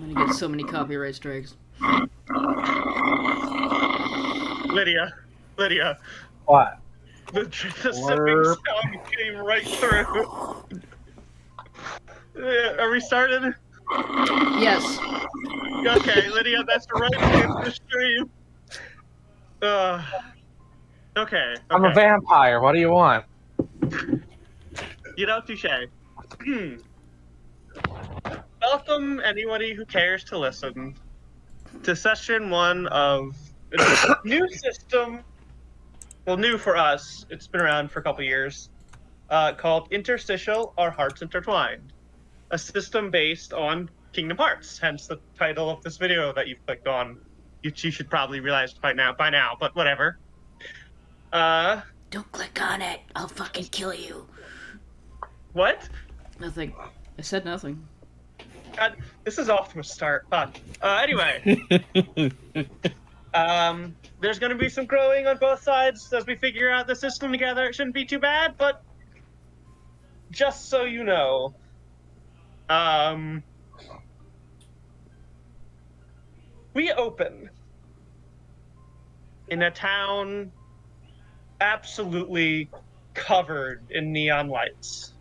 I'm gonna get so many copyright strikes. Lydia. What? The sipping sound came right through. Are we started? Yes. Okay, Lydia, that's the right name for the stream. Okay. I'm a vampire. What do you want? You know, touche. Welcome, anybody who cares to listen, to session 1 of a new system. Well, new for us. It's been around for a couple years. Called Interstitial or Hearts Intertwined. A system based on Kingdom Hearts, hence the title of this video that you've clicked on. You should probably realize by now, but whatever. Don't click on it. I'll fucking kill you. What? Nothing. I said nothing. God, this is off to a start. Fuck. Anyway. There's going to be some growing on both sides as we figure out the system together. It shouldn't be too bad, but just so you know, we open in a town absolutely covered in neon lights.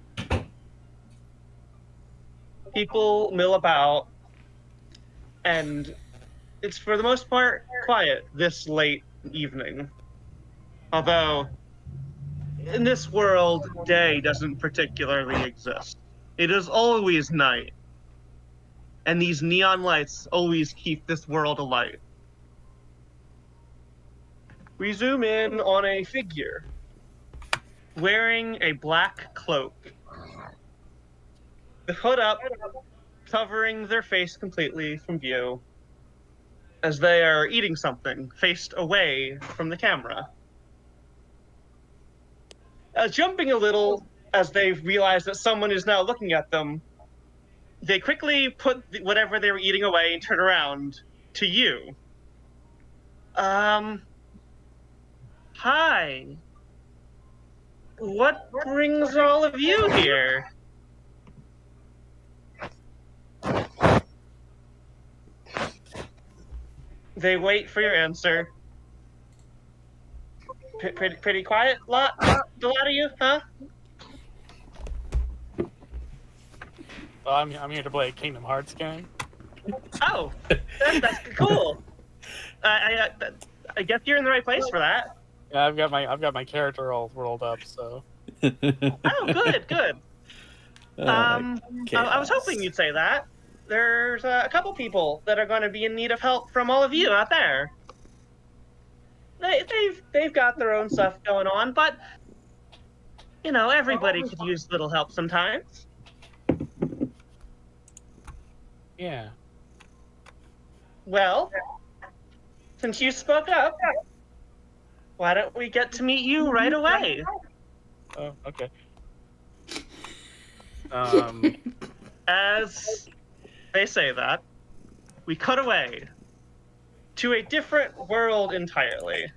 People mill about, and it's for the most part quiet this late evening. Although, in this world, day doesn't particularly exist. It is always night. And these neon lights always keep this world alight. We zoom in on a figure wearing a black cloak. The hood up, covering their face completely from view, as they are eating something, faced away from the camera. Jumping a little, as they realize that someone is now looking at them, they quickly put whatever they were eating away and turn around to you. Hi. What brings all of you here? They wait for your answer. Pretty quiet, the lot of you, huh? Well, I'm here to play a Kingdom Hearts game. Oh, that's cool. I guess you're in the right place for that. Yeah, I've got my character all rolled up, so. Oh, good. I was hoping you'd say that. There's a couple people that are going to be in need of help from all of you out there. They've got their own stuff going on, but you know, everybody could use a little help sometimes. Yeah. Well, since you spoke up, why don't we get to meet you right away? Oh, okay. As they say that, we cut away to a different world entirely.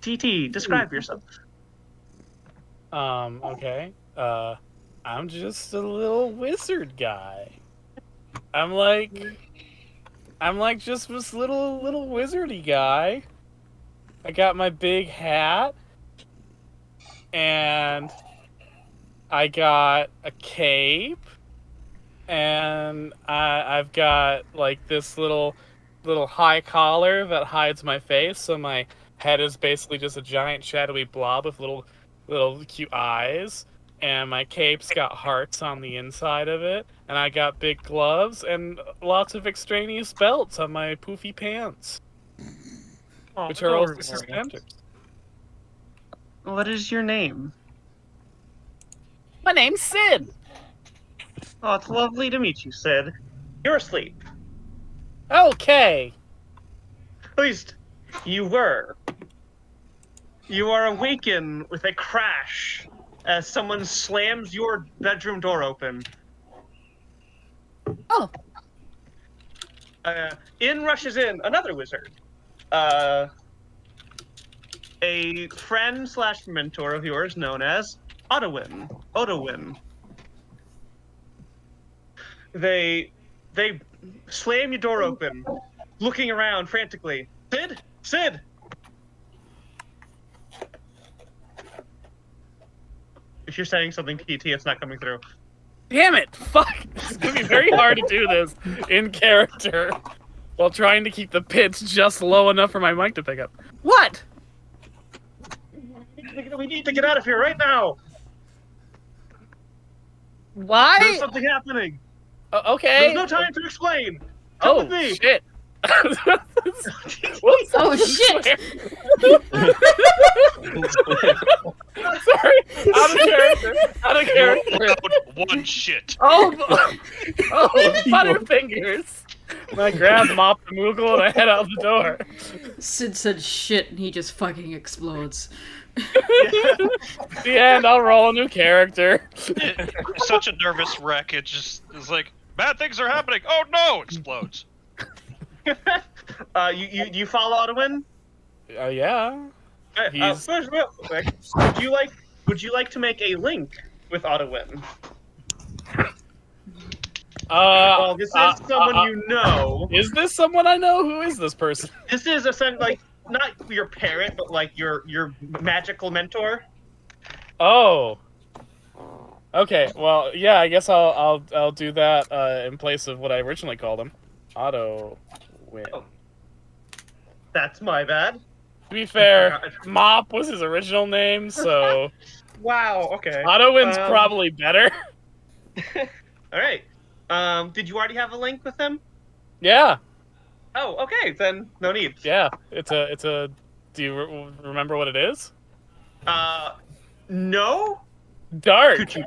TT, describe yourself. Okay. I'm just a little wizard guy. I'm like just this little wizardy guy. I got my big hat, and I got a cape, and I've got like this little high collar that hides my face, so my head is basically just a giant shadowy blob with little cute eyes. And my cape's got hearts on the inside of it, and I got big gloves and lots of extraneous belts on my poofy pants, which are also suspenders. What is your name? My name's Sid. Oh, it's lovely to meet you, Sid. You're asleep. Okay. At least, you were. You are awakened with a crash as someone slams your bedroom door open. Oh. In rushes in another wizard. A friend / mentor of yours known as Odowin. they slam your door open, looking around frantically. Sid! If you're saying something PT, it's not coming through. Damn it! Fuck! It's gonna be very hard to do this in character while trying to keep the pitch just low enough for my mic to pick up. What? We need to get out of here right now! Why? There's something happening! Okay. There's no time to explain! Come with me! Shit! Whoops. Oh shit! Sorry, out of character. One shit. Oh, Butterfingers. And I grab Mop the Moogle and I head out the door. Sid said shit and he just fucking explodes. The end. I'll roll a new character. Such a nervous wreck. It just is like bad things are happening. Oh no! Explodes. You follow Otwin? Yeah. He's- First, real quick, would you like to make a link with Otwin? Well, this is someone you know. Is this someone I know? Who is this person? This is essentially like not your parent, but like your magical mentor. Oh. Okay. Well, yeah. I guess I'll do that in place of what I originally called him. Auto win. Oh. That's my bad. To be fair, Mop was his original name, so Wow. Okay. Auto win's probably better. All right. Did you already have a link with them? Yeah. Oh, okay. Then no need. Yeah. It's a. Do you remember what it is? No. Dark. Could you?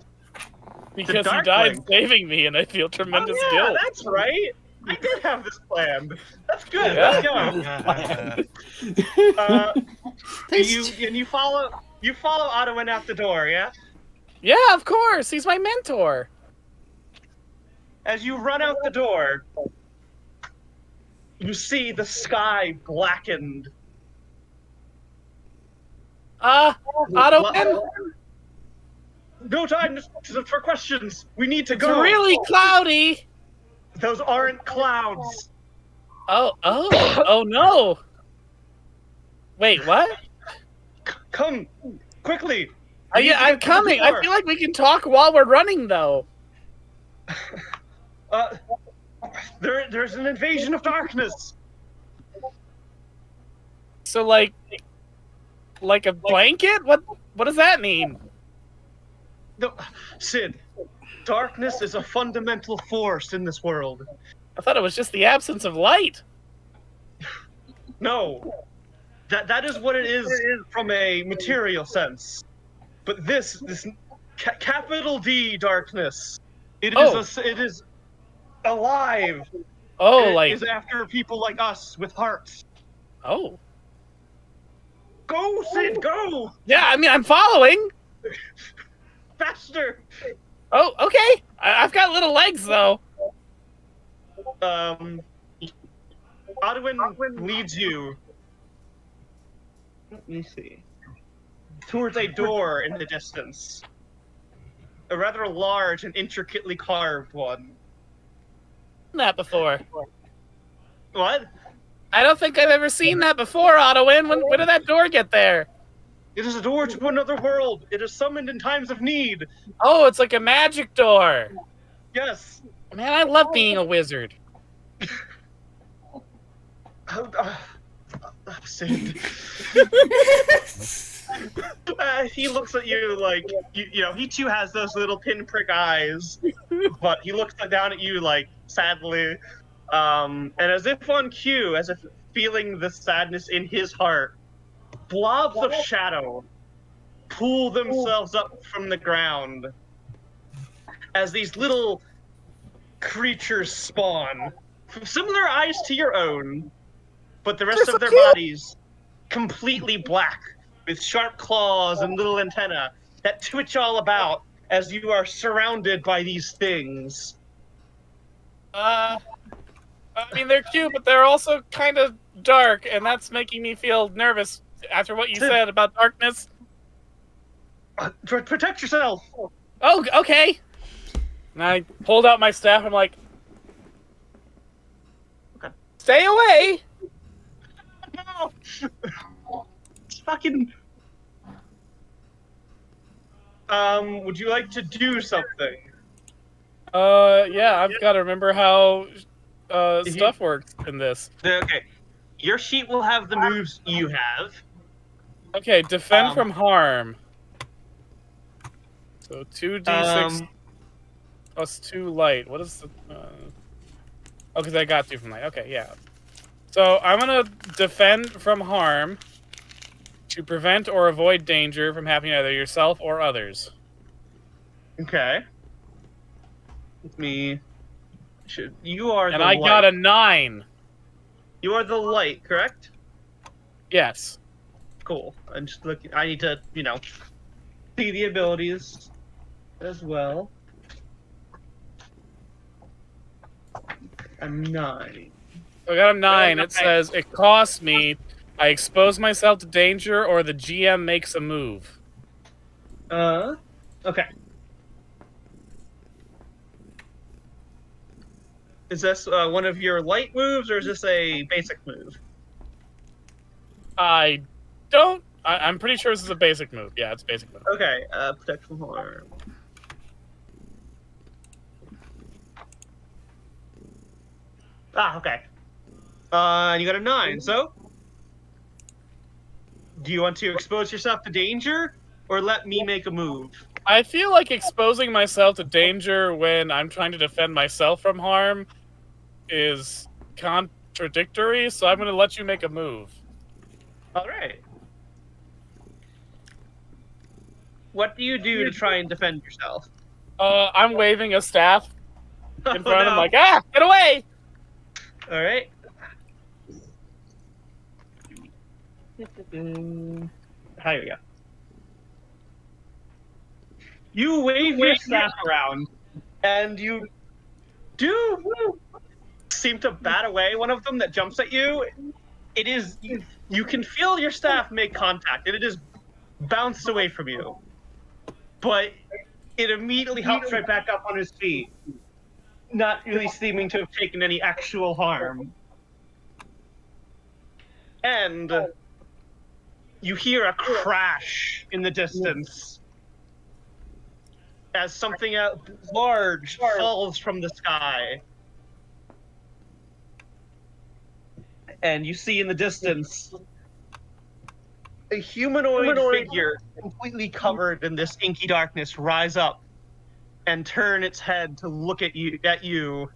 Because he Dark died Link. saving me, and I feel tremendous Oh, yeah, guilt. that's right. I did have this planned. That's good. Yeah. Let's go. Thanks. You follow Otwin out the door, yeah? Yeah, of course. He's my mentor. As you run out the door, you see the sky blackened. Auto win. No time for questions. We need to It's go. really cloudy. Those aren't clouds. Oh no. Wait, what? Come quickly. Yeah, I'm coming. I feel like we can talk while we're running, though. There's an invasion of darkness. So, like a blanket? What does that mean? No, Sid, darkness is a fundamental force in this world. I thought it was just the absence of light. No, that is what it is from a material sense. But this capital D darkness, it is alive. Oh, It is after people like us with hearts. Oh. Go, Sid, go! Yeah, I mean, I'm following. Faster! Oh, okay. I've got little legs, though. Otwin leads you. Let me see. Towards a door in the distance. A rather large and intricately carved one. That before. What? I don't think I've ever seen that before, Otwin. When did that door get there? It is a door to another world. It is summoned in times of need. Oh, it's like a magic door. Yes. Man, I love being a wizard. Sid. He looks at you like, you know, he too has those little pinprick eyes, but he looks down at you like sadly, and as if on cue, as if feeling the sadness in his heart, blobs of shadow pull themselves up from the ground as these little creatures spawn, similar eyes to your own, but the rest of their bodies completely black, with sharp claws and little antennae that twitch all about as you are surrounded by these things. I mean, they're cute, but they're also kind of dark, and that's making me feel nervous after what you said about darkness. Protect yourself! Oh, okay. And I hold out my staff. I'm like, Okay. stay away. No! It's fucking... would you like to do something? Yeah, I've got to remember how you- stuff works in this. Okay. Your sheet will have the moves you have. Okay, defend Um, from harm. So 2d6 plus 2 light. What is the... Oh, because I got 2 from light. Okay, yeah. So I'm going to defend from harm to prevent or avoid danger from happening to either yourself or others. Okay. With me. You are And the I light. got a 9. You are the light, correct? Yes. Cool. I'm just looking. I need to, see the abilities as well. A 9. So I got a 9. Well, It says, it costs me, I expose myself to danger or the GM makes a move. Okay. Is this one of your light moves, or is this a basic move? I'm pretty sure this is a basic move. Yeah, it's a basic move. Okay, protect from harm. Okay. And you got a 9, so? Do you want to expose yourself to danger, or let me make a move? I feel like exposing myself to danger when I'm trying to defend myself from harm is contradictory, so I'm going to let you make a move. Alright. What do you do to try and defend yourself? I'm waving a staff in front of him no. like, get away! Alright. Here we go. You wave your staff around, and you do seem to bat away one of them that jumps at you. It is... You can feel your staff make contact, and it is bounced away from you. But it immediately hops right back up on his feet, not really seeming to have taken any actual harm. And you hear a crash in the distance as something large falls from the sky. And you see in the distance a humanoid figure completely covered in this inky darkness rise up and turn its head to look at you.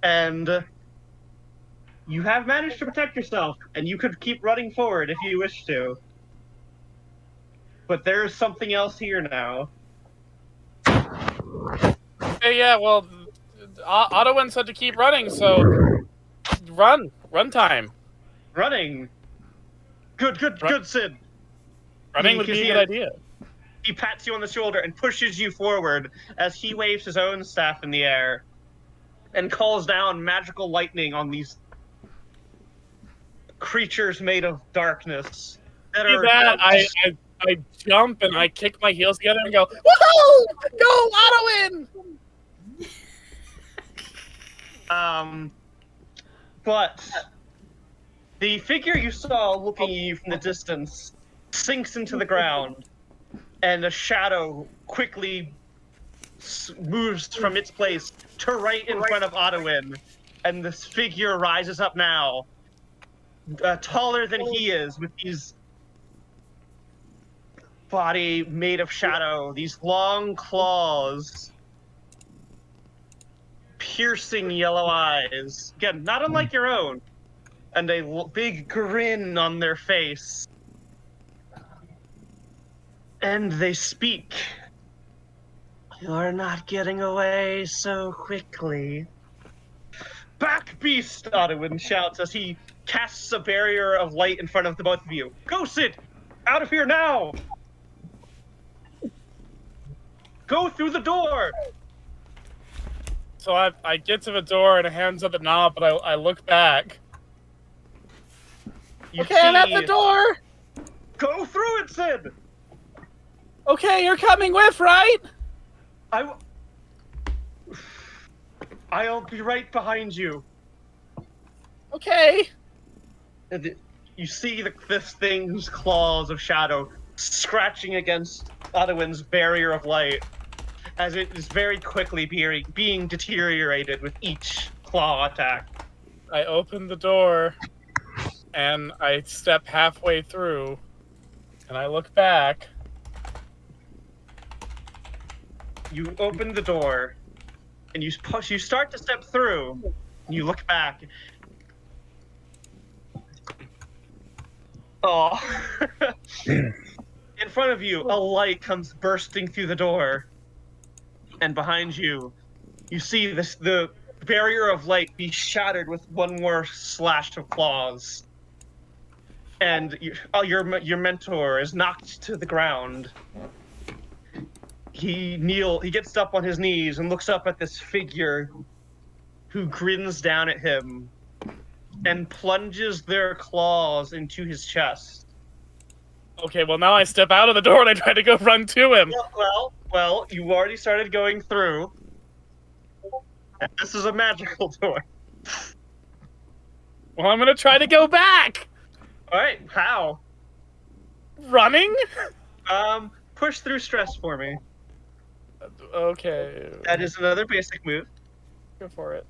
And you have managed to protect yourself, and you could keep running forward if you wish to. But there's something else here now. Hey, yeah, well, Ottowan said to keep running, so run time. Running. Good, Sid. Running would be a good idea. He pats you on the shoulder and pushes you forward as he waves his own staff in the air and calls down magical lightning on these creatures made of darkness. I jump and I kick my heels together and go, woohoo! Go, Ottowan! But the figure you saw looking at you from the distance sinks into the ground, and a shadow quickly moves from its place to right in front of Ottowan, and this figure rises up now, taller than he is, with these body made of shadow, these long claws, piercing yellow eyes, again, not unlike your own, and a big grin on their face. And they speak. You're not getting away so quickly. Back, beast! Ottowan shouts as he casts a barrier of light in front of the both of you. Go, Sid! Out of here now! Go through the door! So I get to the door and it hands up the knob, but I look back. You Okay, I'm at see the door! Go through it, Sid! Okay, you're coming with, right? I'll be right behind you. Okay. And you see this thing's claws of shadow scratching against Otwin's barrier of light as it is very quickly being deteriorated with each claw attack. I open the door, and I step halfway through, and I look back. You open the door, and you start to step through, and you look back. Oh. In front of you, a light comes bursting through the door. And behind you, you see the barrier of light be shattered with one more slash of claws. And your mentor is knocked to the ground. He gets up on his knees and looks up at this figure who grins down at him and plunges their claws into his chest. Okay, well now I step out of the door and I try to go run to him. Well, you already started going through. And this is a magical door. Well, I'm gonna try to go back. Alright, how? Running? Push through stress for me. Okay. That is another basic move. Go for it.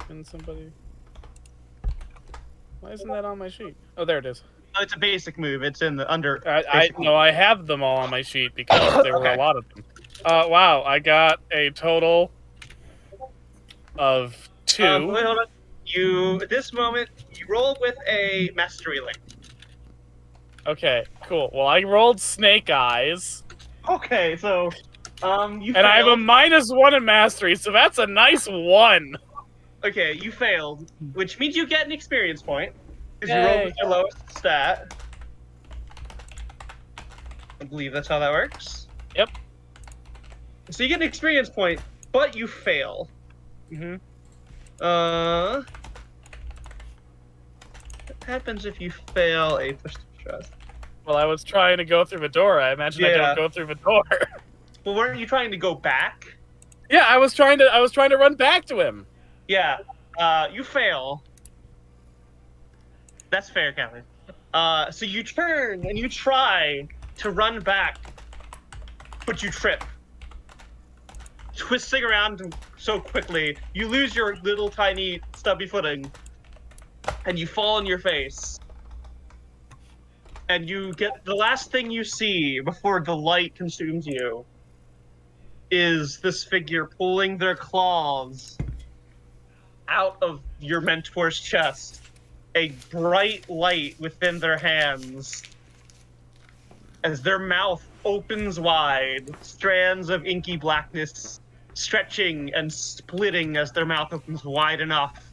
Can somebody... Why isn't that on my sheet? Oh, there it is. No, it's a basic move. It's in the under. I have them all on my sheet because there were a lot of them. Wow, I got a total of 2. Wait, hold on. At this moment, you roll with a mastery link. Okay, cool. Well, I rolled Snake Eyes. Okay, so, you And I have a failed. -1 in Mastery, so that's a nice 1. Okay, you failed, which means you get an experience point. Because you Yay. rolled with your lowest stat. I believe that's how that works. Yep. So you get an experience point, but you fail. Mm-hmm. What happens if you fail a push to stress? Well, I was trying to go through the door. I imagine I Yeah. don't go through the door. Well, weren't you trying to go back? Yeah, I was trying to run back to him. Yeah. You fail. That's fair, Kelly. So you turn and you try to run back, but you trip. Twisting around so quickly, you lose your little tiny stubby footing, and you fall on your face. And you get the last thing you see before the light consumes you is this figure pulling their claws out of your mentor's chest, a bright light within their hands, as their mouth opens wide, strands of inky blackness stretching and splitting as their mouth opens wide enough,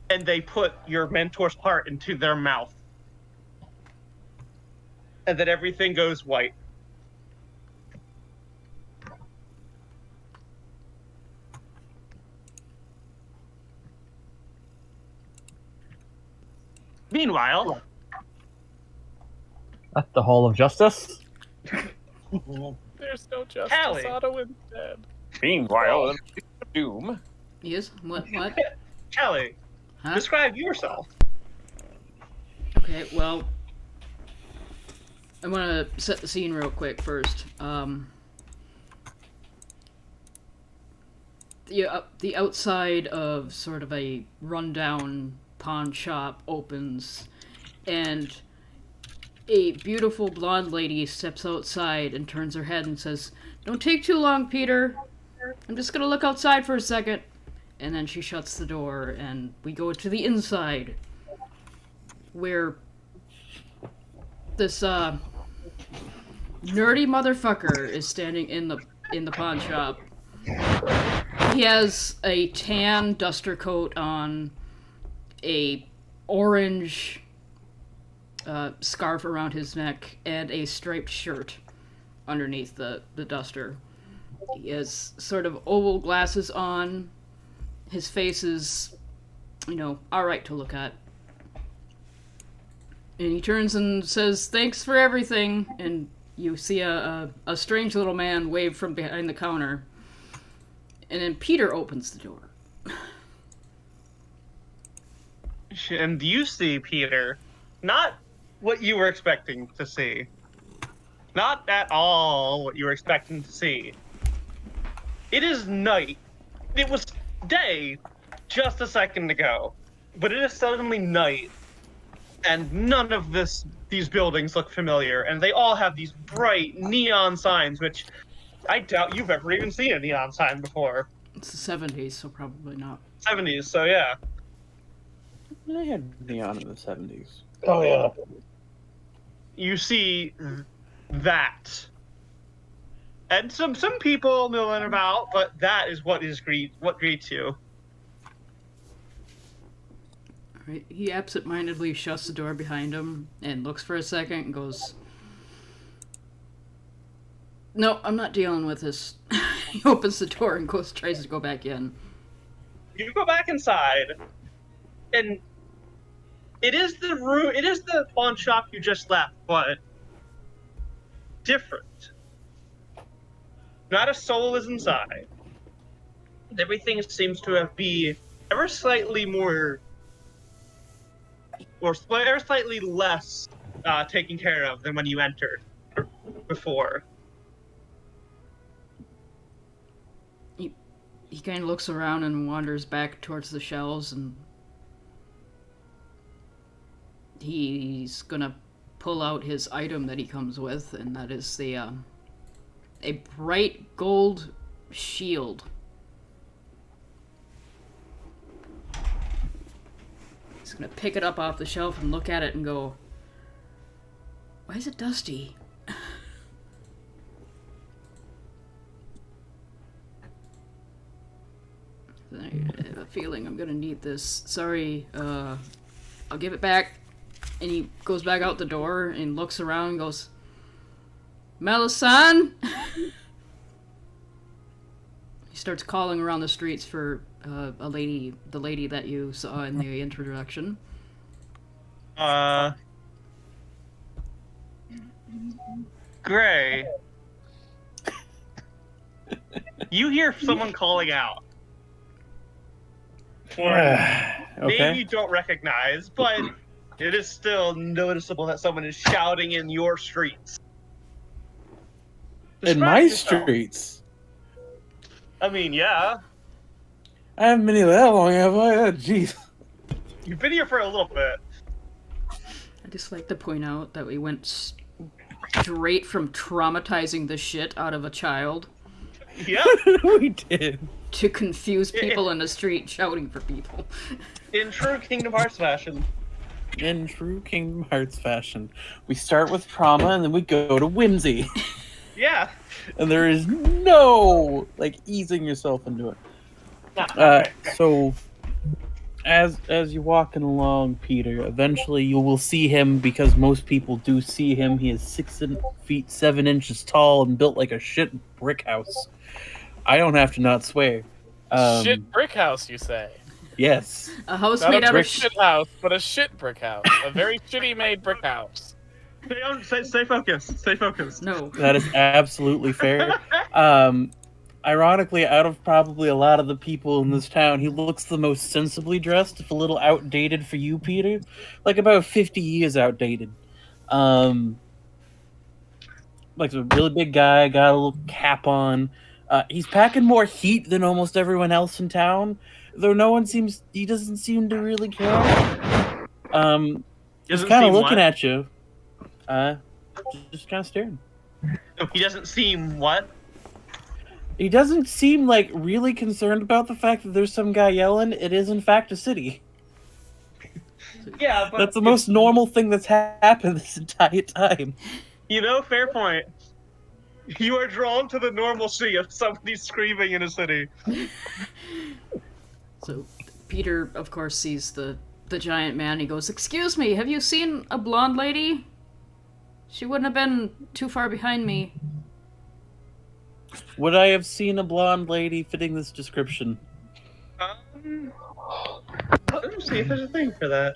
and they put your mentor's heart into their mouth. And then everything goes white. Meanwhile, That's the Hall of Justice. There's no justice. Hallie. Otwin's dead. Meanwhile, in Doom. Yes? What? Kelly, Huh? describe yourself. Okay, well, I want to set the scene real quick first. The outside of sort of a rundown pawn shop opens, and a beautiful blonde lady steps outside and turns her head and says, "Don't take too long, Peter. I'm just gonna look outside for a second." And then she shuts the door, and we go to the inside, where this nerdy motherfucker is standing in the pawn shop. He has a tan duster coat on, a orange scarf around his neck, and a striped shirt underneath the duster. He has sort of oval glasses on. His face is all right to look at. And he turns and says, "Thanks for everything." And you see a strange little man wave from behind the counter. And then Peter opens the door. And you see, Peter, not what you were expecting to see. Not at all what you were expecting to see. It is night. It was day just a second ago, but it is suddenly night, and none of these buildings look familiar, and they all have these bright neon signs, which I doubt you've ever even seen a neon sign before. It's the 70s, so probably not. 70s, so yeah. I had neon in the 70s. Oh, yeah. You see that. And some people milling about, but that is what greets you. Right. He absentmindedly shuts the door behind him and looks for a second and goes, "No, I'm not dealing with this." He opens the door and tries to go back in. You go back inside, and it is the pawn shop you just left, but different. Not a soul is inside. Everything seems to be ever slightly more, or ever slightly less taken care of than when you entered before. He kind of looks around and wanders back towards the shelves, and he's gonna pull out his item that he comes with, and that is a bright gold shield. He's gonna pick it up off the shelf and look at it and go, "Why is it dusty?" I have a feeling I'm gonna need this. Sorry, I'll give it back. And he goes back out the door and looks around and goes, "Melisan?" He starts calling around the streets for the lady that you saw in the introduction. Gray. You hear someone calling out. Name you don't recognize, but it is still noticeable that someone is shouting in your streets. In Describe my yourself. streets? I mean, yeah. I haven't been here that long, have I? Oh, jeez. You've been here for a little bit. I just like to point out that we went straight from traumatizing the shit out of a child Yeah. We did. to confuse people in the street shouting for people. In true Kingdom Hearts fashion. In true Kingdom Hearts fashion. We start with trauma and then we go to whimsy. Yeah. And there is no, easing yourself into it. So, as you're walking along, Peter, eventually you will see him, because most people do see him. He is 6 feet 7 inches tall and built like a shit brick house. I don't have to not swear. Shit brick house, you say? Yes. A house Not made a out brick of shit house, but a shit brick house. A very shitty made brick house. Stay focused. Stay focused. No. That is absolutely fair. Ironically, out of probably a lot of the people in this town, he looks the most sensibly dressed, if a little outdated for you, Peter. Like about 50 years outdated. Like a really big guy, got a little cap on. He's packing more heat than almost everyone else in town, though he doesn't seem to really care. He's kind of looking at you. Just kind of staring. He doesn't seem what? He doesn't seem really concerned about the fact that there's some guy yelling. It is in fact a city. Yeah, but That's the most normal thing that's happened this entire time. Fair point. You are drawn to the normalcy of somebody screaming in a city. So Peter, of course, sees the giant man. He goes, "Excuse me, have you seen a blonde lady? She wouldn't have been too far behind me." Would I have seen a blonde lady fitting this description? Let me see if there's a thing for that.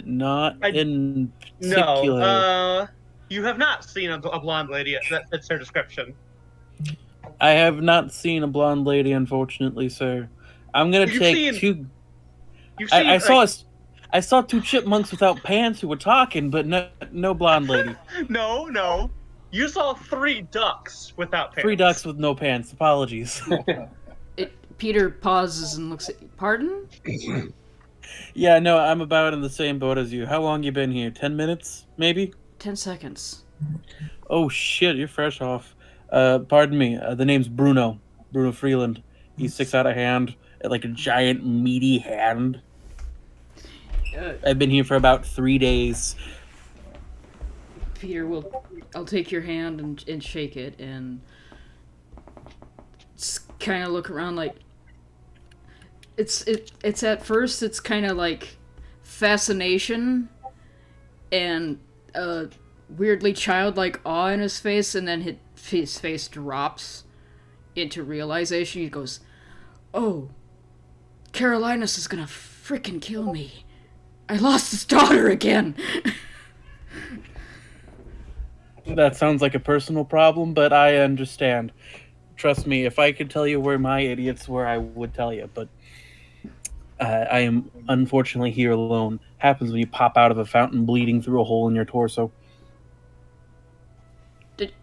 Not I- in particular. No, you have not seen a blonde lady that fits her description. I have not seen a blonde lady, unfortunately, sir. I'm gonna You've take seen- two. You've seen, I saw two chipmunks without pants who were talking, but no blonde lady. No. You saw 3 ducks without pants. 3 ducks with no pants. Apologies. Peter pauses and looks at you. Pardon? Yeah, no, I'm about in the same boat as you. How long you been here? 10 minutes, maybe? 10 seconds. Oh shit, you're fresh off. Pardon me. The name's Bruno. Bruno Freeland. He sticks out a hand, like a giant meaty hand. I've been here for about 3 days. Peter I'll take your hand and shake it and kind of look around like it's at first it's kind of like fascination and weirdly childlike awe in his face, and then his face drops into realization. He goes, "Oh, Carolinus is gonna frickin' kill me. I lost his daughter again." That sounds like a personal problem, but I understand. Trust me, if I could tell you where my idiots were, I would tell you, but I am unfortunately here alone. Happens when you pop out of a fountain bleeding through a hole in your torso.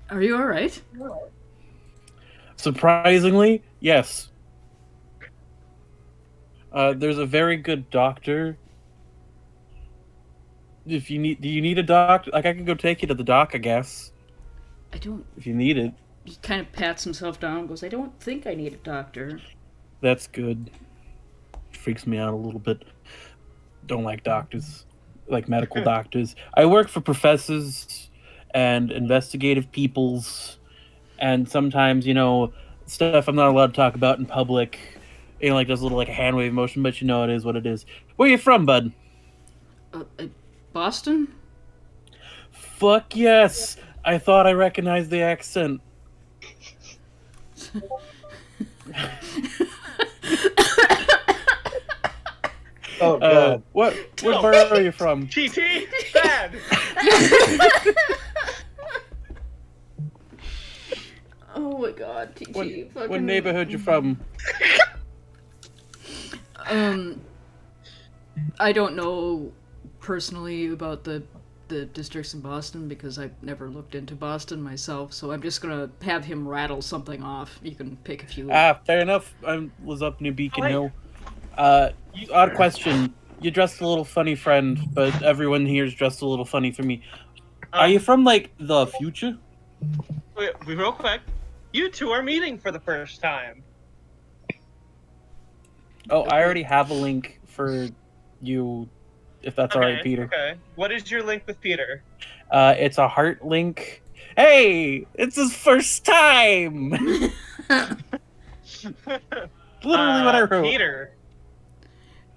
Are you alright? Surprisingly, yes. There's a very good doctor. Do you need a doctor? Like, I could go take you to the doc, I guess. I don't... If you need it. He kind of pats himself down and goes, "I don't think I need a doctor." That's good. Freaks me out a little bit. Don't like doctors. Like medical doctors. I work for professors and investigative peoples, and sometimes, stuff I'm not allowed to talk about in public. Like does a little like a hand wave motion, but it is what it is. Where you from, bud? Boston? Fuck yes! I thought I recognized the accent. Oh god. What borough are you from? TT? Bad! Oh my god, TT. What neighborhood you from? I don't know personally about the districts in Boston because I've never looked into Boston myself, so I'm just gonna have him rattle something off. You can pick a few. Fair enough. I was up near Beacon Hill. Odd question. You dressed a little funny, friend, but everyone here is dressed a little funny for me. Are you from, like, the future? Wait, real quick. You two are meeting for the first time. Oh, I already have a link for you, if that's alright, Peter. Okay. What is your link with Peter? It's a heart link. Hey! It's his first time! Literally what I wrote. Peter.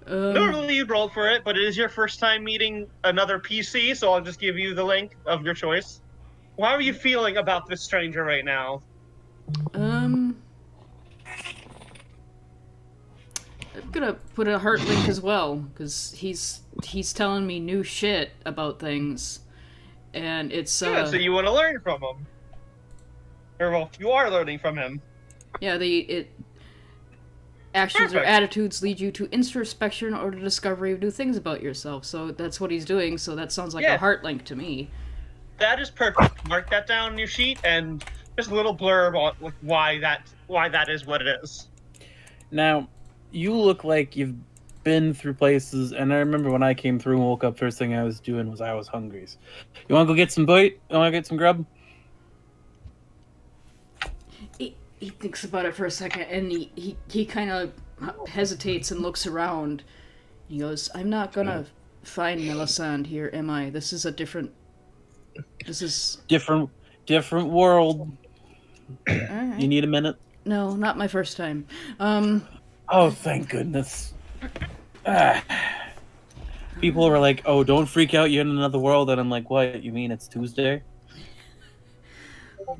Normally you'd roll for it, but it is your first time meeting another PC, so I'll just give you the link of your choice. How are you feeling about this stranger right now? I'm gonna put a heart link as well, because he's telling me new shit about things, and it's Yeah, so you want to learn from him. Or, well, you are learning from him. yeah, actions Perfect. or attitudes lead you to introspection or to discovery of new things about yourself. So that's what he's doing, so that sounds like a heart link to me. That is perfect. Mark that down on your sheet, and just a little blurb on why that is what it is. Now, you look like you've been through places, and I remember when I came through and woke up, first thing I was doing was I was hungry. You want to go get some bite? You want to get some grub? He thinks about it for a second, and he kind of hesitates and looks around. He goes, "I'm not gonna find Melisande here, am I? This is different world." Alright. You need a minute? No, not my first time. Oh, thank goodness. People were like, "Oh, don't freak out, you're in another world," and I'm like, "What? You mean it's Tuesday?"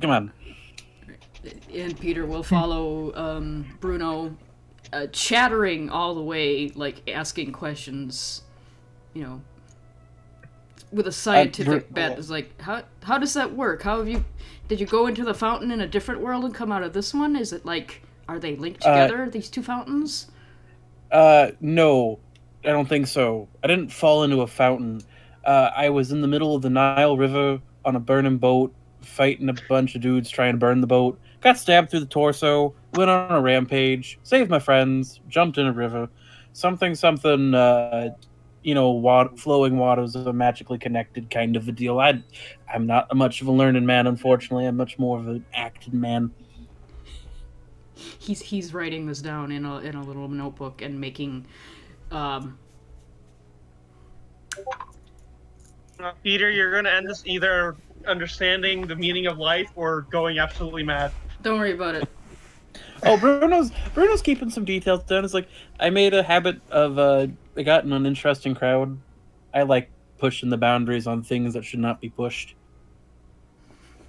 Come on. and Peter will follow Bruno, chattering all the way, like asking questions, you know, with a scientific bet. It's like, how does that work? Did you go into the fountain in a different world and come out of this one? Is it like, are they linked together, these two fountains? No, I don't think so. I didn't fall into a fountain. I was in the middle of the Nile River on a burning boat, fighting a bunch of dudes trying to burn the boat. Got stabbed through the torso, went on a rampage, saved my friends, jumped in a river. Something, flowing waters are magically connected kind of a deal. I'm not much of a learned man, unfortunately. I'm much more of an acted man. He's writing this down in a little notebook and making Peter, you're going to end this either understanding the meaning of life or going absolutely mad. Don't worry about it. Oh, Bruno's keeping some details down. It's like, I made a habit of I got in an interesting crowd. I like pushing the boundaries on things that should not be pushed.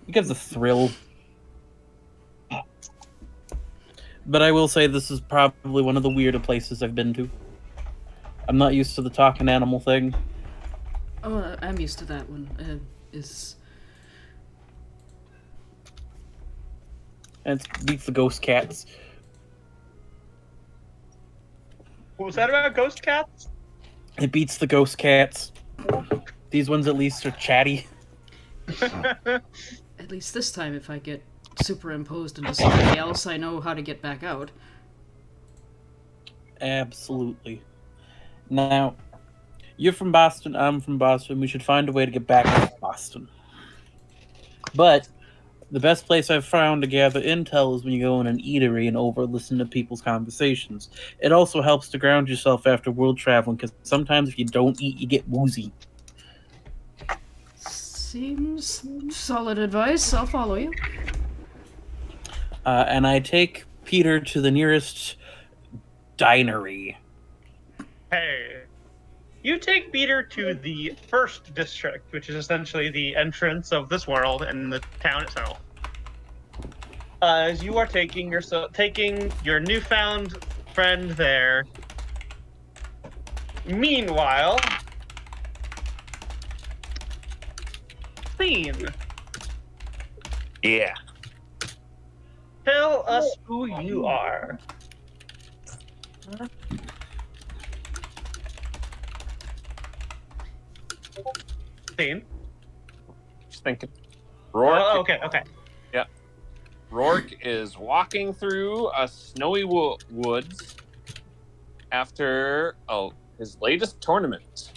It gives a thrill. But I will say this is probably one of the weirder places I've been to. I'm not used to the talking animal thing. Oh, I'm used to that one. And it beats the ghost cats. What was that about ghost cats? It beats the ghost cats. These ones at least are chatty. At least this time, if I get superimposed into somebody else, I know how to get back out. Absolutely. Now, you're from Boston, I'm from Boston. We should find a way to get back to Boston. But the best place I've found to gather intel is when you go in an eatery and listen to people's conversations. It also helps to ground yourself after world traveling, because sometimes if you don't eat, you get woozy. Seems solid advice. I'll follow you. And I take Peter to the nearest dinery. Hey. You take Peter to the first district, which is essentially the entrance of this world and the town itself. As you are taking your newfound friend there. Meanwhile, Theme, Yeah. tell us who you are. Theme. Just thinking. Rourke. Oh, okay. Yeah. Rourke is walking through a snowy woods after his latest tournament.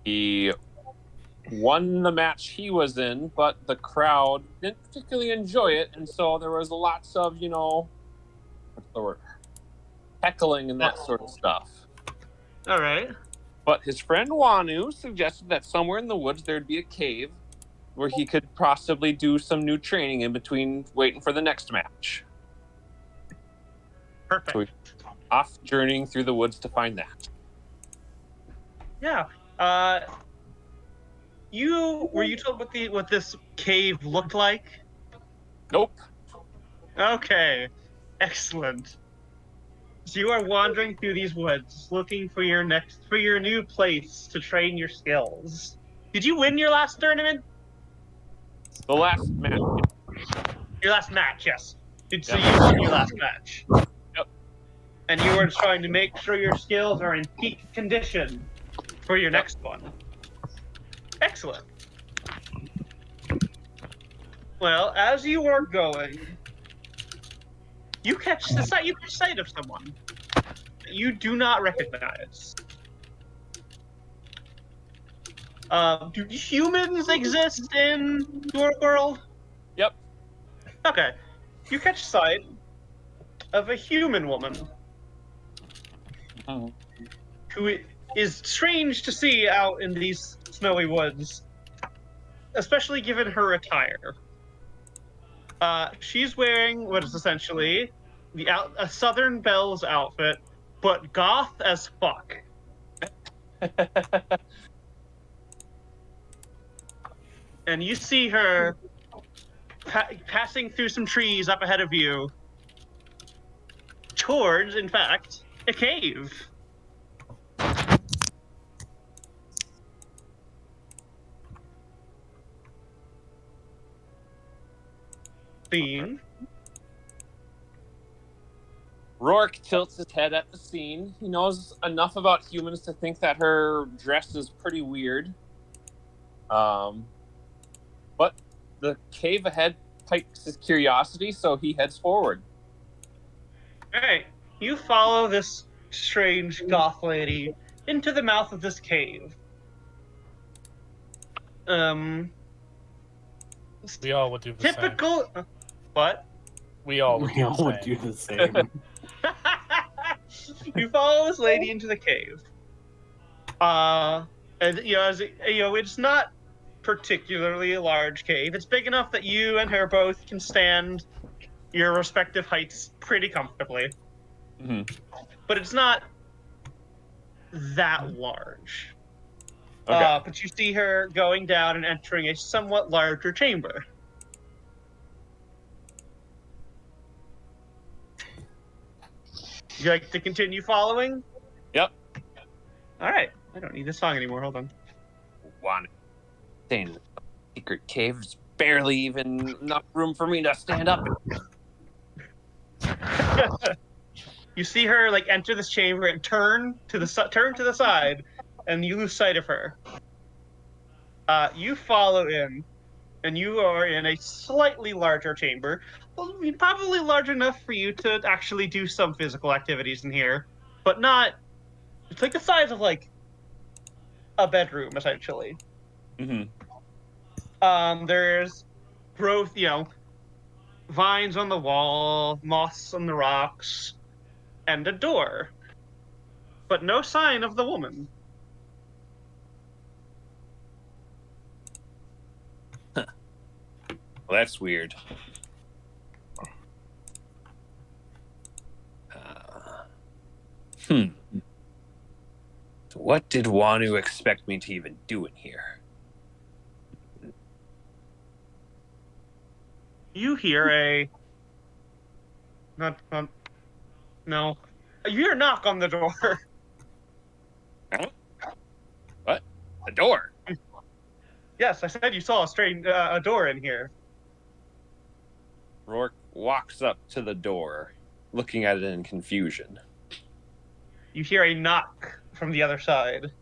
He won the match he was in, but the crowd didn't particularly enjoy it, and so there was lots of, what's the word? Heckling and that sort of stuff. All right. But his friend Wanu suggested that somewhere in the woods there'd be a cave where he could possibly do some new training in between waiting for the next match. Perfect. So we're off journeying through the woods to find that. Yeah. Were you told what this cave looked like? Nope. Okay. Excellent. So you are wandering through these woods, looking for your new place to train your skills. Did you win your last tournament? The last match. Your last match, yes. So Yep. you won your last match. Yep. And you were trying to make sure your skills are in peak condition for your next one. Excellent. Well, as you are going, you catch sight of someone that you do not recognize. Do humans exist in your world? Yep. Okay. You catch sight of a human woman Oh. who is strange to see out in these snowy woods, especially given her attire. She's wearing what is essentially a Southern Belles outfit, but goth as fuck. and you see her passing through some trees up ahead of you towards, in fact, a cave. Theme. Rourke tilts his head at the scene. He knows enough about humans to think that her dress is pretty weird. But the cave ahead piques his curiosity, so he heads forward. Alright, you follow this strange goth lady into the mouth of this cave. We all would do the same. Typical. What? We all would We do all the would same. do the same. You follow this lady into the cave. And it's not particularly a large cave. It's big enough that you and her both can stand your respective heights pretty comfortably. Mm-hmm. But it's not that large. Okay. But you see her going down and entering a somewhat larger chamber. Would you like to continue following? Yep. Alright. I don't need this song anymore. Hold on. One. Staying in the secret cave. There's barely even enough room for me to stand up. You see her like enter this chamber and turn to the side, and you lose sight of her. You follow in, and you are in a slightly larger chamber, probably large enough for you to actually do some physical activities in here, but not. It's like the size of like a bedroom, essentially. Mm-hmm. There's growth, vines on the wall, moss on the rocks, and a door. But no sign of the woman. Well, that's weird. So what did Wanu expect me to even do in here? You hear a... No. You hear a knock on the door. Huh? What? The door? Yes, I said you saw a door in here. Rourke walks up to the door, looking at it in confusion. You hear a knock from the other side.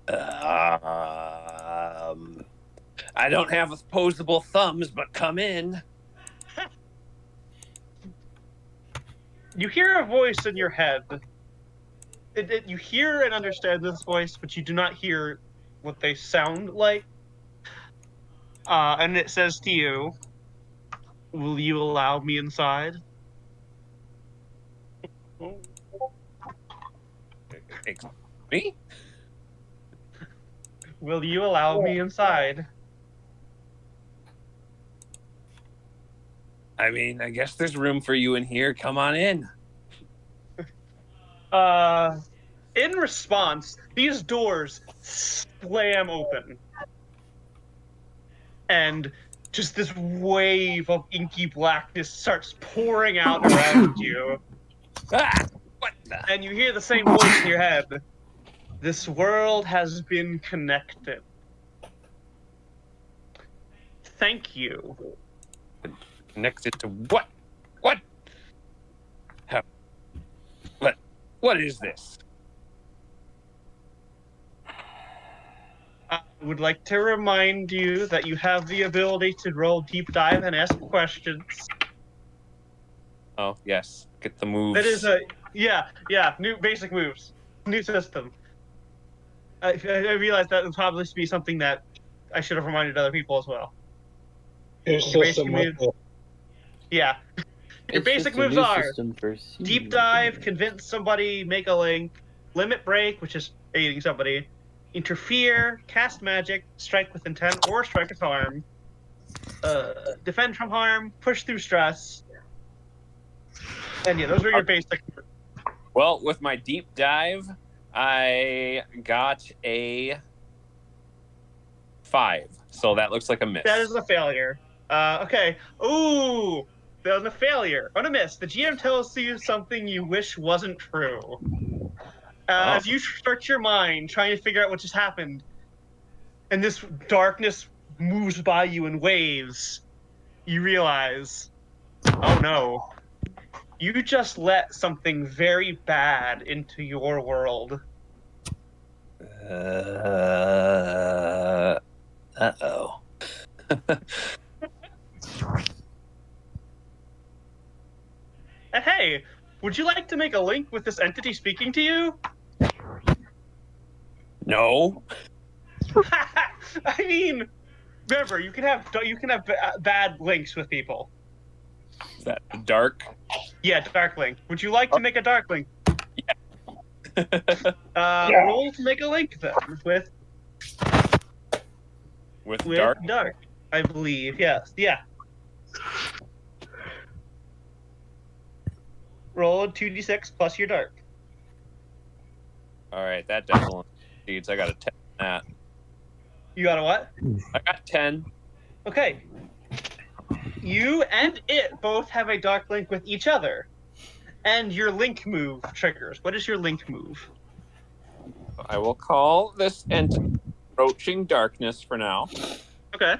I don't have opposable thumbs, but come in. You hear a voice in your head. You hear and understand this voice, but you do not hear what they sound like. And it says to you, "Will you allow me inside?" Me? Will you allow me inside? I mean, I guess there's room for you in here. Come on in. In response, these doors slam open. And just this wave of inky blackness starts pouring out around you. Ah! What the? And you hear the same voice in your head. This world has been connected. Thank you. Connected to what? What? How? What is this? I would like to remind you that you have the ability to roll deep dive and ask questions. Oh, yes. Get the moves. That is new basic moves, new system. I realized that would probably be something that I should have reminded other people as well. Your system basically- with Yeah. Your basic moves are deep dive, convince somebody, make a link, limit break, which is aiding somebody, interfere, cast magic, strike with intent or strike with harm, defend from harm, push through stress. And yeah, those are your basic. Well, with my deep dive, I got a 5. So that looks like a miss. That is a failure. Okay. Ooh, that was a failure. On a miss. The GM tells you something you wish wasn't true. As you search your mind, trying to figure out what just happened, and this darkness moves by you in waves, you realize, oh no, you just let something very bad into your world. Uh-oh. And hey, would you like to make a link with this entity speaking to you? No. I mean, remember, you can have bad links with people. Is that dark? Yeah, dark link. Would you like to make a dark link? Yeah. Roll to make a link then with dark? dark, I believe. Yes. Yeah. Roll 2d6 plus your dark. All right, that definitely succeeds. I got a 10 on that. You got a what? I got 10. Okay. You and it both have a dark link with each other. And your link move triggers. What is your link move? I will call this entity approaching darkness for now. Okay.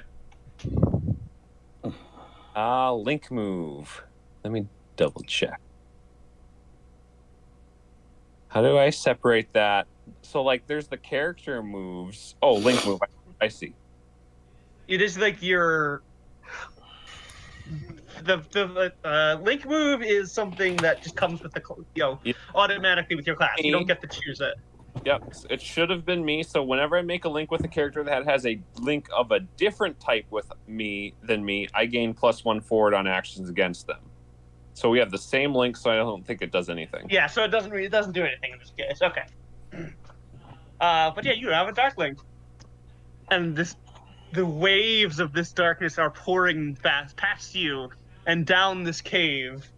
Link move. Let me double check. How do I separate that? So, like, there's the character moves. Oh, link move. I see. It is like your... The link move is something that just comes with the, automatically with your class. You don't get to choose it. Yep, it should have been me. So whenever I make a link with a character that has a link of a different type with me than me, I gain +1 forward on actions against them. So we have the same link, so I don't think it does anything. Yeah, so it doesn't do anything in this case. Okay. But yeah, you have a dark link, and the waves of this darkness are pouring fast past you and down this cave.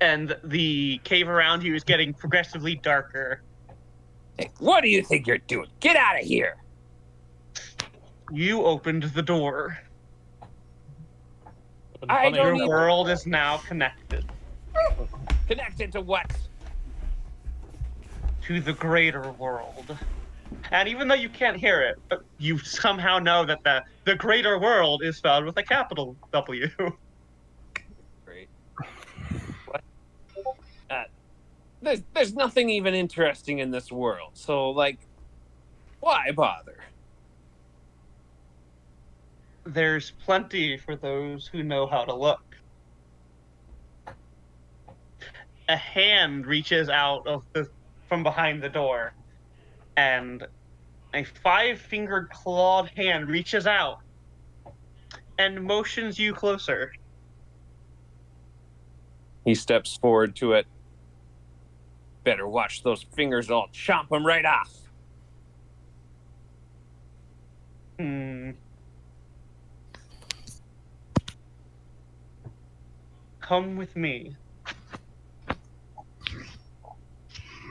And the cave around you is getting progressively darker. Hey, what do you think you're doing? Get out of here! You opened the door. I don't Your even... world is now connected. Connected to what? To the greater world. And even though you can't hear it, you somehow know that the greater world is spelled with a capital W. Great. What? There's nothing even interesting in this world. So, like, why bother? There's plenty for those who know how to look. A hand reaches out from behind the door, and a 5-fingered clawed hand reaches out and motions you closer. He steps forward to it. Better watch those fingers, I'll chomp them right off. Come with me.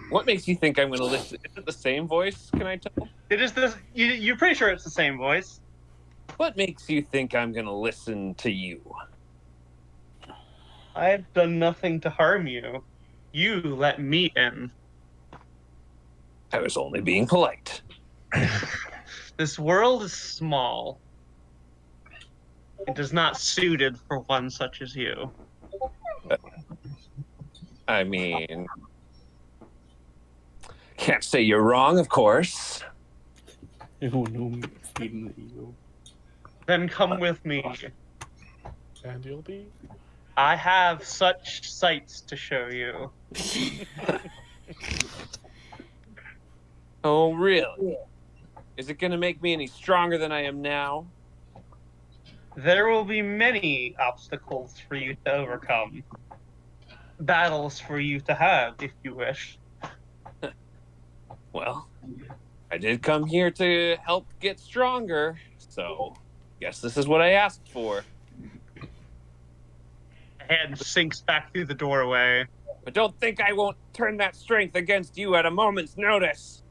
What makes you think I'm going to listen? Is it the same voice, can I tell? It is this. You're pretty sure it's the same voice. What makes you think I'm going to listen to you? I've done nothing to harm you. You let me in. I was only being polite. This world is small. It is not suited for one such as you. I mean, can't say you're wrong, of course. Oh no, feeding the ego. Then come with me. And you'll be. I have such sights to show you. Oh, really? Is it going to make me any stronger than I am now? There will be many obstacles for you to overcome. Battles for you to have, if you wish. Well, I did come here to help get stronger, so guess this is what I asked for. Hand sinks back through the doorway. But don't think I won't turn that strength against you at a moment's notice.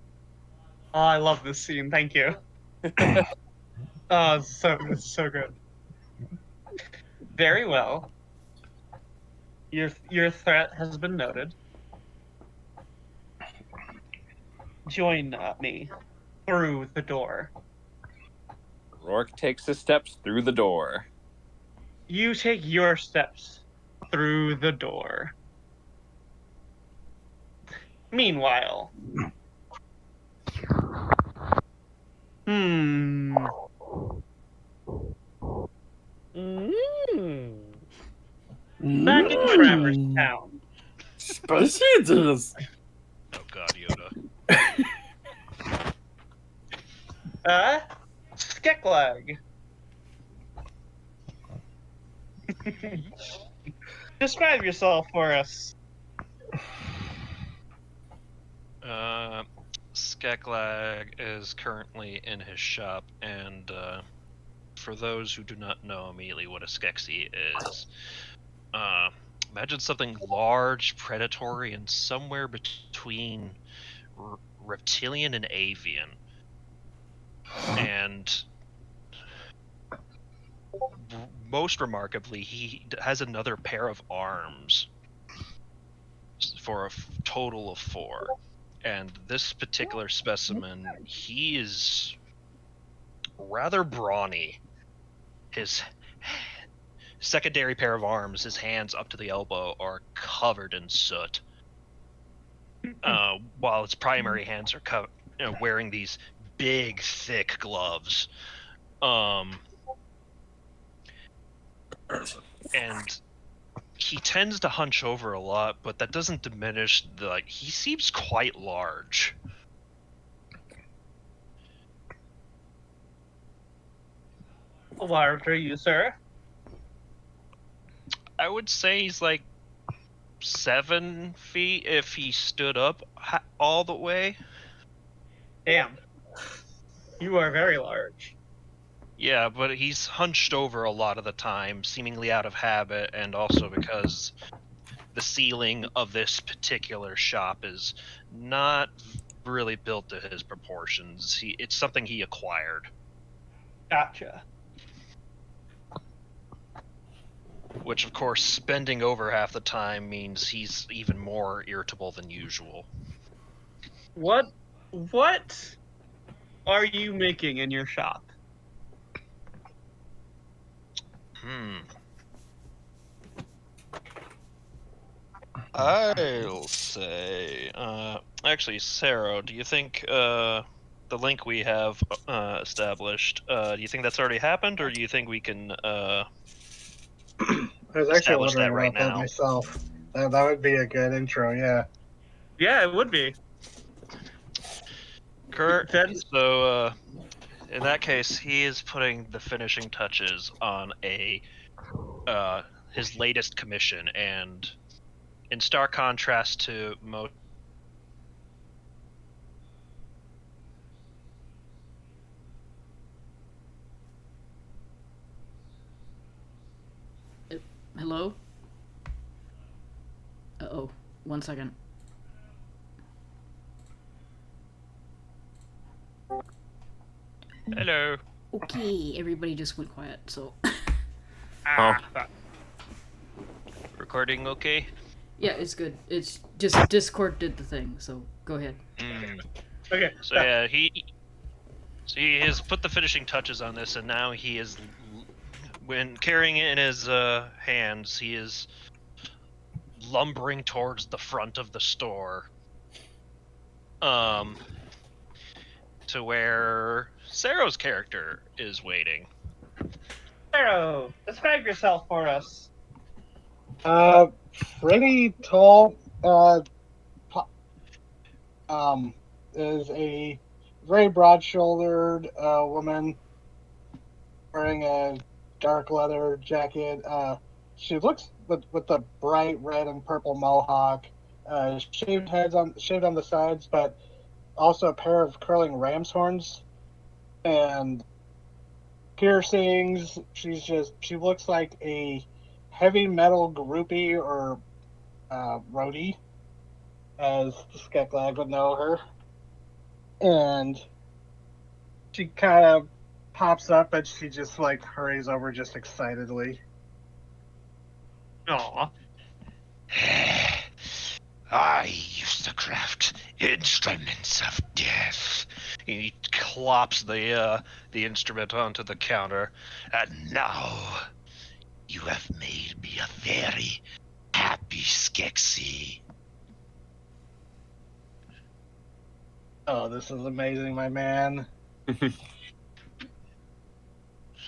Oh, I love this scene. Thank you. Oh, it's so good. Very well. Your threat has been noted. Join me through the door. Rourke takes his steps through the door. You take your steps through the door. Meanwhile. Back in Traverse Town. Specials. Oh God, Yoda. Skeklag. Describe yourself for us. Skeklag is currently in his shop, and for those who do not know immediately what a Skeksis is, imagine something large, predatory, and somewhere between reptilian and avian. And most remarkably, he has another pair of arms for a total of 4. And this particular specimen, he is rather brawny. His secondary pair of arms, his hands up to the elbow, are covered in soot, while his primary hands are wearing these big, thick gloves. And he tends to hunch over a lot, but that doesn't diminish he seems quite large. How large are you, sir? I would say he's 7 feet if he stood up all the way. Damn. You are very large. Yeah, but he's hunched over a lot of the time, seemingly out of habit, and also because the ceiling of this particular shop is not really built to his proportions. It's something he acquired. Gotcha. Which, of course, bending over half the time means he's even more irritable than usual. What are you making in your shop? I'll say, actually, Sarah, do you think the link we have established, do you think that's already happened, or do you think we can I was actually establish that wondering right about that now? myself. That would be a good intro, yeah. Yeah, it would be. Kurt, Then- so in that case, he is putting the finishing touches on his latest commission, and in stark contrast to most. Hello? Uh-oh. 1 second. Hello. Okay, everybody just went quiet, so... Recording okay? Yeah, it's good. It's just Discord did the thing, so go ahead. Okay. So yeah, he has put the finishing touches on this, and now he is, when carrying it in his hands, he is lumbering towards the front of the store, to where Sarah's character is waiting. Pharaoh, describe yourself for us. Pretty tall. Is a very broad-shouldered woman wearing a dark leather jacket. She looks with the bright red and purple mohawk, shaved on the sides, but also a pair of curling ram's horns and piercings. She looks like a heavy metal groupie or roadie, as Skeklag would know her. And She kind of pops up and she just like hurries over just excitedly. Aw. I used to craft instruments of death. He clops the instrument onto the counter, and now you have made me a very happy Skeksis. Oh, this is amazing, my man.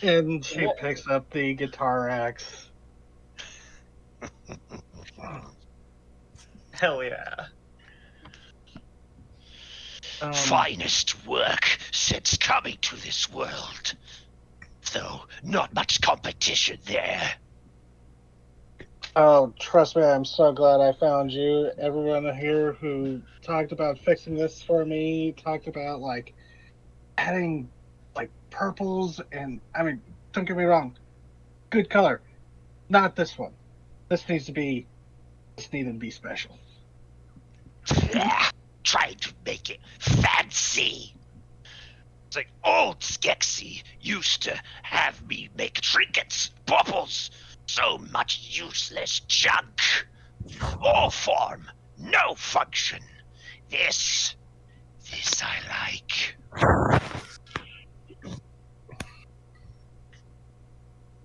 And she picks up the guitar axe. Hell yeah. Finest work since coming to this world. Though not much competition there. Oh, trust me, I'm so glad I found you. Everyone here who talked about fixing this for me talked about like adding like purples and I mean, don't get me wrong, good color. Not this one. This needed to be special. Yeah, trying to make it fancy. It's like old Skeksis used to have me make trinkets, baubles, so much useless junk. All form, no function. This I like.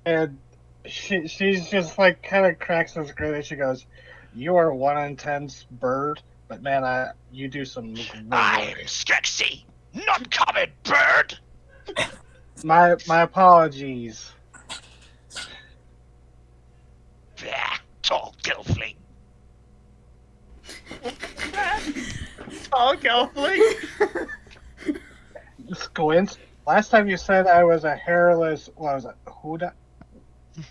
And she's just like kind of cracks this grin and she goes, "You are one intense bird, but man, you do some good I'm work." Skeksis, not common bird. My apologies. Tall gelfling. Oh, Gelfling. Squint. Last time you said I was a hairless. What was it? What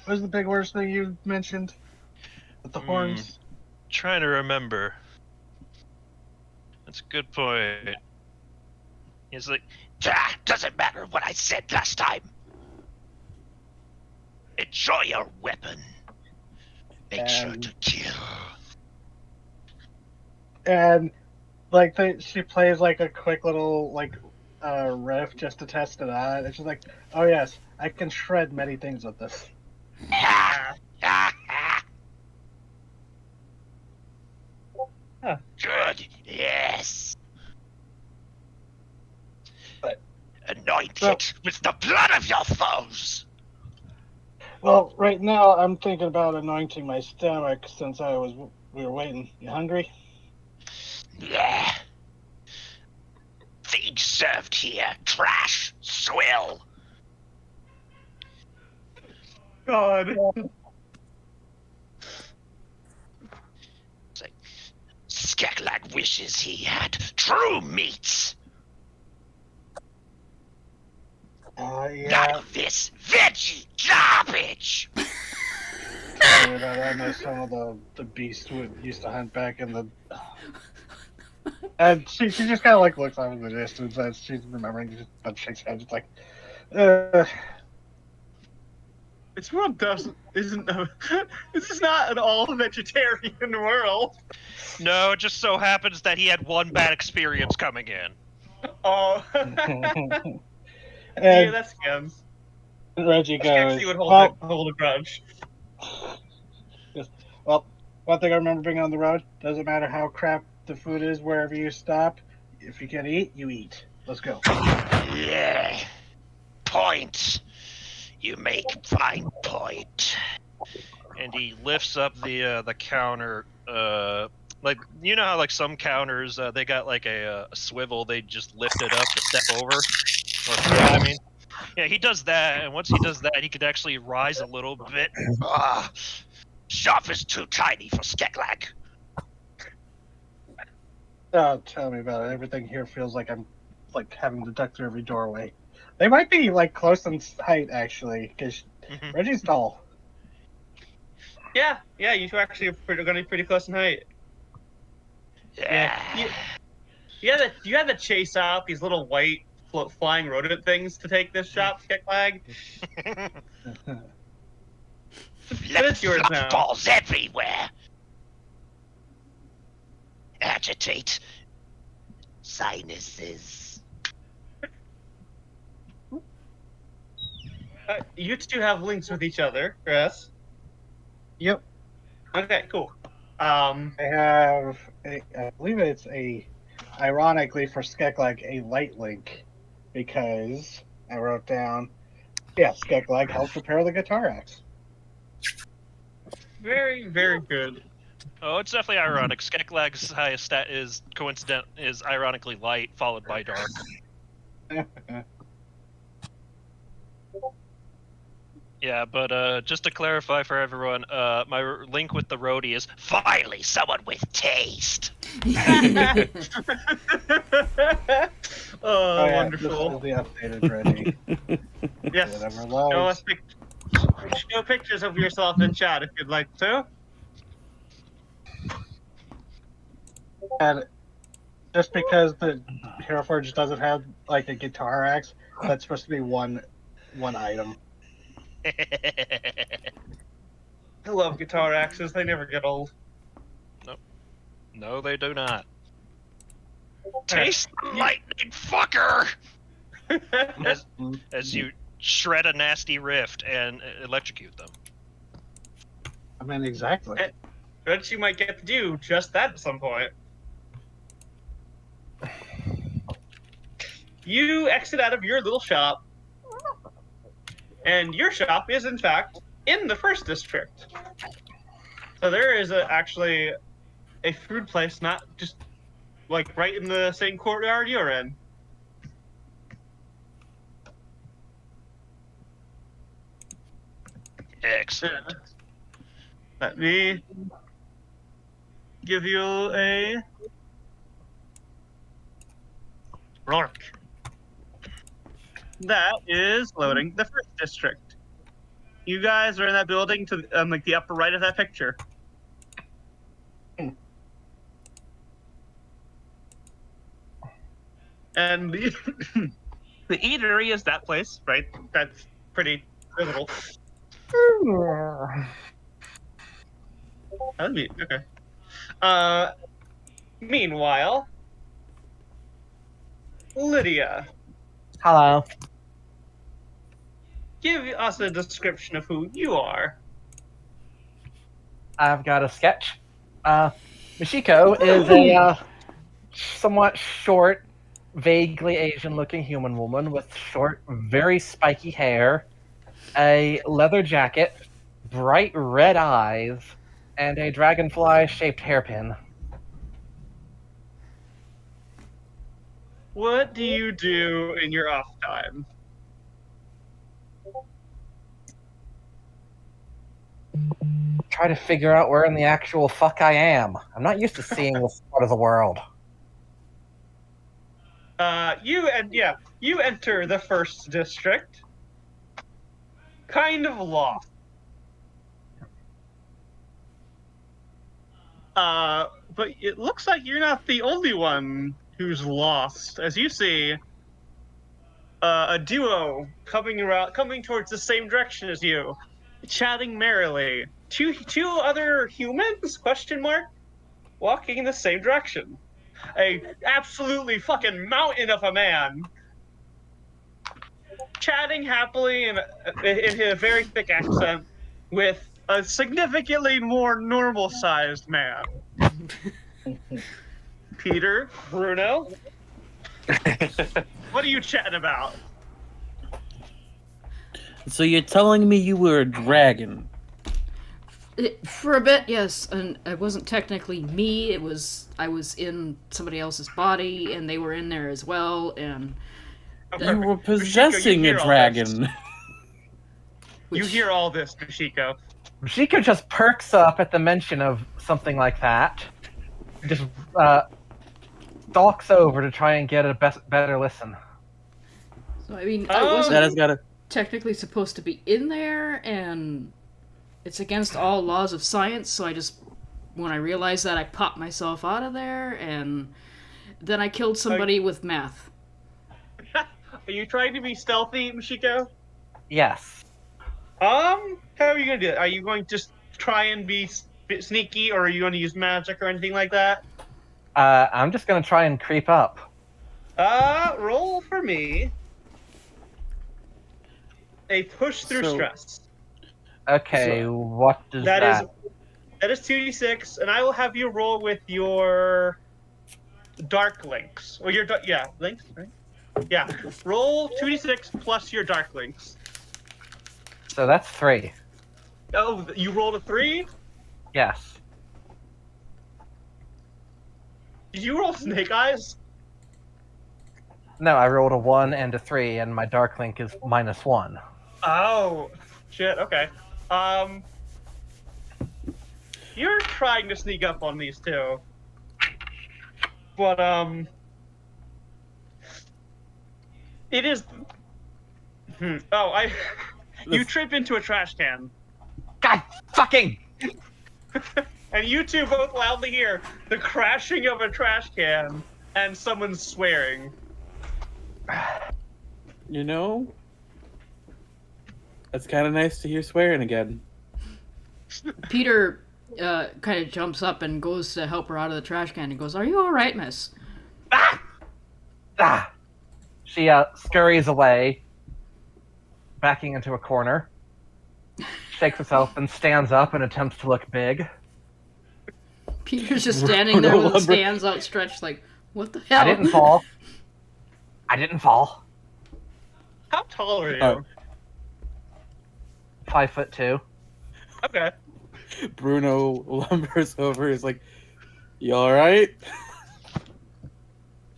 was the big worst thing you mentioned? With the horns? Trying to remember. That's a good point. He's like, doesn't matter what I said last time. Enjoy your weapon. Make sure to kill. And like she plays like a quick little like riff just to test it out. And she's like, "Oh yes, I can shred many things with this." Good, yes. But- Anoint Well- it with the blood of your foes. Well, right now I'm thinking about anointing my stomach since we were waiting. You hungry? Yeah. Things served here. Trash. Swill. God. It's like, Skeklag wishes he had true meats. Yeah. Not this veggie garbage. Sorry about that. I know some of the beasts used to hunt back in the. And she just kind of like looks off in the distance as she's remembering, just shakes her head, just like, This world isn't. This is not an all vegetarian world. No, it just so happens that he had one bad experience coming in. Oh. And Yeah, that scams. Reggie goes, Skeksis would hold a grudge. well, one thing I remember being on the road, doesn't matter how crap the food is wherever you stop, if you can eat, you eat. Let's go. Yeah. Point. You make fine point. And he lifts up the counter. Like, you know how like some counters they got like a swivel, they just lift it up to step over. I mean, yeah, he does that, and once he does that, he could actually rise a little bit. Shop is too tiny for Skeklag. Oh, tell me about it. Everything here feels like I'm like having to duck through every doorway. They might be like close in height actually, because Reggie's tall. Yeah, you two actually are going to be pretty close in height. Yeah. You had to chase out these little white flying rodent things to take this shop, Skeklag. But it's yours now. Balls everywhere. Agitate. Sinuses. You two have links with each other, Chris. Yep. Okay, cool. I have, I believe it's ironically for Skeklag, a light link, because I wrote down, yeah, Skeklag helps repair the guitar axe. Very, very good. Oh, it's definitely ironic. Skeklag's highest stat is ironically light, followed by dark. Yeah, but just to clarify for everyone, my link with the roadie is finally someone with taste. Oh, yeah, wonderful. This is the updated ready. Yes. Whatever Show loves. us show pictures of yourself in chat if you'd like to. And just because the Hero Forge doesn't have like a guitar axe, that's supposed to be one item. I love guitar axes. They never get old. No, they do not. Taste the lightning, fucker! As you shred a nasty rift and electrocute them. I mean, exactly. But you might get to do just that at some point. You exit out of your little shop, and your shop is, in fact, in the first district. So there is actually a food place, not just like right in the same courtyard you're in. Excellent. Let me give you a Rourke. That is loading the first district. You guys are in that building to like the upper right of that picture. And the the eatery is that place, right? That's pretty visible. That'd be okay. Meanwhile, Lydia, Hello. give us a description of who you are. I've got a sketch. Mishiko is a somewhat short, vaguely Asian-looking human woman with short, very spiky hair, a leather jacket, bright red eyes, and a dragonfly-shaped hairpin. What do you do in your off time? Try to figure out where in the actual fuck I am. I'm not used to seeing this part of the world. You enter the first district, kind of lost. But it looks like you're not the only one who's lost. As you see, a duo coming towards the same direction as you, chatting merrily. Two other humans? Question mark? Walking in the same direction. A absolutely fucking mountain of a man, chatting happily in a very thick accent with a significantly more normal-sized man. Peter, Bruno, what are you chatting about? So you're telling me you were a dragon? For a bit, yes, and it wasn't technically me. I was in somebody else's body, and they were in there as well. And You were possessing a dragon. You hear all this, Mishiko. Mishiko just perks up at the mention of something like that. Just stalks over to try and get a better listen. So I mean, I wasn't That has got to. technically supposed to be in there, and it's against all laws of science. So when I realized that, I popped myself out of there, and then I killed somebody with math. Are you trying to be stealthy, Mishiko? Yes. How are you gonna do it? Are you going to just try and be sneaky, or are you going to use magic or anything like that? I'm just gonna try and creep up. Roll for me. a push through So- stress. Okay, what does That that? is 2d6, and I will have you roll with your dark links. Or your links, right? Yeah. Roll 2d6 plus your dark links. So that's 3. Oh, you rolled a 3? Yes. Did you roll snake eyes? No, I rolled a 1 and a 3, and my dark link is -1. Oh, shit. Okay. You're trying to sneak up on these two, but it is. Oh, you trip into a trash can, God fucking! and you two both loudly hear the crashing of a trash can and someone swearing. You know, it's kind of nice to hear swearing again. Peter kind of jumps up and goes to help her out of the trash can. He goes, "Are you all right, miss?" Ah! She scurries away, backing into a corner, shakes herself, and stands up and attempts to look big. Peter's just standing there with his hands outstretched, like, "What the hell?" I didn't fall. I didn't fall. How tall are you? 5'2". Okay. Bruno lumbers over. He's like, "You all right?"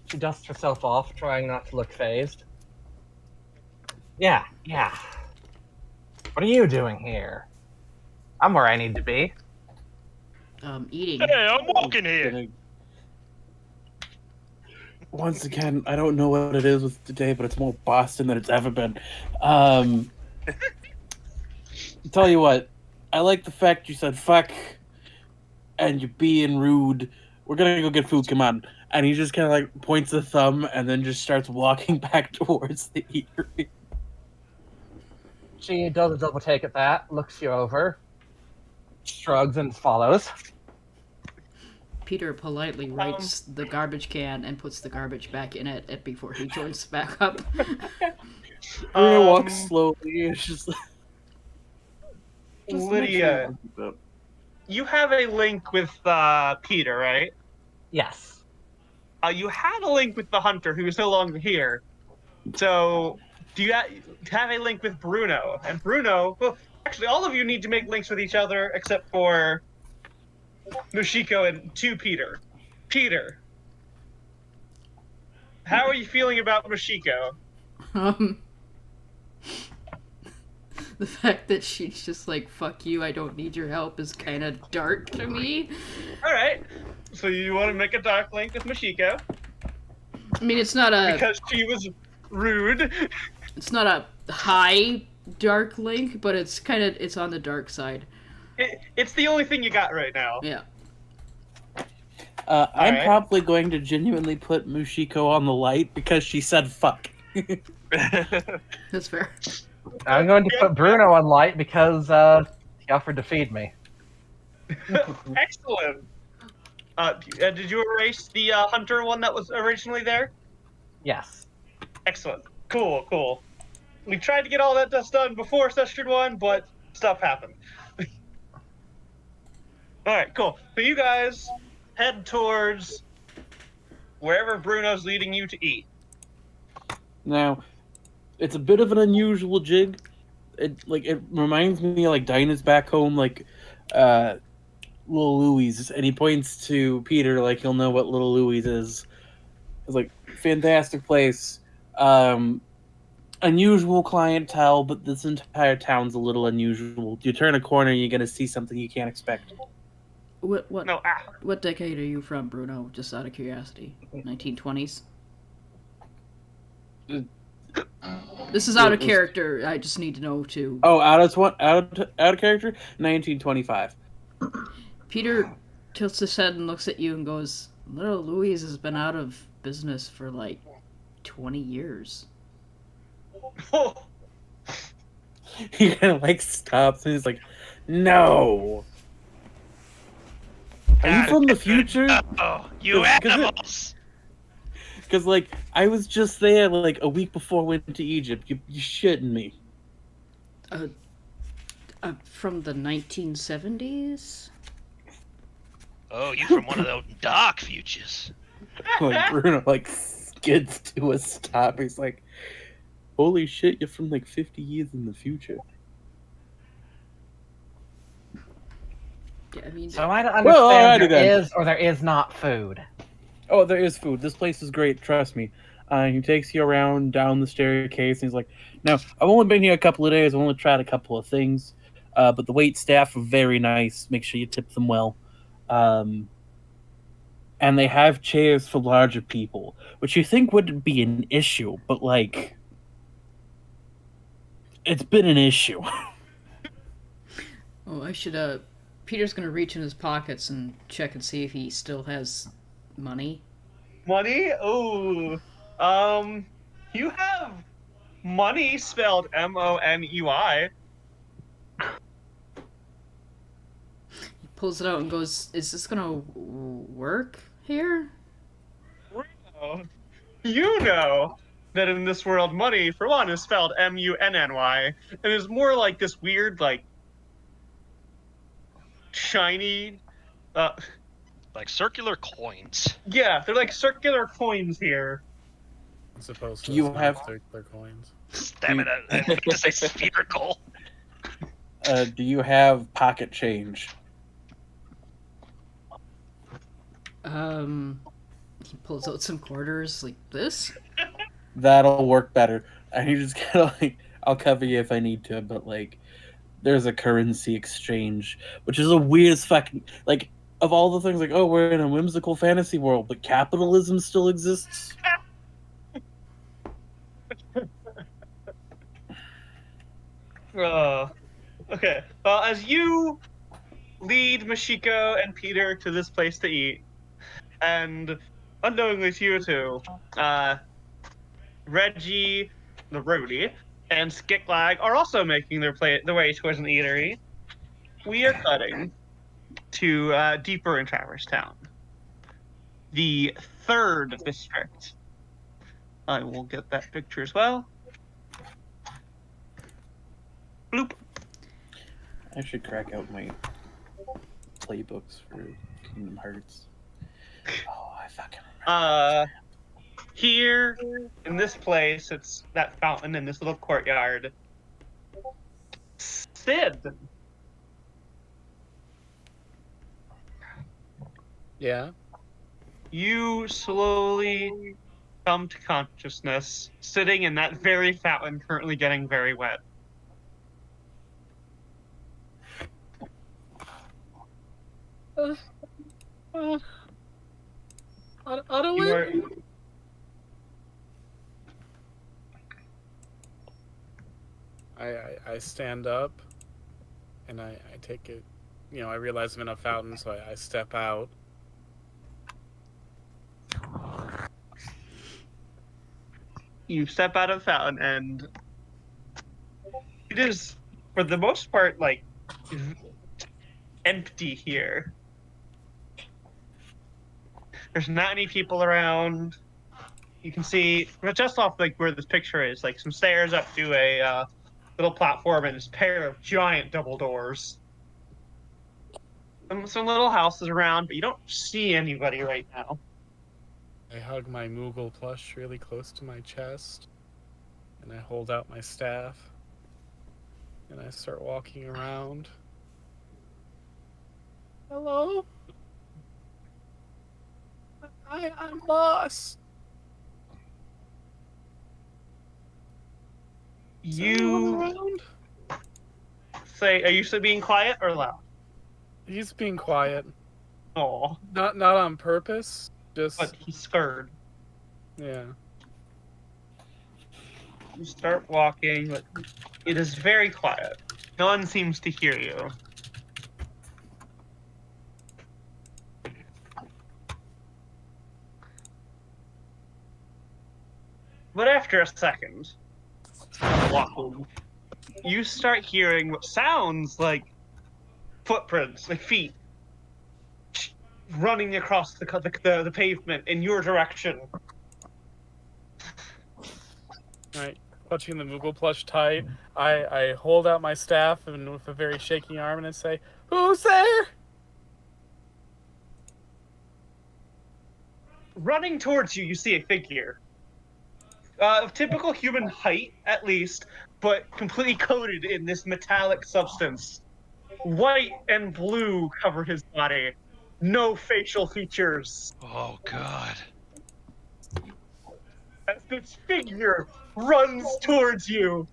She dusts herself off, trying not to look phased. Yeah. What are you doing here? I'm where I need to be. Eating. Hey, I'm walking here. Once again, I don't know what it is with today, but it's more Boston than it's ever been. Tell you what, I like the fact you said fuck and you're being rude. We're gonna go get food, come on. And he just kind of like points the thumb and then just starts walking back towards the eatery. She does a double take at that, looks you over, shrugs, and follows. Peter politely rights the garbage can and puts the garbage back in it before he joins back up. Bruno walks slowly. It's just Lydia, you have a link with Peter, right? Yes. You had a link with the hunter who is no longer here. So, do you have a link with Bruno? And Bruno, well, actually, all of you need to make links with each other except for Noshiko and to Peter. Peter, how are you feeling about Noshiko? The fact that she's just like, "Fuck you, I don't need your help," is kind of dark to me. All right. So you want to make a dark link with Noshiko I mean, it's not a because she was rude. it's not a high dark link, but it's it's on the dark side. It's the only thing you got right now. Yeah. I'm Alright. probably going to genuinely put Mushiko on the light because she said fuck. That's fair. I'm going to put Bruno on light because he offered to feed me. Excellent. Did you erase the hunter one that was originally there? Yes. Excellent. Cool. We tried to get all that done before session 1, but stuff happened. Alright, cool. So you guys head towards wherever Bruno's leading you to eat. Now, it's a bit of an unusual jig. It reminds me of like Dinah's back home, like Little Louie's, and he points to Peter like he'll know what Little Louie's is. It's like fantastic place. Unusual clientele, but this entire town's a little unusual. You turn a corner, you're gonna see something you can't expect. What decade are you from, Bruno? Just out of curiosity. 1920s. This is out of character. I just need to know too. Oh, out of character. 1925. Peter tilts his head and looks at you and goes, "Little Louise has been out of business for like 20 years." He kind of like stops and he's like, "No. Are you from the future?" Oh, you animals! Because like I was just there like a week before I went to Egypt. You shitting me? From the 1970s? Oh, you from one of those dark futures. Like Bruno like skids to a stop. He's like, "Holy shit! You're from like 50 years in the future." Yeah, I mean, So am I to understand Well, alrighty there then. is or there is not food? Oh, there is food. This place is great. Trust me. He takes you around down the staircase, and he's like, "Now, I've only been here a couple of days. I've only tried a couple of things, but the wait staff are very nice. Make sure you tip them well. Um, and they have chairs for larger people, which you think wouldn't be an issue, but like, it's been an issue." oh, I should, Peter's gonna reach in his pockets and check and see if he still has money. Money? Ooh. You have money spelled Money. He pulls it out and goes, "Is this gonna work here?" Bruno, you know that in this world, money, for one, is spelled Munny, and is more like this weird, like, shiny, Like circular coins. yeah, they're like circular coins here. I'm supposed to You not have- circular coins. Damn it, I meant to say spherical. Do you have pocket change? He pulls out some quarters like this. That'll work better. And you just kind of like, "I'll cover you if I need to," but like, there's a currency exchange, which is a weird fucking like. Of all the things, like, oh, we're in a whimsical fantasy world, but capitalism still exists. Okay. Well, as you lead Mashiko and Peter to this place to eat, and unknowingly to you two, Reggie, the roadie, and Skiklag are also making their way towards an eatery. We are cutting to deeper in Traverse Town, the 3rd district. I will get that picture as well. Bloop. I should crack out my playbooks for Kingdom Hearts. Oh, I fucking remember. Here in this place, it's that fountain in this little courtyard. Sid, Yeah. you slowly come to consciousness, sitting in that very fountain, currently getting very wet. How do You are, I stand up and I take it, I realize I'm in a fountain, so I step out. you step out of the fountain, and it is, for the most part, like empty here. There's not any people around. You can see just off like where this picture is, like some stairs up to a little platform and this pair of giant double doors. Some little houses around, but you don't see anybody right now. I hug my Moogle plush really close to my chest, and I hold out my staff, and I start walking around. Hello? I'm lost. Is anyone You around? say, are you still being quiet or loud? He's being quiet. Oh, Not on purpose. Just but he's scared. yeah. You start walking, but it is very quiet. No one seems to hear you. But after a second of walking, you start hearing what sounds like footprints, like feet, running across the pavement in your direction. Right. clutching the Moogle plush tight, I hold out my staff and with a very shaky arm and I say, "Who's there?" Running towards you, you see a figure. Of typical human height, at least, but completely coated in this metallic substance. White and blue cover his body. No facial features. Oh God. As this figure runs towards you.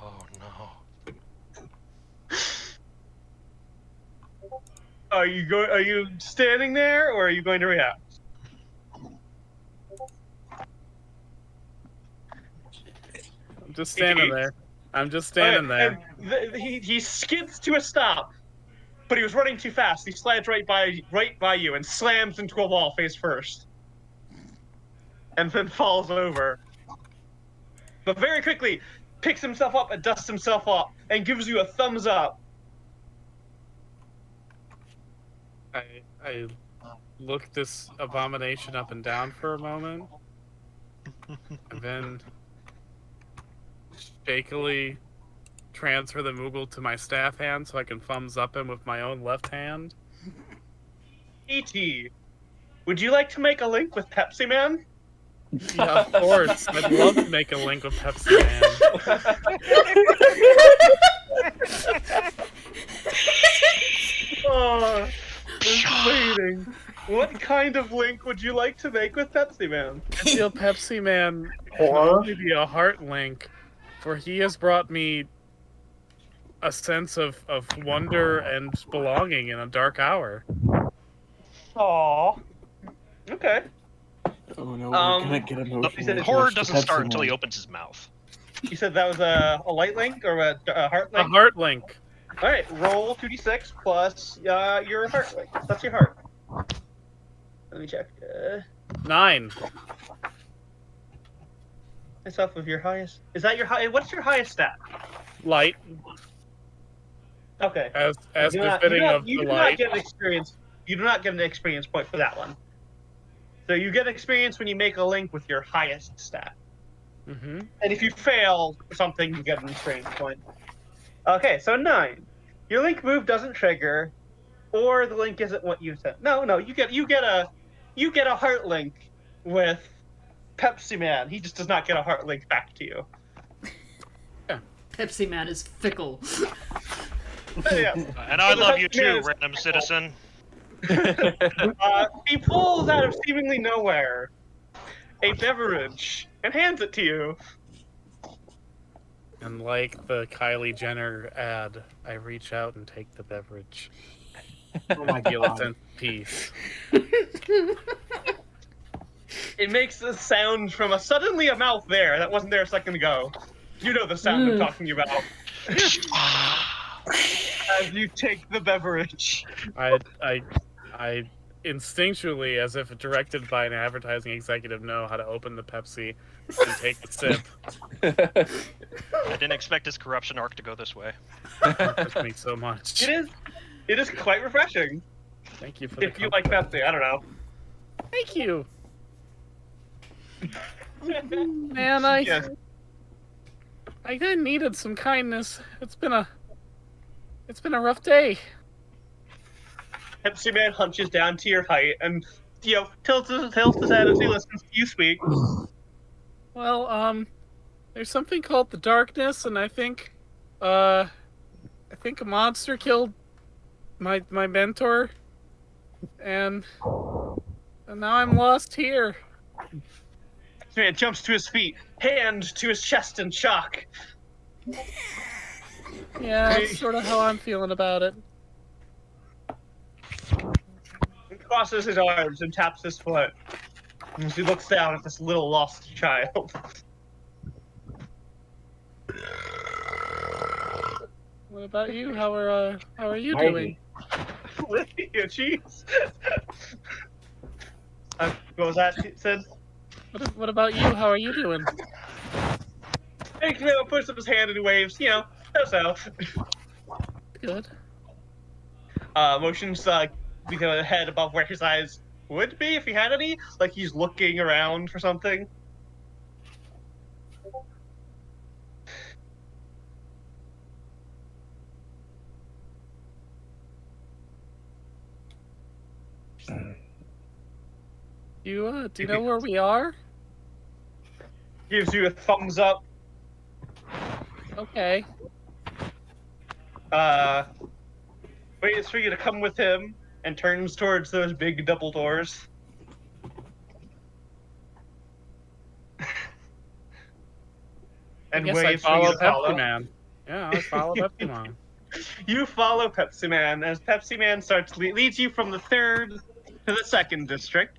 Oh no. Are you standing there, or are you going to react? I'm just standing there. I'm just standing there. And he skids to a stop, but he was running too fast. He slides right by you and slams into a wall face first, and then falls over. But very quickly picks himself up and dusts himself off and gives you a thumbs up. I look this abomination up and down for a moment, and then shakily transfer the Moogle to my staff hand so I can thumbs up him with my own left hand. E.T., would you like to make a link with Pepsi Man? Yeah, of course. I'd love to make a link with Pepsi Man. Oh, just waiting. What kind of link would you like to make with Pepsi Man? I feel Pepsi Man can only be a heart link, for he has brought me a sense of wonder and belonging in a dark hour. Aww. Okay. Oh no, we're gonna get emotional. The horror Watch the doesn't Pepsi start Man. until he opens his mouth. You said that was a light link or a heart A link? heart link. All right, roll 2d6 plus your heart link. That's your heart. Let me check. 9. It's off of your highest. Is that your high? What's your highest stat? Light, Okay. as You do not- befitting you do not- of you the do not light. get an experience. You do not get an experience point for that one. So you get experience when you make a link with your highest stat. Mm-hmm. And if you fail something, you get an experience point. Okay, so 9. Your link move doesn't trigger, or the link isn't what you said. No, you get a heart link with Pepsi Man. He just does not get a heart link back to you. Pepsi Man is fickle. Yeah. And I love you too, random citizen. He pulls out of seemingly nowhere a beverage and hands it to you. And like the Kylie Jenner ad, I reach out and take the beverage. Oh my Feel a god. sense of peace. It makes a sound from suddenly a mouth there that wasn't there a second ago. You know the sound I'm talking about. As you take the beverage. I instinctually, as if directed by an advertising executive, know how to open the Pepsi and take a sip. I didn't expect his corruption arc to go this way. Thanks me so much. It is quite refreshing. Thank you for the If you like compliment. Pepsi, I don't know. Thank you. Man, Yes. I kinda needed some kindness. It's been a rough day. Pepsi Man hunches down to your height and, tilts his head as he listens to you speak. Well, there's something called the darkness, and I think a monster killed my mentor, and now I'm lost here. Pepsi Man jumps to his feet, hand to his chest in shock. Yeah, that's sort of how I'm feeling about it. He crosses his arms and taps his foot. As he looks down at this little lost child. What about you? How are you doing? Lydia, jeez. What was that, Sid? What about you? How are you doing? He puts up his hand and he waves, so. Good. Motions become a head above where his eyes would be if he had any, like he's looking around for something. Do you know where we are? Gives you a thumbs up. Okay. Waits for you to come with him and turns towards those big double doors. I And guess I waits for you follow to Pepsi follow. Man. Yeah, I follow Pepsi Man. You follow Pepsi Man as Pepsi Man leads you from the 3rd to the 2nd district,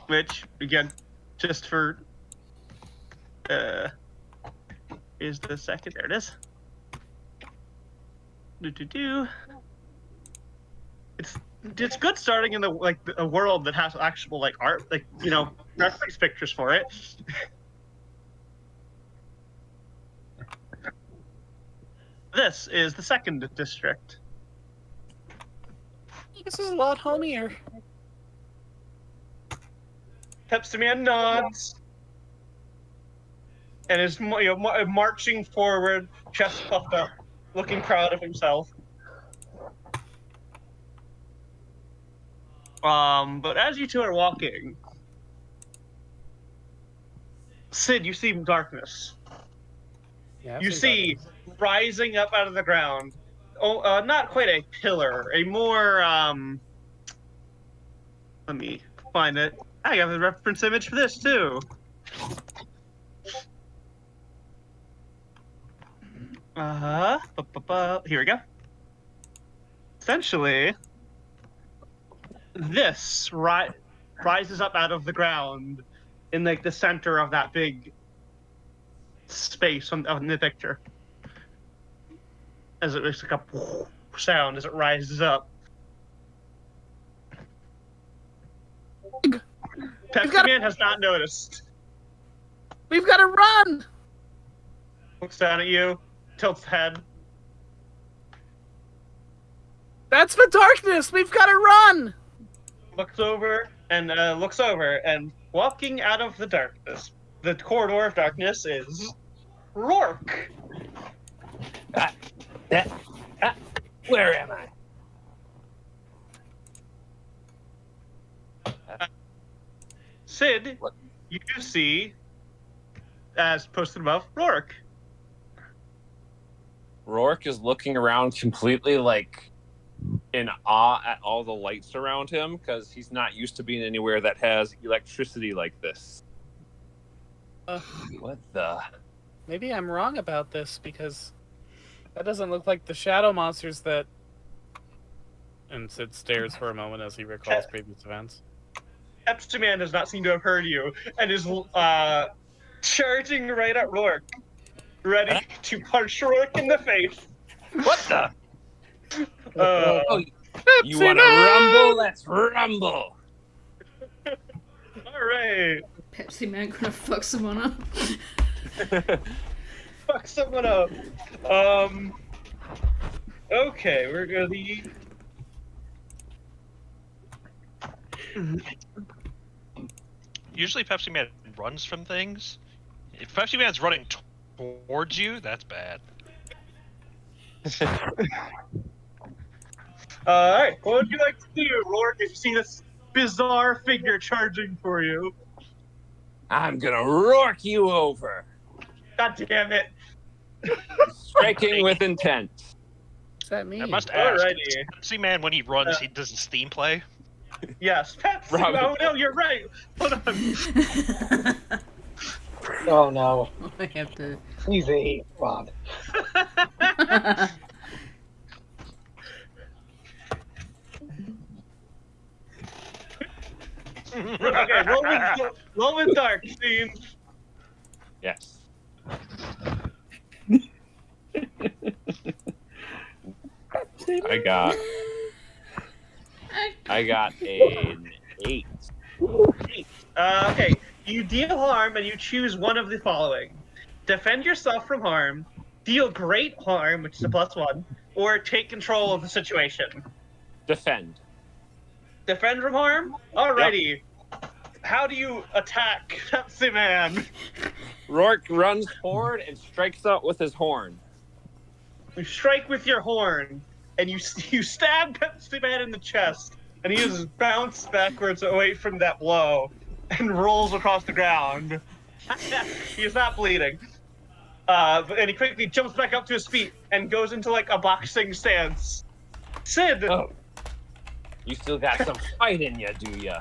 which again, just for is the 2nd. There it is. It's good starting in a world that has actual art, reference pictures for it. This is the 2nd district. This is a lot homier. Pepsi Man nods and is marching forward, chest puffed up, looking proud of himself. But as you two are walking, Sid, you see darkness. Yeah, You see rising up out of the ground. Not quite a pillar, a more let me find it. I have a reference image for this too. Here we go. Essentially, this rises up out of the ground in the center of that big space on the picture. As it makes a sound as it rises up. Pepsi Man has not noticed. We've got to run! Looks down at you, tilts head. That's the darkness! We've got to run! Looks over, and walking out of the darkness, the corridor of darkness, is Rourke. Where am I? Sid, What? you see, as posted above, Rourke. Rourke is looking around completely in awe at all the lights around him because he's not used to being anywhere that has electricity like this. What the? Maybe I'm wrong about this because that doesn't look like the shadow monsters that. And Sid stares for a moment as he recalls previous events. Pepsi Man does not seem to have heard you and is charging right at Rourke, ready to punch Rourke in the face. What the? You Pepsi want to Man! rumble? Let's rumble. All right. Pepsi Man gonna fuck someone up. Fuck someone up. Okay, we're gonna be. Usually Pepsi Man runs from things. If Pepsi Man's running towards you, that's bad. Alright, what would you like to do, Rourke, if you see this bizarre figure charging for you? I'm gonna Rourke you over. God damn it. Striking with intent. What's that mean? I must ask, Alrighty. Pepsi Man, when he runs, he does Steam play? Yes, Pepsi. Robin. Oh no, you're right. Hold on. Oh no. I have to. He's a Rob. Okay, roll with dark, scene. Yes. I got an 8. Okay, you deal harm and you choose one of the following. Defend yourself from harm, deal great harm, which is a +1, or take control of the situation. Defend. Defend from harm? Alrighty. How do you attack Pepsi Man? Rourke runs forward and strikes out with his horn. You strike with your horn, and you stab Pepsi Man in the chest, and he just bounced backwards away from that blow and rolls across the ground. He's not bleeding. And he quickly jumps back up to his feet and goes into like a boxing stance. Sid! Oh. You still got some fight in you, do ya?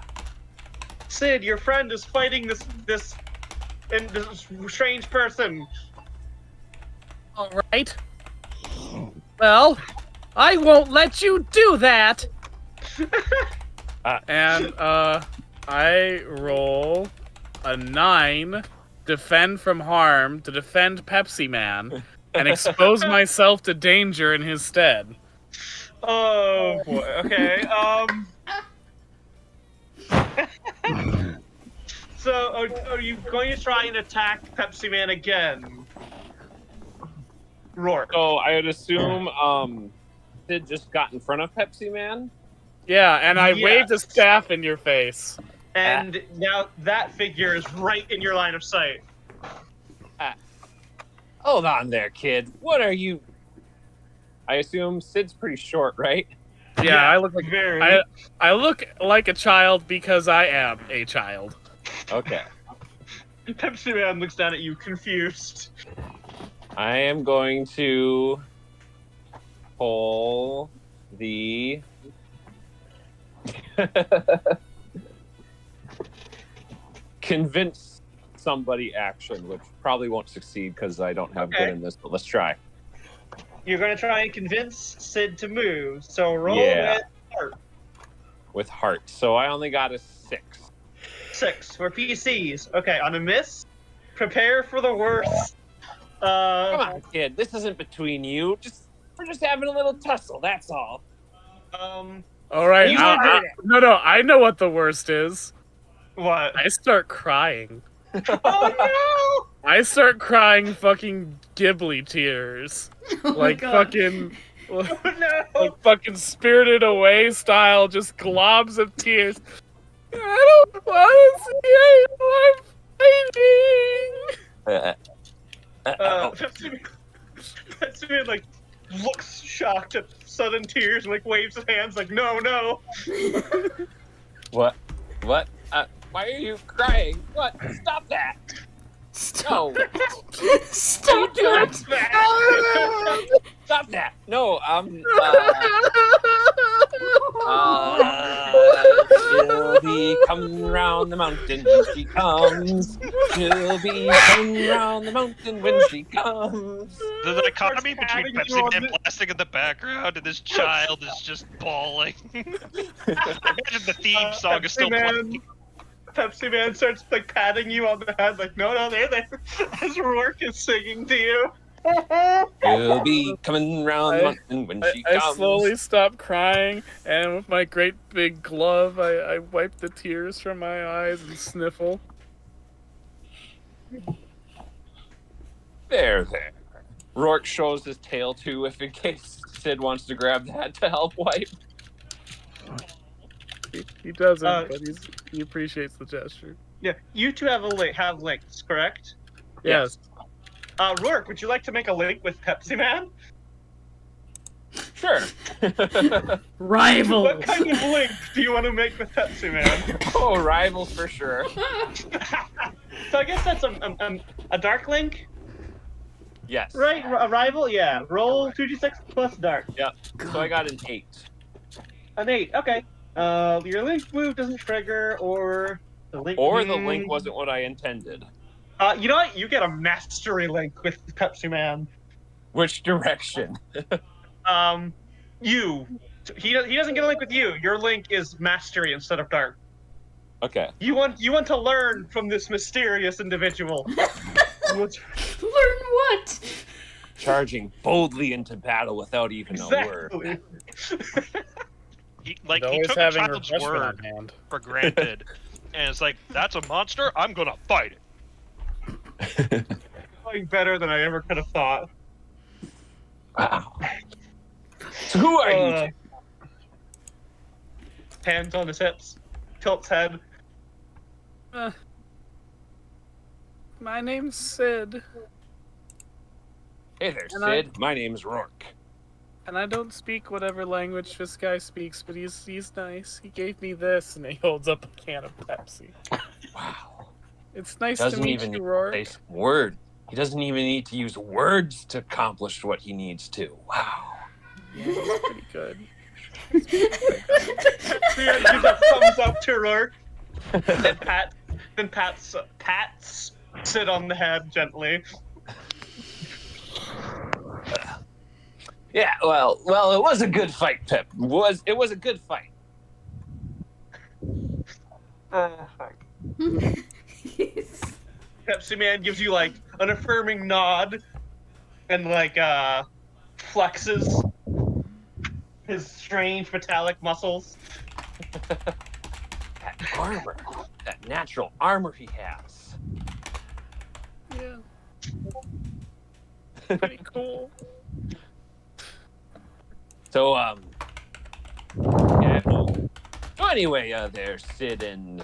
Sid, your friend is fighting this strange person. All right. Well, I won't let you do that. And I roll a 9, defend from harm to defend Pepsi Man, and expose myself to danger in his stead. Oh boy. Okay. So, are you going to try and attack Pepsi Man again? Rourke. So I would assume Sid just got in front of Pepsi Man. Yeah, and I Yes. waved a staff in your face. And now that figure is right in your line of sight. Hold on there, kid. What are you? I assume Sid's pretty short, right? Yeah, I look like very. I look like a child because I am a child. Okay. Pepsi Man looks down at you, confused. I am going to pull the convince somebody action, which probably won't succeed because I don't have good in this, but let's try. You're going to try and convince Sid to move, so roll Yeah. with heart. With heart. So I only got a 6. 6 for PCs. Okay, on a miss, prepare for the worst. Come on, kid. This isn't between you. We're just having a little tussle. That's all. All right. You No, I know what the worst is. What? I start crying. Oh I start crying fucking Ghibli tears. Oh my Like God. fucking no! Oh no! like fucking Spirited Away style, just globs of tears. I don't want to see anyone fighting. Pepsi Man like looks shocked at sudden tears and like waves his hands like no. What? Why are you crying? What? Stop that! Stop. No! Stop it. Stop that! No, she'll be coming round the mountain when she comes. She'll be coming round the mountain when she comes. The dichotomy between patting you Pepsi on Man the- blasting in the background and this child is just bawling. Imagine the theme song is still playing. Pepsi Man starts like patting you on the head like no, there. As Rourke is singing to you. She'll be coming round the mountain when she I comes. slowly stop crying, and with my great big glove, I wipe the tears from my eyes and sniffle. There. Rourke shows his tail too, if in case Sid wants to grab that to help wipe. He doesn't, Uh, but he appreciates the gesture. Yeah, you two have links, correct? Yes. Rourke, would you like to make a link with Pepsi Man? Sure. Rivals. What kind of link do you want to make with Pepsi Man? Oh, rivals for sure. So I guess that's a dark link, Yes. right? A rival, yeah. Roll 2d6 plus dark. Yep. So I got an 8. An 8. Okay. Your link move doesn't trigger, or the link. Or the link wasn't what I intended. You know what? You get a mastery link with Pepsi Man. Which direction? You. He doesn't get a link with you. Your link is mastery instead of dark. Okay. You want to learn from this mysterious individual. Learn what? Charging boldly into battle without even a word. Exactly. He Always took a having child's refreshment word on hand. for granted, and it's like, that's a monster, I'm gonna fight it. Going better than I ever could have thought. Wow. So who are you? Hands on his hips, tilts head. My name's Sid. Hey there, And I- Sid. My name's Rourke. And I don't speak whatever language this guy speaks, but he's nice. He gave me this, and he holds up a can of Pepsi. Wow. It's nice to Doesn't meet even you, need to Rourke. say some word. He doesn't even need to use words to accomplish what he needs to. Wow. Yeah, he's pretty good. Pepsi gives a thumbs up to Rourke. Then pats Sid on the head gently. Yeah, well, it was a good fight, Pep. It was a good fight. Pepsi Man gives you like an affirming nod and like flexes his strange metallic muscles. That armor, that natural armor he has. Yeah. Pretty cool. So, yeah. So anyway, there's Sid and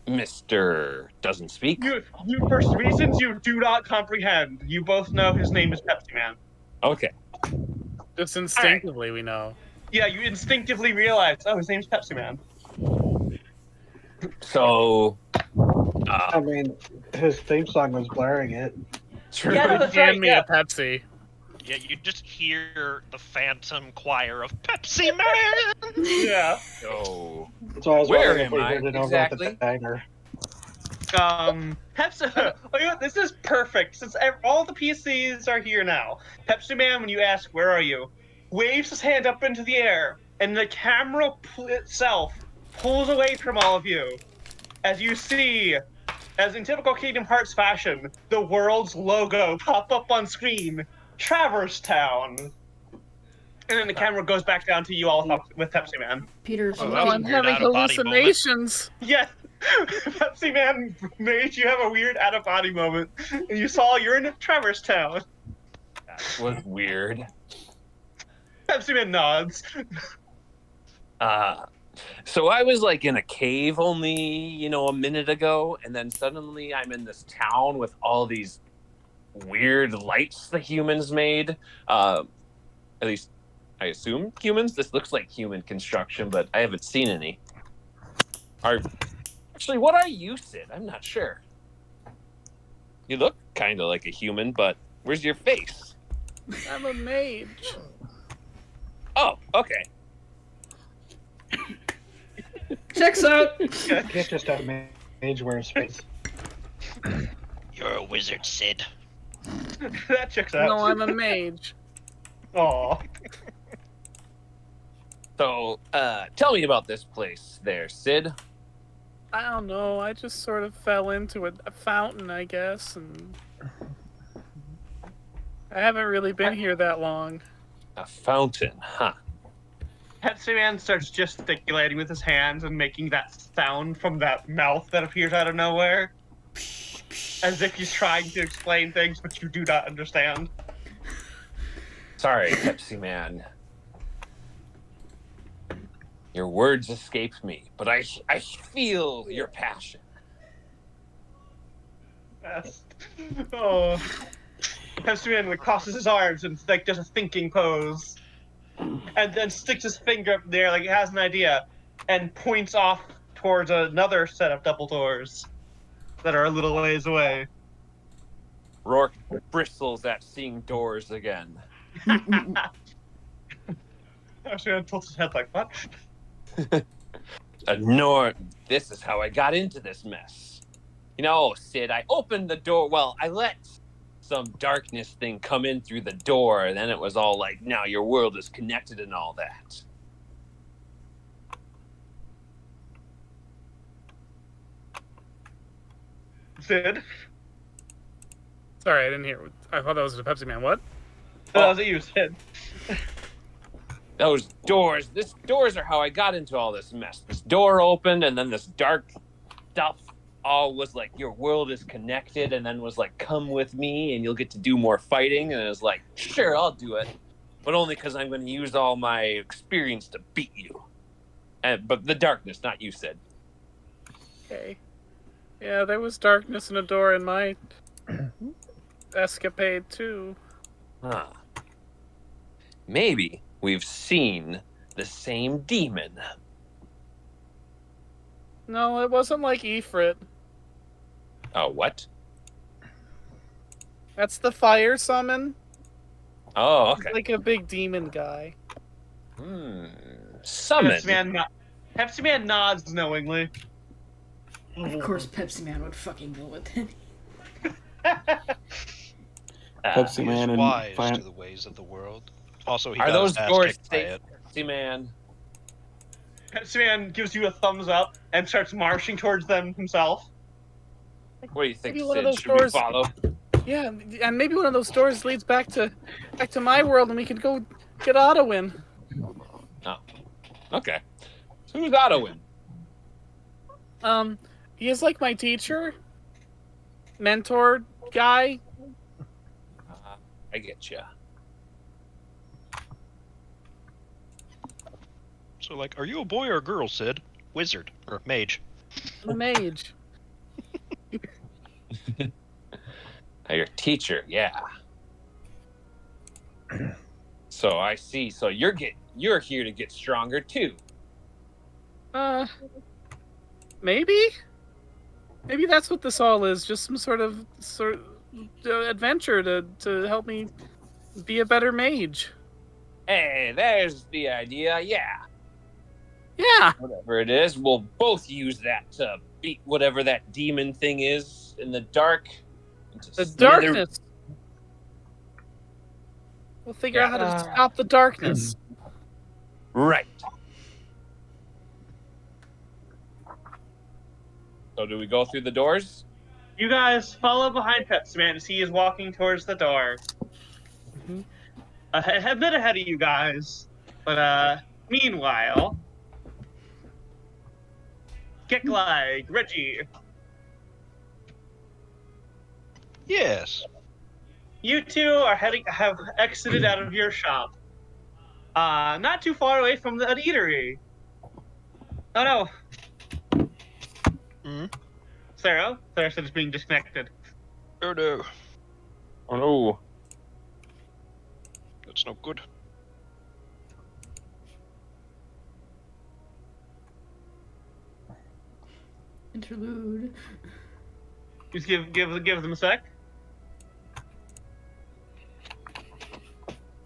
Mr. Doesn't Speak. You for reasons you do not comprehend. You both know his name is Pepsi Man. Okay. Just instinctively, we know. Yeah, you instinctively realize, oh, his name's Pepsi Man. So, I mean, his theme song was blaring it. Yeah, that's Hand right, me yeah. a Pepsi. Yeah, you just hear the phantom choir of Pepsi Man. Yeah. so That's why I was Where wondering if am we I heard it over at the exactly? diner. Pepsi. Oh, yeah, this is perfect since all the PCs are here now. Pepsi Man, when you ask where are you, waves his hand up into the air, and the camera itself pulls away from all of you as you see, as in typical Kingdom Hearts fashion, the world's logo pop up on screen, Traverse Town. And then the camera goes back down to you all with Pepsi Man. Peter's Oh, that Oh, was a I'm looking. weird having out-of-body moment. hallucinations. Yes, Pepsi Man made you have a weird out-of-body moment, and you saw you're in Traverse Town. that was weird. Pepsi Man nods. So I was like in a cave only, a minute ago, and then suddenly I'm in this town with all these weird lights the humans made. At least I assume humans. This looks like human construction, but I haven't seen any. Actually, what are you, Sid? I'm not sure. You look kind of like a human, but where's your face? I'm a mage. Oh, okay. Checks out. You can't just have mage wear his face. You're a wizard, Sid. That checks out. No, I'm a mage. Aw. So, tell me about this place there, Sid. I don't know. I just sort of fell into a fountain, I guess, and I haven't really been here that long. A fountain, huh? Pepsi Man starts gesticulating with his hands and making that sound from that mouth that appears out of nowhere. As if he's trying to explain things, but you do not understand. Sorry, Pepsi Man. Your words escaped me, but I feel your passion. Yes. Oh. Pepsi Man crosses his arms and like does a thinking pose. And then sticks his finger up there like he has an idea and points off towards another set of double doors that are a little ways away. Rourke bristles at seeing doors again. Pepsi Man tilts his head like, what? This is how I got into this mess. Sid, I opened the door. Well, I let some darkness thing come in through the door, and then it was all like, now your world is connected and all that. Sid? Sorry, I didn't hear. I thought that was a Pepsi Man. What? That was you, Sid. Those doors are how I got into all this mess. This door opened, and then this dark stuff all was like, your world is connected, and then was like, come with me and you'll get to do more fighting. And it was like, sure, I'll do it, but only because I'm going to use all my experience to beat you. But the darkness, not you, Sid. Okay. Yeah, there was darkness in a door in my escapade too. Huh. Maybe we've seen the same demon. No, it wasn't like Ifrit. Oh, what? That's the fire summon. Oh, He's okay. like a big demon guy. Summon. Pepsi Man nods knowingly. Of course, Pepsi Man would fucking know it. Pepsi He Man is and wise Fine. to the ways of the world. Also, he Are got his those ass doors kicked by safe, it. Pepsi Man? Pepsi Man gives you a thumbs up and starts marching towards them himself. What do you think, Maybe one of Sid? those Should we doors- follow? Yeah, and maybe one of those doors leads back to my world, and we can go get Ottoin. Okay. So who's Ottoin? He is like my teacher, mentor guy. I get you. So, like, are you a boy or a girl, Sid? Wizard or mage? I'm a mage. Your teacher, yeah. So I see. So you're here to get stronger too. Maybe that's what this all is. Just some sort of adventure to help me be a better mage. Hey, there's the idea. Yeah. Yeah. Whatever it is, we'll both use that to beat whatever that demon thing is in the dark. The darkness. We'll figure out how to stop the darkness. Right. So do we go through the doors? You guys follow behind Pepsi Man as he is walking towards the door. Mhm. A bit ahead of you guys, but meanwhile, Kicklag, Reggie, Yes. you two have exited out of your shop. Not too far away from an eatery. Oh no. Hmm? Sarah said it's being disconnected. Oh no. Oh no. That's not good. Interlude. Just give them a sec.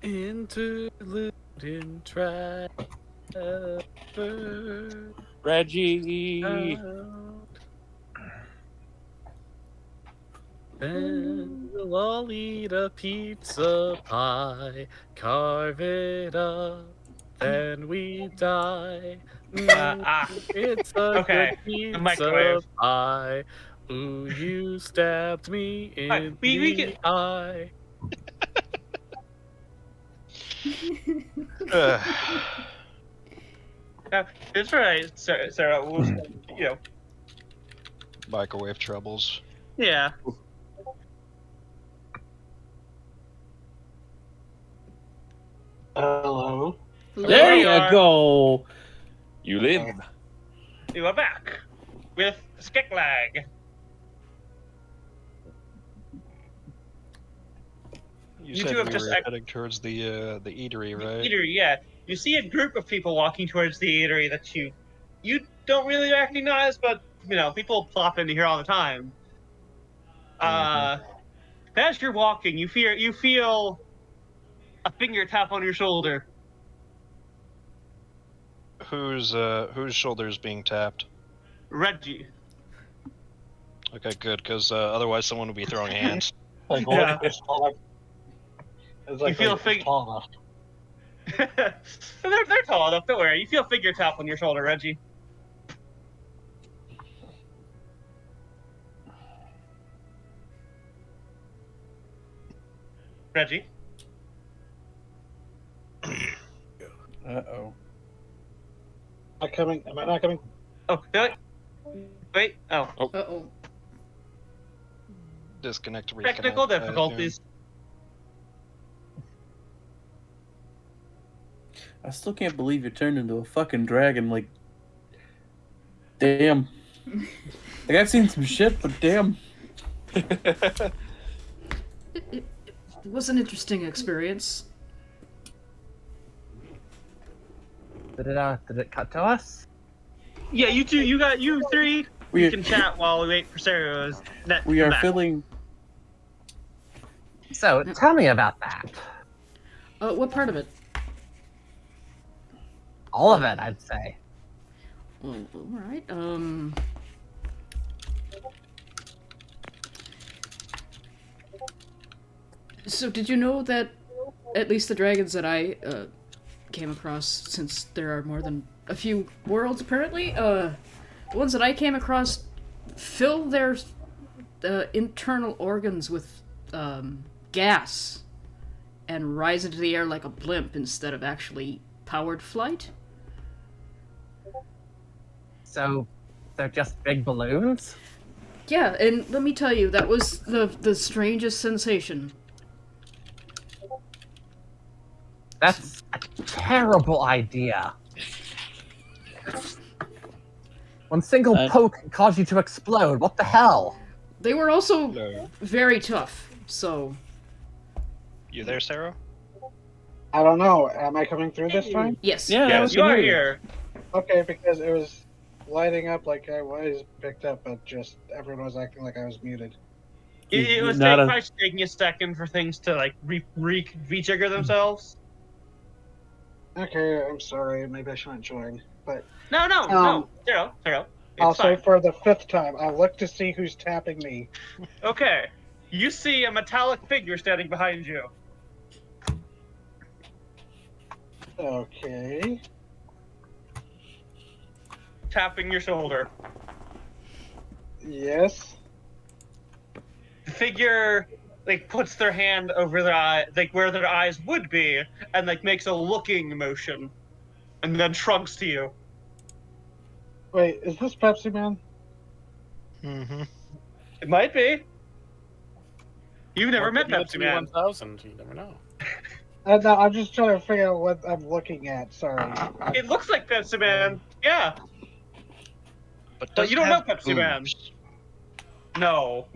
Interlude in Reggie. Then we'll all eat a pizza pie, carve it up, then we die. It's a Okay, good the pizza microwave. pie. Ooh, you stabbed me in we the can- eye. It's right, Sarah. Microwave troubles. Yeah. Hello. There we you are. go. You live. You are back with Skicklag. You You said two have we just were heading towards the eatery, right? Eatery, yeah. You see a group of people walking towards the eatery that you don't really recognize, but people plop into here all the time. As you're walking, you feel a finger tap on your shoulder. Whose shoulder is being tapped? Reggie. Okay, good, because otherwise someone would be throwing hands. Like, Yeah. it's tall. It's like You feel it's tall enough. they're tall enough. Don't worry. You feel a finger tap on your shoulder, Reggie. Reggie. Uh-oh. Not coming. Am I not coming? Oh, wait. Oh, Uh-oh. Disconnect, reconnect. technical I assume. difficulties. I still can't believe you turned into a fucking dragon. Like, damn. Like, I've seen some shit, but damn. It was an interesting experience. Did it cut to us? Yeah, you two, you three. We- You can chat while we wait for Sarah's net. We to come are back. filling. So tell me about that. What part of it? All of it, I'd say. Well, all right. So did you know that at least the dragons that I came across, since there are more than a few worlds apparently, the ones that I came across fill their internal organs with gas and rise into the air like a blimp instead of actually powered flight? So they're just big balloons? Yeah, and let me tell you, that was the strangest sensation. That's a terrible idea. One single poke can cause you to explode. What the hell? They were also very tough, so... You there, Sarah? I don't know. Am I coming through this time? Yes. Yeah, Yes, you are here. Okay, because it was lighting up like I was picked up, but just everyone was acting like I was muted. It was probably taking a second for things to like re-trigger themselves. Okay, I'm sorry. Maybe I shouldn't join. But No. Zero. It's I'll fine. say for the 5th time, I look to see who's tapping me. Okay. You see a metallic figure standing behind you. Okay. Tapping your shoulder. Yes. The figure like puts their hand over their eye, like where their eyes would be, and like makes a looking motion, and then shrugs to you. Wait, is this Pepsi Man? Mm-hmm. It might be. You've never met Pepsi Man. 1000, you never know. No, I'm just trying to figure out what I'm looking at. Sorry. It looks like Pepsi Man. Yeah. But you don't know Pepsi Man. No.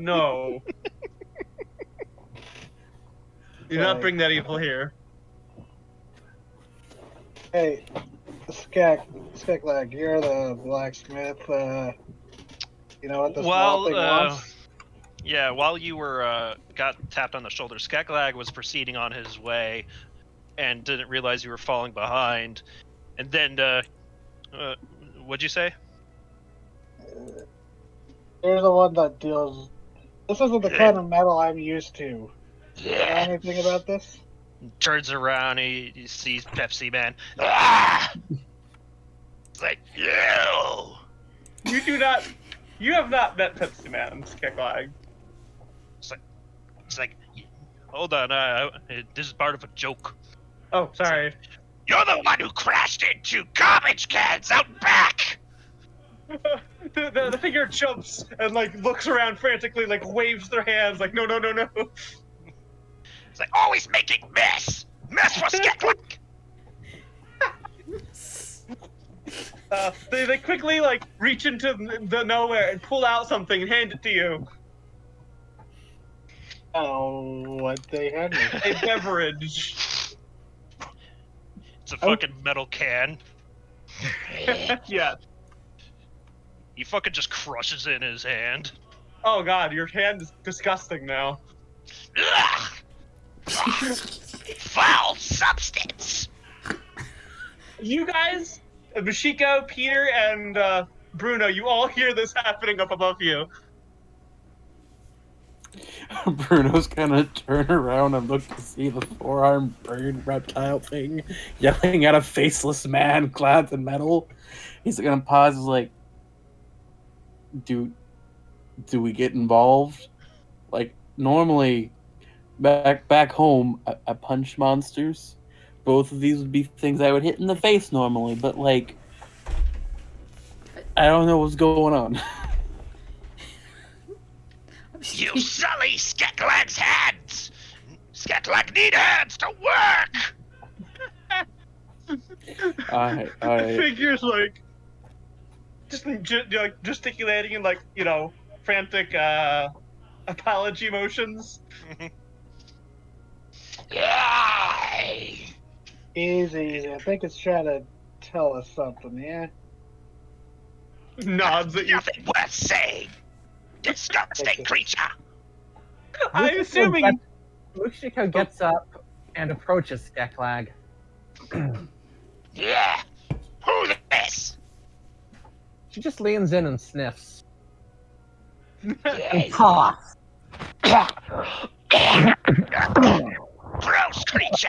Do not bring that evil here. Hey, Skeklag, you're the blacksmith. You know what the small thing wants? Yeah, while you were got tapped on the shoulder, Skeklag was proceeding on his way and didn't realize you were falling behind. And then, what'd you say? You're the one that deals. This isn't the kind of metal I'm used to. Know anything about this? Turns around, he sees Pepsi Man. Ah! It's like, you! You have not met Pepsi Man, Skeklag. It's like, hold on, this is part of a joke. Oh, sorry. You're the one who crashed into garbage cans out back! the figure jumps and like looks around frantically, like waves their hands, like no. It's like, always making mess! Mess for Skeklag! They quickly like reach into the nowhere and pull out something and hand it to you. Oh, what they had me. A beverage. It's a fucking metal can. Yeah. He fucking just crushes it in his hand. Oh god, your hand is disgusting now. Ugh! Foul substance! You guys, Mishiko, Peter, and Bruno, you all hear this happening up above you. Bruno's gonna turn around and look to see the four-armed bird reptile thing yelling at a faceless man clad in metal. He's gonna pause, like, do we get involved? Like, normally, back home, I punch monsters. Both of these would be things I would hit in the face normally, but, like, I don't know what's going on. You sully Skeklag's hands! Skeklag need hands to work! I Figures like just like gesticulating and like frantic apology motions. Easy. I think it's trying to tell us something, yeah? Nods at you. Nothing worth saying. Disgusting creature. I'm assuming. Mushiko gets up and approaches Skeklag. Yeah. Who's this? She just leans in and sniffs. And Yes. coughs. Gross creature.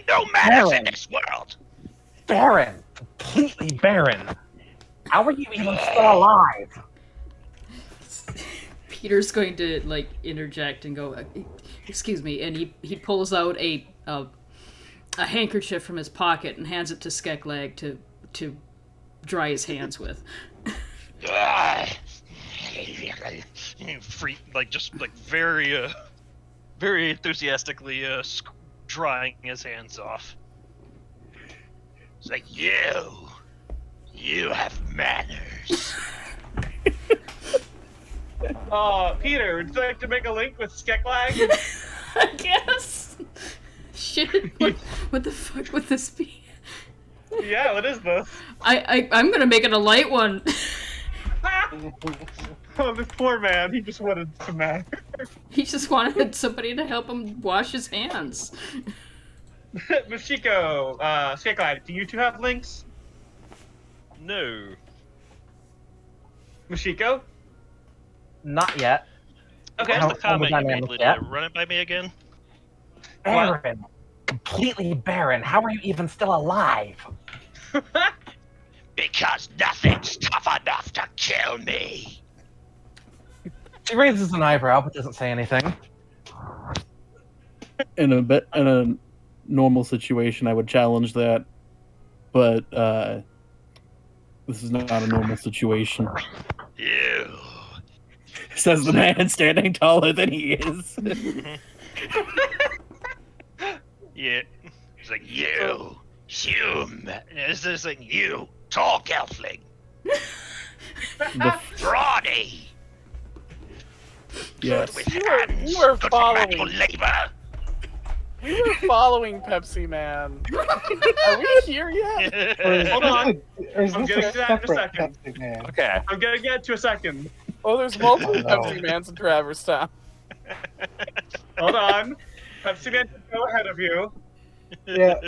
No manners in this world. Barren. Completely barren. How are you even still alive? Peter's going to like interject and go, "Excuse me," and he pulls out a handkerchief from his pocket and hands it to Skeklag to dry his hands with. Very enthusiastically drying his hands off. It's like, you have manners. Peter, would you like to make a link with Skeklag? I guess. Shit. What the fuck would this be? Yeah, what is this? I'm gonna make it a light one. Oh, this poor man. He just wanted some man. He just wanted somebody to help him wash his hands. Mashiko, Skeklag, do you two have links? No. Mashiko? Not yet. Okay. How- What's the comment how you the made, dynamic Lydia? yet? Run it by me again. Barren. Completely barren. How are you even still alive? Because nothing's tough enough to kill me. She raises an eyebrow but doesn't say anything. In a normal situation, I would challenge that, but this is not a normal situation. You. Says the man standing taller than he is. Yeah. It's like, you. Human. It's just like, you. Tall gelfling. The- Brawny. yes. With You hands. were Good following. manual labor. We were following Pepsi Man. Are we here yet? Hold on. Or is I'm this getting a to that in a separate second. Pepsi Man? Okay. I'm gonna get to a second. Oh, there's multiple Oh, no. Pepsi Mans in Traverse Town. Hold on. Pepsi Man can go ahead of you. Yeah.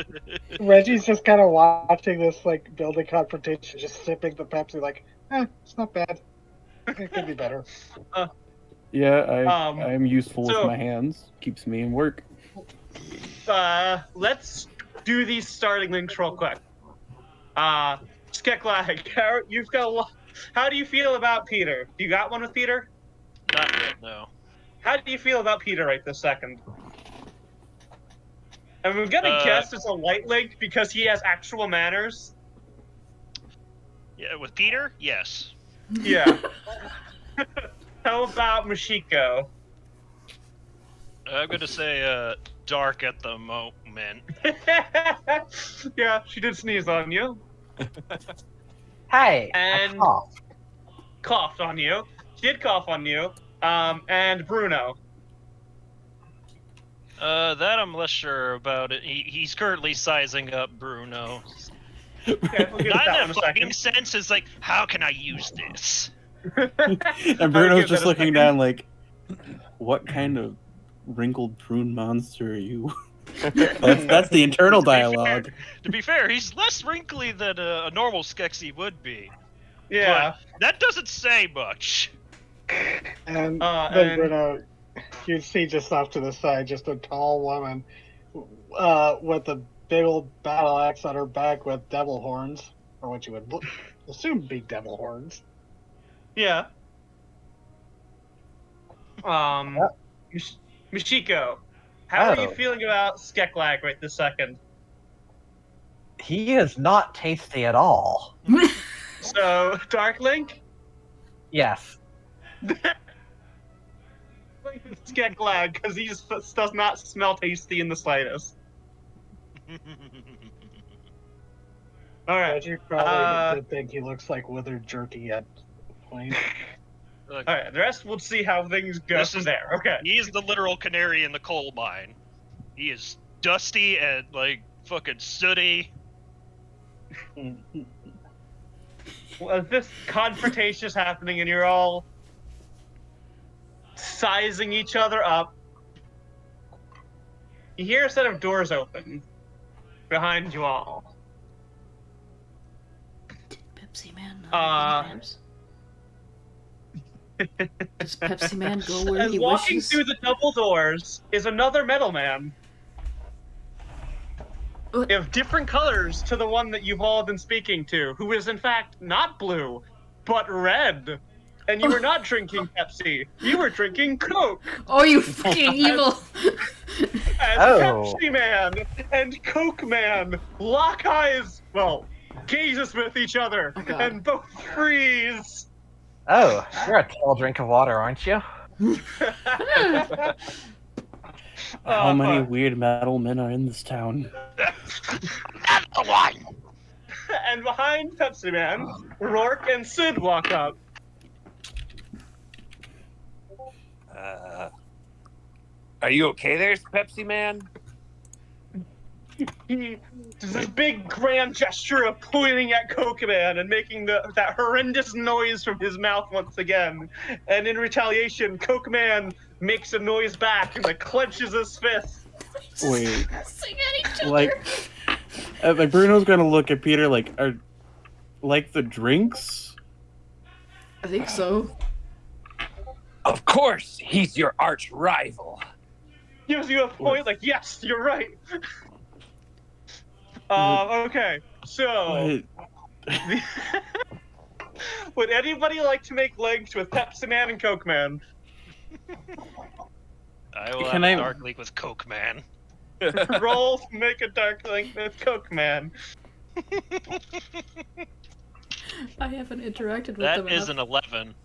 Reggie's just kind of watching this like building confrontation, just sipping the Pepsi, like, it's not bad. It could be better. Yeah, Um, I'm useful so- with my hands. Keeps me in work. Let's do these starting links real quick. Skeklag, you've got a lot. How do you feel about Peter? You got one with Peter? Not yet, no. How do you feel about Peter right this second? I'm gonna guess it's a light link because he has actual manners. Yeah, with Peter? Yes. Yeah. How about Mashiko? I'm gonna say dark at the moment. Yeah, she did sneeze on you. Hey, And- I coughed. Coughed on you. She did cough on you. And Bruno. That I'm less sure about it. He's currently sizing up Bruno. Okay, we'll give it Not that in one a a fucking second. sense, it's like, how can I use this? And Bruno's give just that a looking second. down like, what kind of wrinkled prune monster are you? that's the internal dialogue. To be fair, he's less wrinkly than a normal Skeksis would be. Yeah. That doesn't say much. And and- then Bruno, you see just off to the side, just a tall woman with a big old battle axe on her back with devil horns, or what you would assume be devil horns. Yeah. Mashiko, how are you Oh. feeling about Skeklag right this second? He is not tasty at all. So, Dark Link? Yes. Skeklag, because he just does not smell tasty in the slightest. Alright. Reggie probably did think he looks like withered jerky at point. Look, Alright, the rest we'll see how things go This from is- there. Okay. He's the literal canary in the coal mine. He is dusty and like fucking sooty. Well, as this confrontation is happening and you're all sizing each other up, you hear a set of doors open behind you all. Pepsi Man. Does Pepsi Man go where As he walking wishes? through the double doors is another metal man. What? Of different colors to the one that you've all been speaking to, who is in fact not blue, but red. And you were not drinking Pepsi. You were drinking Coke. Oh, you fucking evil! As Oh. Pepsi Man and Coke Man lock eyes, well, gazes with each other, Oh, God. and both freeze. Oh, you're a tall drink of water, aren't you? How many weird metal men are in this town? Another one. And behind Pepsi Man, Rourke and Sid walk up. Are you okay there, Pepsi Man? He does this big grand gesture of pointing at Coke Man and making that horrendous noise from his mouth once again. And in retaliation, Coke Man makes a noise back and like clenches his fist. Wait, Sing at each other. like Bruno's gonna look at Peter like, are like the drinks? I think so. Of course, he's your arch rival. Gives you a point like, yes, you're right. Okay, so What? would anybody like to make links with Pepsi Man and Coke Man? I will Can have I- a dark link with Coke Man. Roll to make a dark link with Coke Man. I haven't interacted with That them is enough. an 11.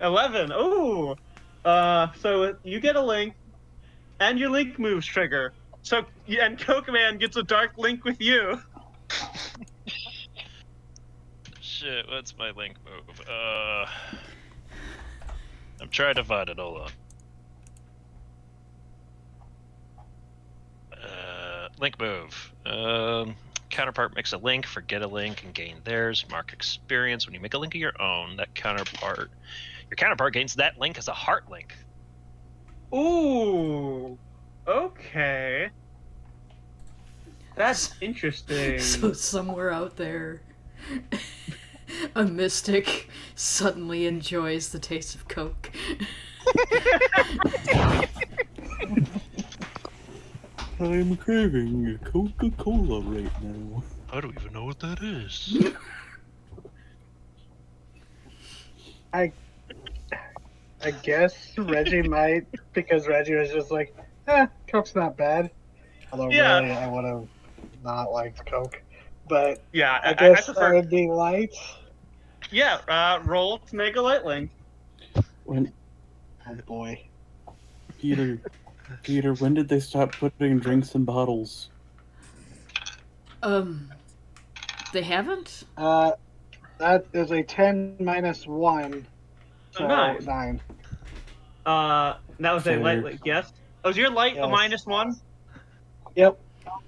11. Ooh. So you get a link, and your link moves trigger. So and Coke Man gets a dark link with you. Shit, what's my link move? I'm trying to find it. Hold on. Link move. Counterpart makes a link, forget a link, and gain theirs. Mark experience. When you make a link of your own, your counterpart gains that link as a heart link. Ooh. Okay. That's interesting. So somewhere out there, a mystic suddenly enjoys the taste of Coke. I'm craving Coca-Cola right now. I don't even know what that is. I guess Reggie might, because Reggie was just like, Coke's not bad. Although Yeah. really, I would have not liked Coke. But Yeah, I I guess I prefer. would be light. Yeah, roll to make a light link. When Oh boy. Peter, when did they stop putting drinks in bottles? They haven't? That is a 10 minus 1. So Nice. 9. That was a Fair. light link, yes? Was your light a Yes. -1? Yep.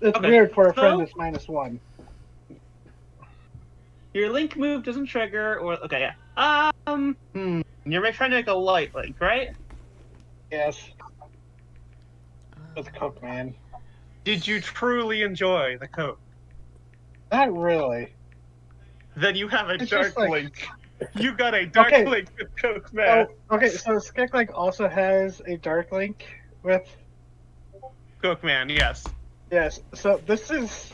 It's Okay. weird for a So- friend that's -1. Your link move doesn't trigger, or okay, yeah. You're trying to make a light link, right? Yes. With Coke, man. Did you truly enjoy the Coke? Not really. Then you have a It's dark just like- link. You got a dark Okay. link with Coke, man. Oh, okay, so Skicklink also has a dark link with. Coke man, yes. Yes, so this is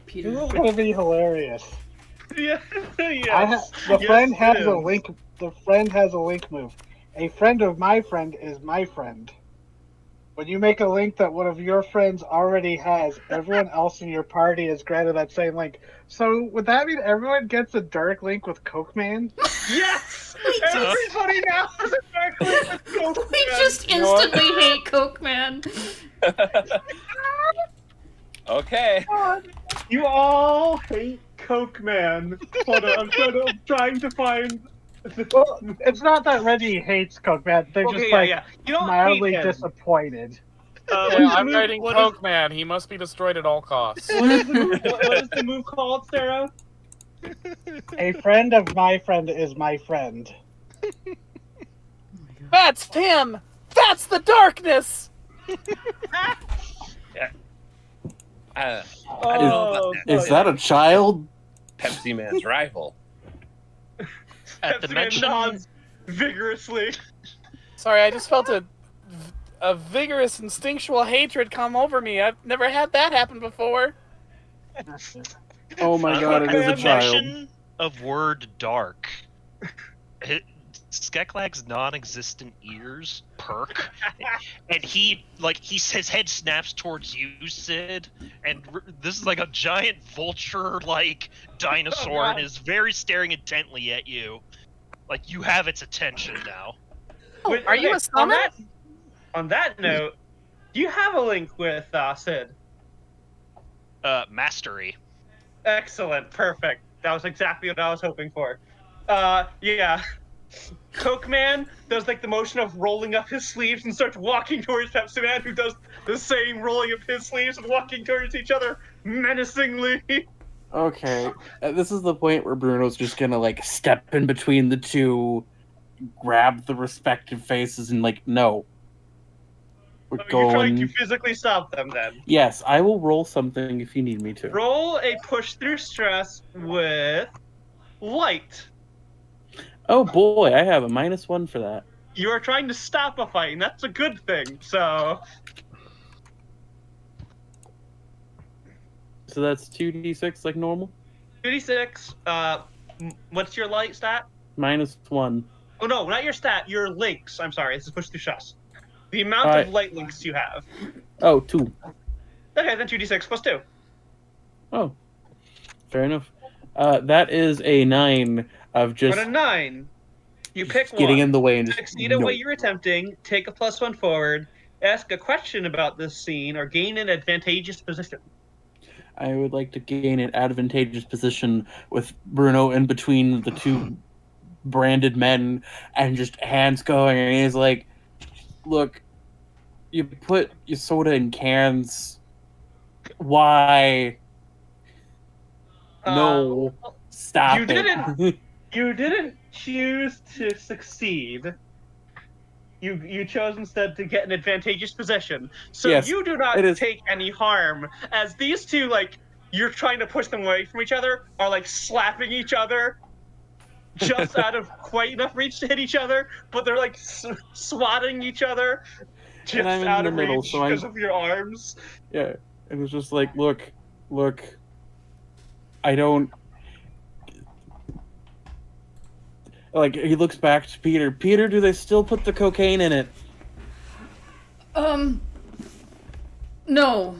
Peter. gonna be hilarious. Yeah, yes. The Yes, friend it has is. a link. The friend has a link move. A friend of my friend is my friend. When you make a link that one of your friends already has, everyone else in your party is granted that same link. So would that mean everyone gets a dark link with Coke Man? Yes! Everybody now has a dark link with Coke We man. just You know what? instantly hate Coke Man. Okay. You all hate Coke man. Hold on, I'm trying to find Well, it's not that Reggie hates Coke Man. They're Okay, just yeah, like yeah. You don't mildly hate him. disappointed. What Yeah, is the I'm move? writing What is, Coke Man. He must be destroyed at all costs. what is the move? What is the move called, Sarah? A friend of my friend is my friend. That's him! That's the darkness! I don't know Oh, about that. Is that a child? Pepsi Man's rival? At the Pepsi Man mention, nods vigorously. Sorry, I just felt a vigorous instinctual hatred come over me. I've never had that happen before. Oh my Uh, god, it is a Man, at the child. mention of word dark, Skeklag's non-existent ears perk, and he his head snaps towards you, Sid, and this is like a giant vulture dinosaur, and is very staring intently at you, like you have its attention now. Wait, Are you okay, a summon? On that note, do you have a link with Sid? Mastery. Excellent, perfect. That was exactly what I was hoping for. Yeah. Coke Man does the motion of rolling up his sleeves and starts walking towards Pepsi Man, who does the same rolling up his sleeves and walking towards each other menacingly. Okay, this is the point where Bruno's just gonna step in between the two, grab the respective faces, and no. We're You're trying to going. physically stop them then. Yes, I will roll something if you need me to. Roll a push through stress with light. Oh boy, I have a -1 for that. You are trying to stop a fight, and that's a good thing, so... So that's 2d6 like normal? 2d6, what's your light stat? -1. Oh no, not your stat, your links. I'm sorry, this is push through stress. The amount Alright. of light links you have. Oh, 2. Okay, then 2d6 plus 2. Oh, fair enough. That is a 9 of just On a 9, you pick getting one. in the way and just Succeed at what you're attempting, take a +1 forward, ask a question about this scene, or gain an advantageous position. I would like to gain an advantageous position with Bruno in between the two branded men and just hands going, and he's like, look, you put your soda in cans. Why? No. Stop you it. didn't- You didn't choose to succeed. You chose instead to get an advantageous position. So Yes, you do not it is. take any harm, as these two, you're trying to push them away from each other, are slapping each other just out of quite enough reach to hit each other, but they're swatting each other just And I'm in out the of middle, reach so because of your arms. Yeah, it was just like, look, I don't... he looks back to Peter. Peter, do they still put the cocaine in it? No.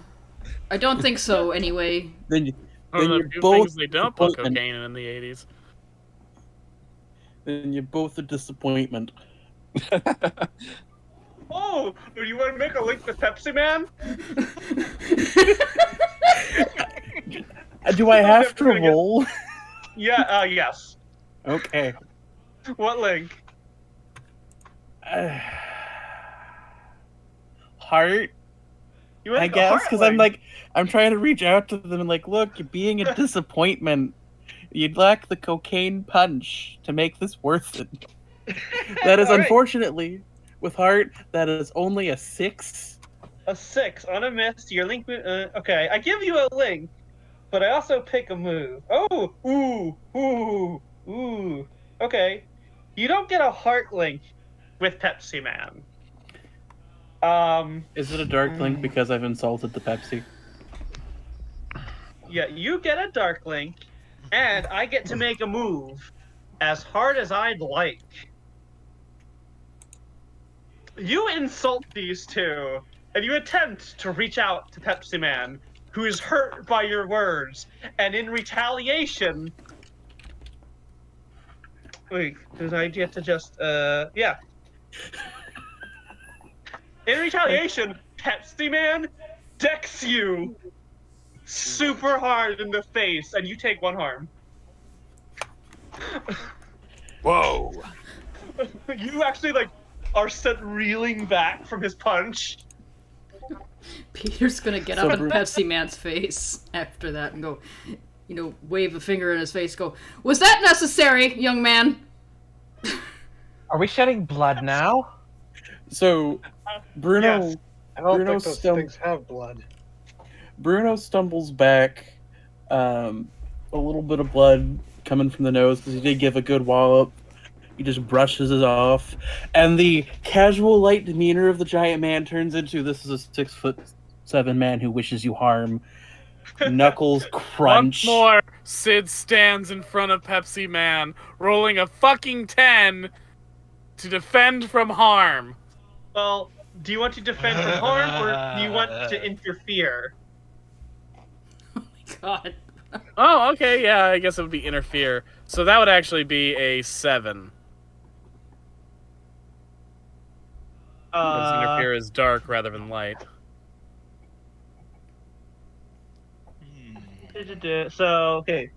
I don't think so, anyway. Then One of the you're few both things they don't put disappointment. cocaine in the 80s. Then you're both a disappointment. Oh, do you want to make a link with Pepsi Man? Do I have to Never gonna roll? Yeah, yes. Okay. What link? Heart, You want I a guess, heart because link? I'm trying to reach out to them and look, you're being a disappointment. You'd lack the cocaine punch to make this worth it. That is All right. unfortunately, with Heart, that is only a 6. A 6 on a miss. Your link. Okay, I give you a link, but I also pick a move. Oh, ooh. Okay, you don't get a heart link with Pepsi Man. Is it a dark link because I've insulted the Pepsi? Yeah, you get a dark link, and I get to make a move as hard as I'd like. You insult these two, and you attempt to reach out to Pepsi Man, who is hurt by your words, and in retaliation... Wait, did I get to just, yeah. In retaliation, Pepsi Man decks you super hard in the face, and you take 1 harm. Whoa! You actually like are sent reeling back from his punch. Peter's gonna get So up in Bru- Pepsi Man's face after that and go, wave a finger in his face, go, "Was that necessary, young man?" Are we shedding blood now? So Bruno Yes. I don't Bruno think those stum- things have blood. Bruno stumbles back, a little bit of blood coming from the nose because he did give a good wallop. He just brushes it off, and the casual, light demeanor of the giant man turns into, "This is a 6'7" man who wishes you harm." Knuckles crunch. Once more, Sid stands in front of Pepsi Man, rolling a fucking 10 to defend from harm. Well, do you want to defend from harm or do you want to interfere? Oh my god. Oh, okay, yeah, I guess it would be interfere. So that would actually be a 7. Because interfere is dark rather than light. So, okay.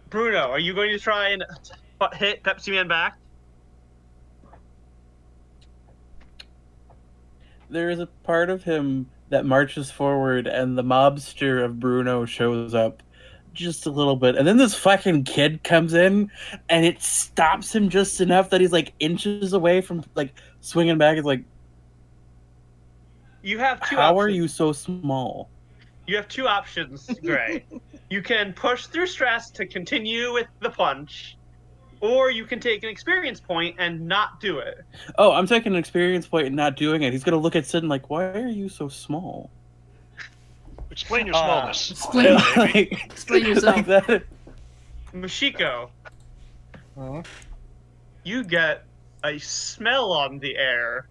Bruno, are you going to try and hit Pepsi Man back? There is a part of him that marches forward, and the mobster of Bruno shows up just a little bit, and then this fucking kid comes in, and it stops him just enough that he's like inches away from like swinging back. It's like, You have two how options. are you so small? You have two options, Gray. You can push through stress to continue with the punch, or you can take an experience point and not do it. Oh, I'm taking an experience point and not doing it. He's gonna look at Sid and like, why are you so small? Explain your smallness. Explain, Like- explain yourself. like that. Mashiko, Huh? you get a smell on the air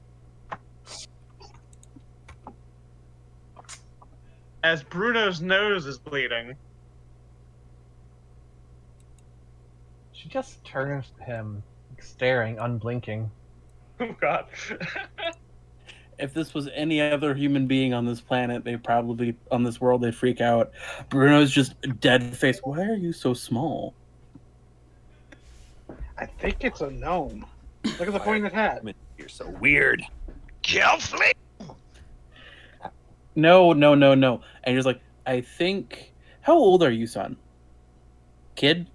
as Bruno's nose is bleeding. She just turns to him, staring, unblinking. Oh god. If this was any other human being on this planet, they probably, on this world, they'd freak out. Bruno's just dead face. Why are you so small? I think it's a gnome. Look at the pointed hat. You're so weird. Gelfling? No. And you're just like, I think. How old are you, son? Kid?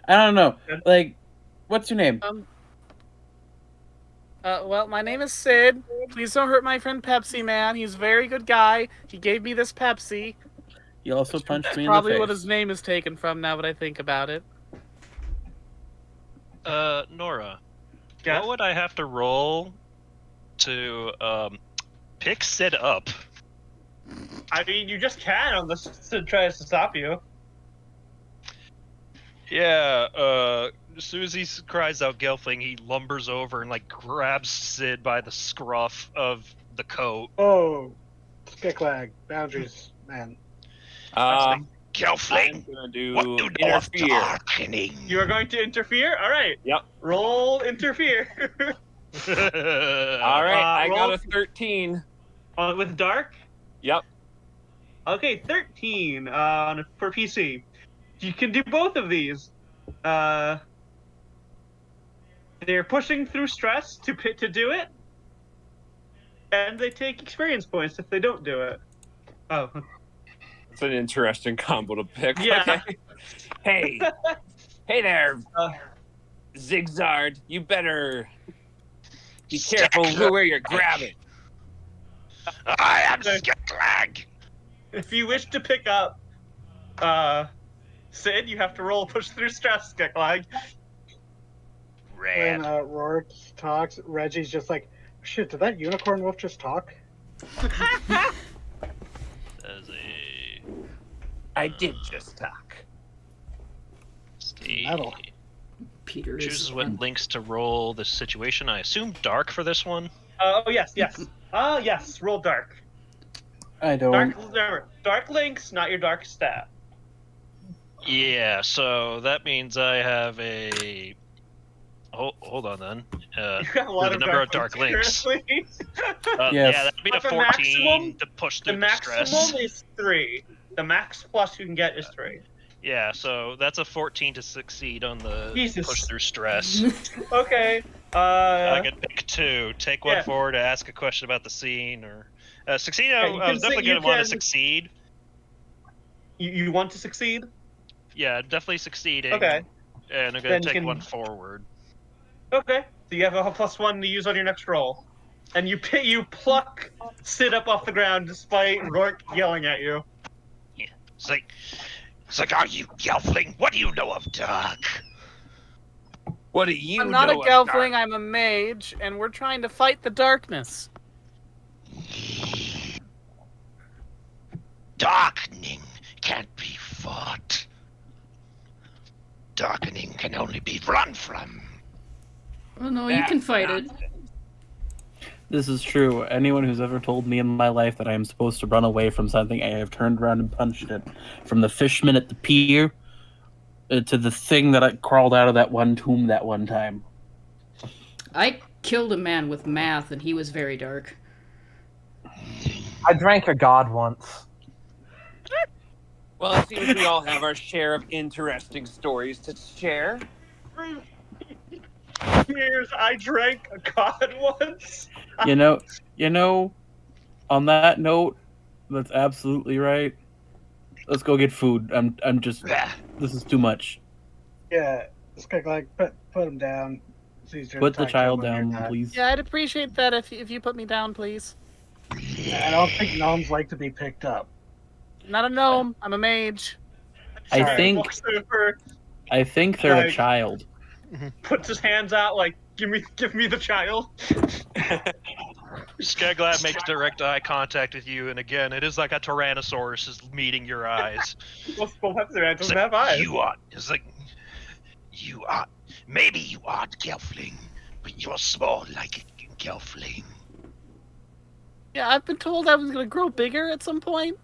I don't know. Like, what's your name? Well, my name is Sid. Please don't hurt my friend Pepsi Man. He's a very good guy. He gave me this Pepsi. You also punched That's me in the probably face. what his name is taken from now that I think about it. Nora, Yes? what would I have to roll to pick Sid up? I mean, you just can unless Sid tries to stop you. Yeah, as soon as he cries out Gelfling, he lumbers over and like grabs Sid by the scruff of the coat. Oh, Skicklag. Boundaries, man. I'm Gelfling? gonna do What do dwarf interfere. darkening? You are going to interfere? Alright. Yep. Roll interfere. All right, I got roll- a 13. With dark? Yep. Okay, 13 for PC. You can do both of these. They're pushing through stress to do it, and they take experience points if they don't do it. Oh, It's an interesting combo to pick. Yeah. Okay. Hey. Hey there, Uh, Zigzard. You better be careful where you're grabbing. I am Skitlag. if you wish to pick up Sid, you have to roll push through stress, Skicklag. When Red. Rourke talks, Reggie's just like, shit, did that unicorn wolf just talk? As a I did just talk. Metal. Peter chooses is what links to roll the situation. I assume dark for this one. Oh yes. Yes, roll dark. I don't. Remember, dark links, not your dark stat. Yeah, so that means I have a. Hold on then. You got a lot the of number of dark dark links. currently. Yes. Yeah, that'd be a But the 14 maximum- to push The through the stress. maximum is 3. The max plus you can get is 3. Yeah, so that's a 14 to succeed on the Jesus. push through stress. Okay. I can pick 2. Take one yeah. forward to ask a question about the scene, or succeed. Yeah, you I was can definitely you going to want to can- succeed. You want to succeed? Yeah, definitely succeeding. Okay. And I'm going Then to you take can- one forward. Okay. So you have a +1 to use on your next roll, and you pluck Sid up off the ground despite Rourke yelling at you. It's like, are you Gelfling? What do you know of dark? What do you I'm not a know of gelfling, dark? I'm a mage, and we're trying to fight the darkness. Darkening can't be fought. Darkening can only be run from. Well, no, you can fight it. This is true. Anyone who's ever told me in my life that I am supposed to run away from something, I have turned around and punched it. From the fishman at the pier to the thing that I crawled out of that one tomb that one time. I killed a man with math, and he was very dark. I drank a god once. Well, it seems we all have our share of interesting stories to share. Years I drank a god once. You know, on that note, that's absolutely right. Let's go get food. I'm just, this is too much. Yeah, it's like put him down. It's easier Put to the talk to him child when you're down, not. please. Yeah, I'd appreciate that if you put me down, please. I don't think gnomes like to be picked up. Not a gnome, I'm a mage. I Sorry, think- walks over, I think they're a Like- child. puts his hands out like, give me the child. Skaglad makes direct eye contact with you, and again, it is like a Tyrannosaurus is meeting your eyes. Well, that's the It's doesn't have like, eyes. you are. It's like you are. Maybe you aren't Gelfling, but you're small like a Gelfling. Yeah, I've been told I was gonna grow bigger at some point.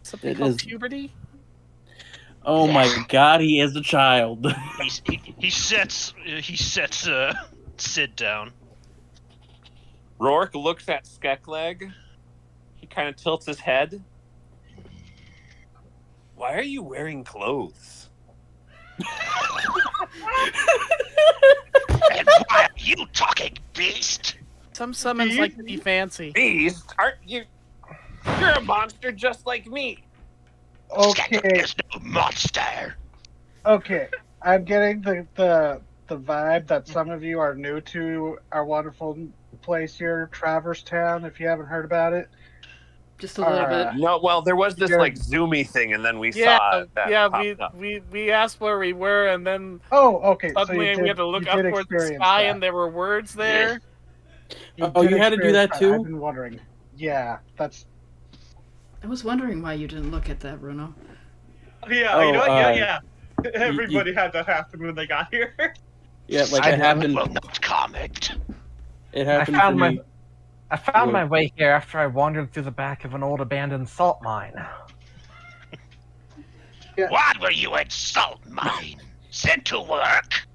Something It called is- puberty. Oh my god, he is a child. He sets Sid down. Rourke looks at Skekleg. He kind of tilts his head. Why are you wearing clothes? And why are you talking, beast? Some summons like to be fancy. Beast? Aren't you? You're a monster just like me. Okay, There's no monster. okay. I'm getting the vibe that some of you are new to our wonderful place here, Traverse Town. If you haven't heard about it, Just a little Alright. bit. No, well, there was this You're- like zoomy thing, and then we Yeah, saw that. yeah, popped up. we asked where we were, and then oh, okay. suddenly so you we had to look you up did towards the experience sky, that. and there were words there. Oh, did you had to do experience that too? I've been wondering. Yeah, that's I was wondering why you didn't look at that, Bruno. Yeah, Oh, you know what? uh, Yeah. Everybody had that happen when they got here. Yeah, like I it happened. Will not comment. It happened found for my- me. I found Good. my way here after I wandered through the back of an old abandoned salt mine. What were you in salt mine? Sent to work?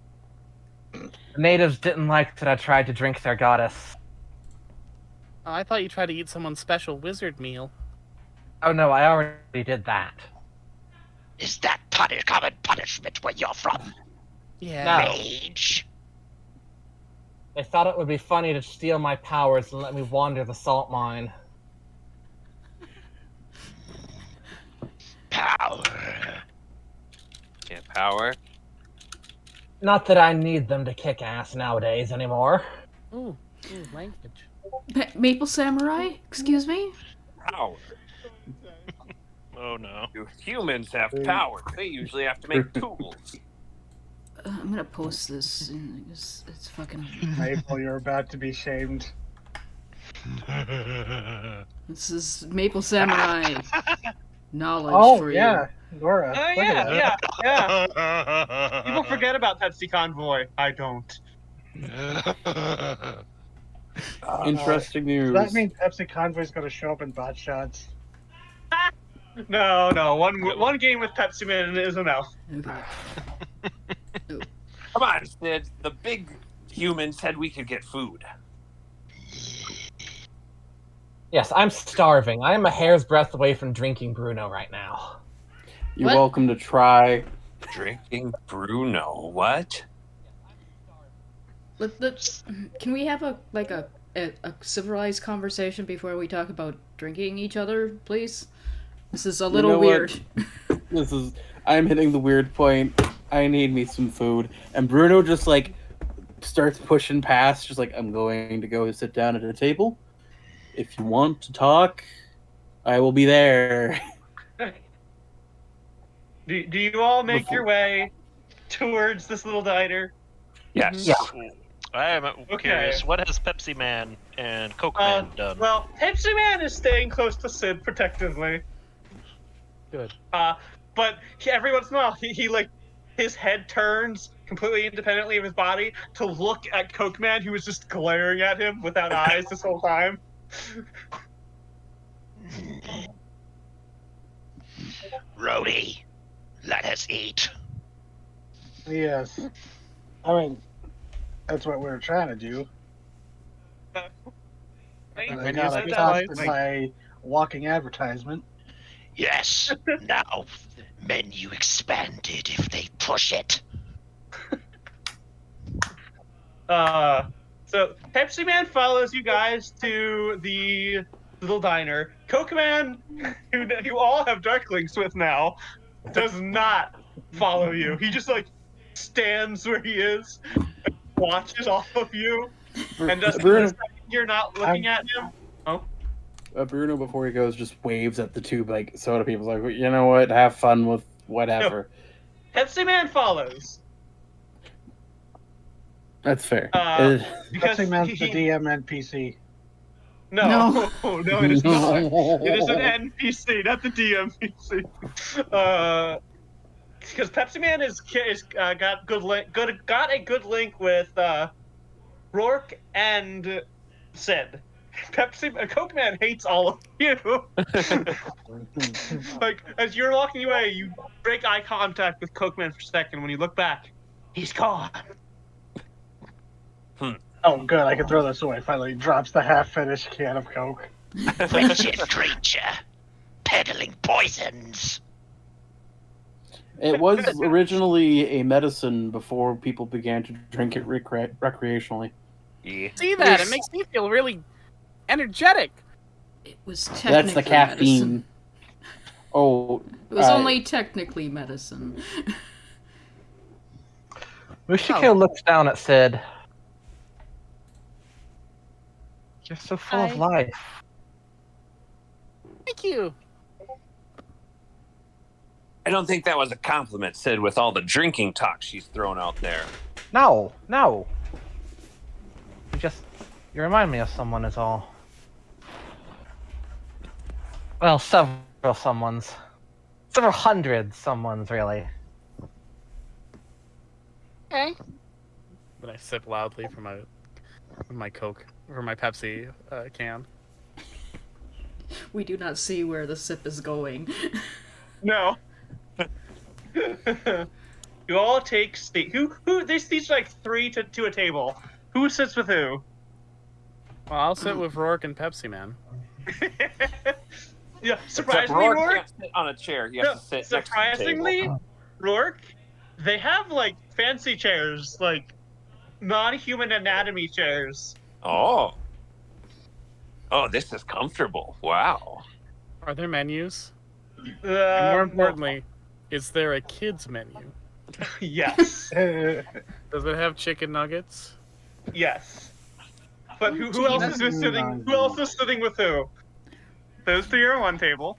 The natives didn't like that I tried to drink their goddess. Oh, I thought you tried to eat someone's special wizard meal. Oh no, I already did that. Is that common punishment where you're from? Yeah. No. Mage? They thought it would be funny to steal my powers and let me wander the salt mine. Power. Yeah, power. Not that I need them to kick ass nowadays anymore. Ooh, language. Maple Samurai? Excuse me? Power. Oh no. You humans have power. They usually have to make tools. I'm gonna post this. It's fucking. Maple. You're about to be shamed. This is Maple Samurai knowledge Oh for yeah, Nora. Oh look at that. yeah. People forget about Pepsi Convoy. I don't. Interesting news. Does that mean Pepsi Convoy's going to show up in bot shots? No. One game with Pepsi Man is enough. you. Okay. Come on, Sid. The big human said we could get food. Yes, I'm starving. I am a hair's breadth away from drinking Bruno right now. You're What? welcome to try. Drinking Bruno. What? Can we have a civilized conversation before we talk about drinking each other, please? This is a little know what? weird. I'm hitting the weird point. I need me some food. And Bruno just like starts pushing past, just like, I'm going to go sit down at a table. If you want to talk, I will be there. Do you all make Before- your way towards this little diner? Yes. Yeah. I am curious. What has Pepsi Man and Coke Man done? Well, Pepsi Man is staying close to Sid protectively. Good. But every once in a while, he like his head turns completely independently of his body to look at Coke Man, who was just glaring at him without eyes this whole time. Rhodey, let us eat. Yes. I mean, that's what we were trying to do. And I got accosted by walking advertisement. Yes, now menu expanded if they push it. So Pepsi Man follows you guys to the little diner. Coke Man, who you all have dark links with now, does not follow you. He just like stands where he is, and watches all of you, and just Bruno, you're not looking at him. Bruno, before he goes, just waves at the two like soda people, like, you know what? Have fun with whatever. Pepsi Man follows. That's fair. Because Pepsi Man's he- the DM NPC. No, it is not. It is an No. NPC, not the DMPC. Because Pepsi Man is got a good link with Rourke and Sid. Coke Man hates all of you. Like as you're walking away, you break eye contact with Coke Man for a second. When you look back, he's gone. Oh, good. I can throw this away. Finally, drops the half-finished can of Coke. Wretched creature, peddling poisons. It was originally a medicine before people began to drink it recreationally. Yeah. See that? It makes me feel really energetic. It was technically That's the caffeine. medicine. Oh, It was only technically medicine. Mushiko looks down at Sid. You're so full of Hi. life. Thank you. I don't think that was a compliment, Sid, with all the drinking talk she's thrown out there. No. You remind me of someone is all. Well, several someones. Several hundred someones, really. Okay. But I sip loudly from my Coke or my Pepsi can. We do not see where the sip is going. No. You all take seat. Who? These like three to a table. Who sits with who? Well, I'll sit with Rourke and Pepsi Man. Yeah, Except surprisingly, Rourke Rourke. can't sit on a chair. He has to sit next to the Surprisingly, table. Rourke, they have like fancy chairs, like non-human anatomy chairs. Oh, this is comfortable. Wow. Are there menus? And more Um, importantly, is there a kids menu? yes, Does it have chicken nuggets? yes. But who else is sitting? Who else is sitting with who? Those three are on one table.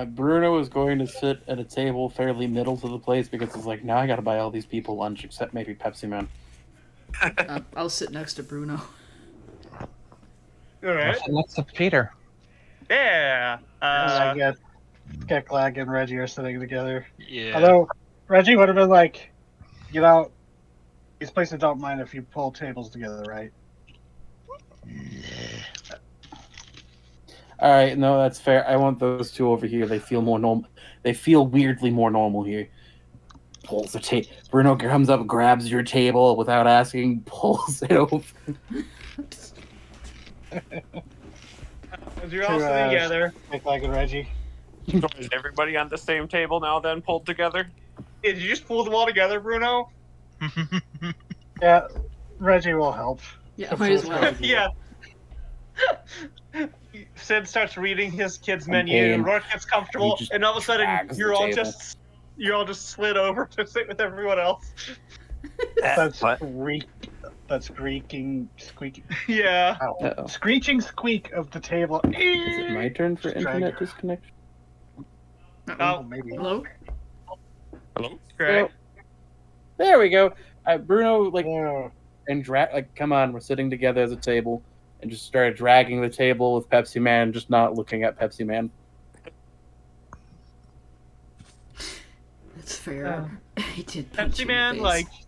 Bruno is going to sit at a table fairly middle to the place because it's like, now I gotta buy all these people lunch except maybe Pepsi Man. I'll sit next to Bruno. All right. Next to Peter. Yeah. I guess Keklag and Reggie are sitting together. Yeah. Although Reggie would have been like, these places don't mind if you pull tables together, right? All right, no, that's fair. I want those two over here. They feel more normal. They feel weirdly more normal here. Pulls the table. Bruno comes up, grabs your table without asking, pulls it over. As you're all sitting together. Like and Reggie. So is everybody on the same table now then pulled together? Did you just pull them all together, Bruno? Yeah, Reggie will help. Yeah, might as well. Yeah. Sid starts reading his kid's I'm menu. paying. Rourke gets comfortable, He just and all of a sudden drags you're the all table. just slid over to sit with everyone else. That's What? squeaking. Yeah. Uh-oh. Screeching squeak of the table. Is it my turn for Just internet drag- disconnection? Oh, maybe. Hello? Hello? great. There we go. Bruno, Oh, and come on, we're sitting together as a table, and just started dragging the table with Pepsi Man, just not looking at Pepsi Man. That's fair. He did punch Pepsi you in Man, the like, face.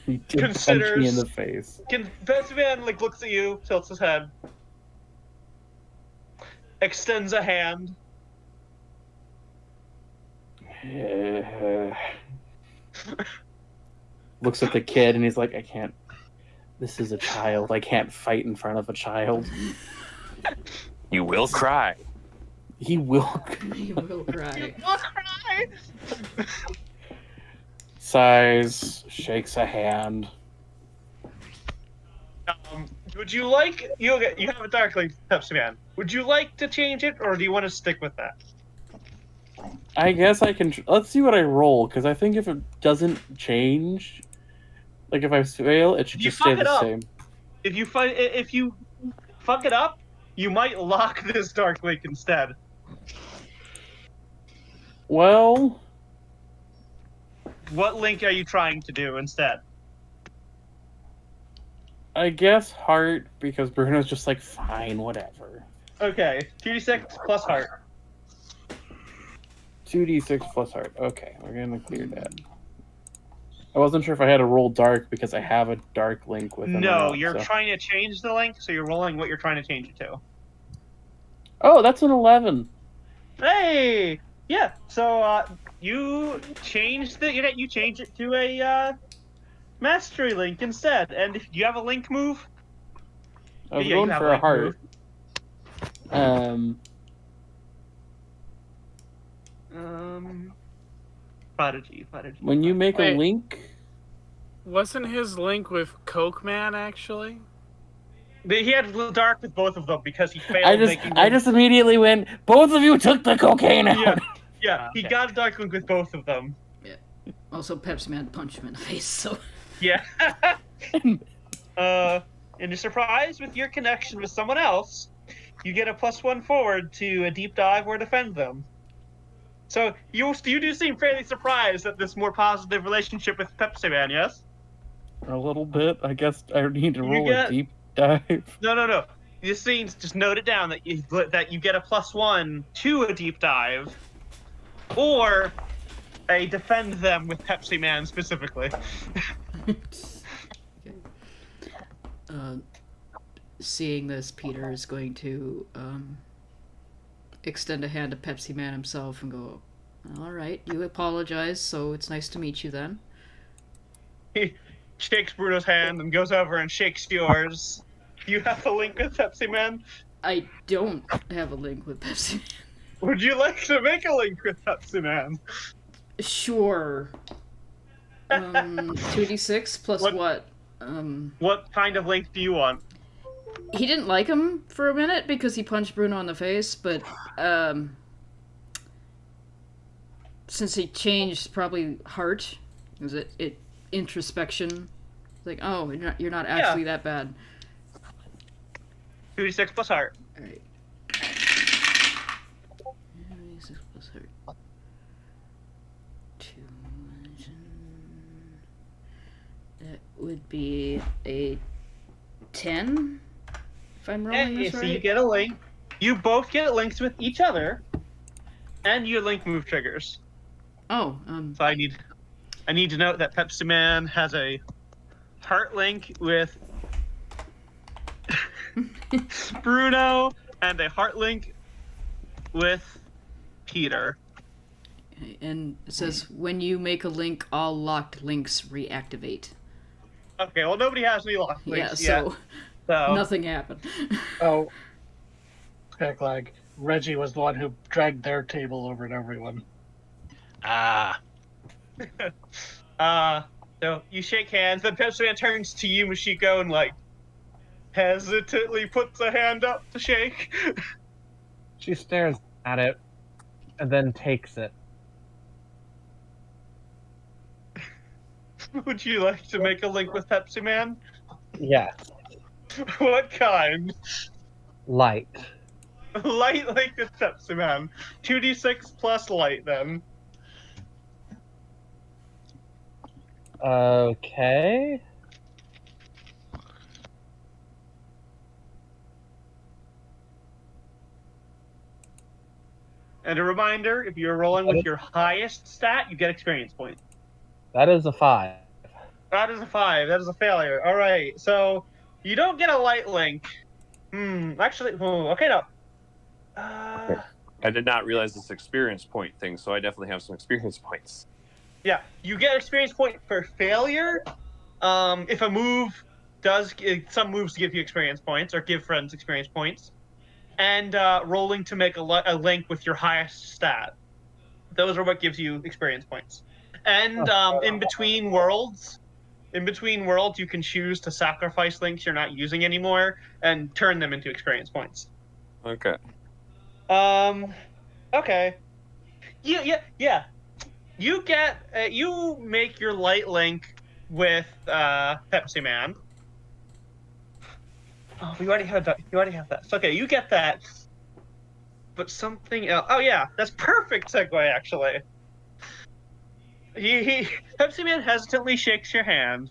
He did punch Considers- me in the face. Pepsi Man, like, looks at you, tilts his head, extends a hand. Looks at the kid, and he's like, I can't. This is a child. I can't fight in front of a child. You will cry. He will. He will cry. You'll cry! Sighs, shakes a hand. Would you like you have a dark link Pepsi Man? Would you like to change it, or do you want to stick with that? I guess I can. Let's see what I roll, because I think if it doesn't change, like if I fail, it should You just stay fuck it the up. same. If you fuck it up, you might lock this dark link instead. Well, What link are you trying to do instead? I guess heart, because Bruno's just like, fine, whatever. Okay, 2d6 plus heart. 2d6 plus heart. Okay, we're gonna clear that. I wasn't sure if I had to roll dark because I have a dark link with him. No, you're trying to change the link, so you're rolling what you're trying to change it to. Oh, that's an 11. Hey, yeah. So you changed you change it to a mastery link instead. And if you have a link move, I was Yeah, you going have for a a link heart. prodigy. When you make a Wait. link, Wasn't his link with Coke Man actually? He had dark with both of them because he failed I making. just immediately went. Both of you took the cocaine out. Yeah, yeah. He Okay. got a dark link with both of them. Also, Pepsi Man punched him in the face, so. Yeah. And you're surprised with your connection with someone else, you get a +1 forward to a deep dive or defend them. So you do seem fairly surprised at this more positive relationship with Pepsi Man, yes? A little bit. I guess I need to You roll get- a deep dive. No. This seems just note it down that you get a +1 to a deep dive, or a defend them with Pepsi Man specifically. Seeing this, Peter is going to extend a hand to Pepsi Man himself and go, all right, you apologize, so it's nice to meet you then. He shakes Bruno's hand and goes over and shakes yours. You have a link with Pepsi Man? I don't have a link with Pepsi Man. Would you like to make a link with Pepsi Man? Sure. 2d6 plus What- what? What kind of link do you want? He didn't like him for a minute because he punched Bruno in the face, but since he changed probably heart, was it introspection? Like, oh, you're not actually that bad. 2d6 plus heart. All right. 2d6 plus heart. 2. That would be a 10. If I'm rolling Okay, this so right. you get a link. You both get links with each other, and your link move triggers. Oh, So I need to note that Pepsi Man has a heart link with Bruno and a heart link with Peter. and it says when you make a link, all locked links reactivate. Okay, well nobody has any lock links Yeah, yet. so So nothing happened. Oh, Like Reggie was the one who dragged their table over to everyone. Ah, So you shake hands, then Pepsi Man turns to you, Mashiko, and like hesitantly puts a hand up to shake. She stares at it and then takes it. Would you like to make a link with Pepsi Man? Yes, What kind? light. Light link with Pepsi Man. 2d6 plus light then. Okay. And a reminder, if you're rolling with your highest stat, you get experience points. That is a 5. That is a 5. That is a failure. All right. So you don't get a light link. Actually, okay, no. I did not realize this experience point thing, so I definitely have some experience points. Yeah, you get experience point for failure. If a move does, some moves give you experience points or give friends experience points, and rolling to make a link with your highest stat. Those are what gives you experience points. And in between worlds, you can choose to sacrifice links you're not using anymore and turn them into experience points. Okay. Okay. Yeah. You get you make your light link with Pepsi Man. Oh, you already have that. So, okay, you get that. But something else. Oh yeah, that's perfect segue actually. He Pepsi Man hesitantly shakes your hand.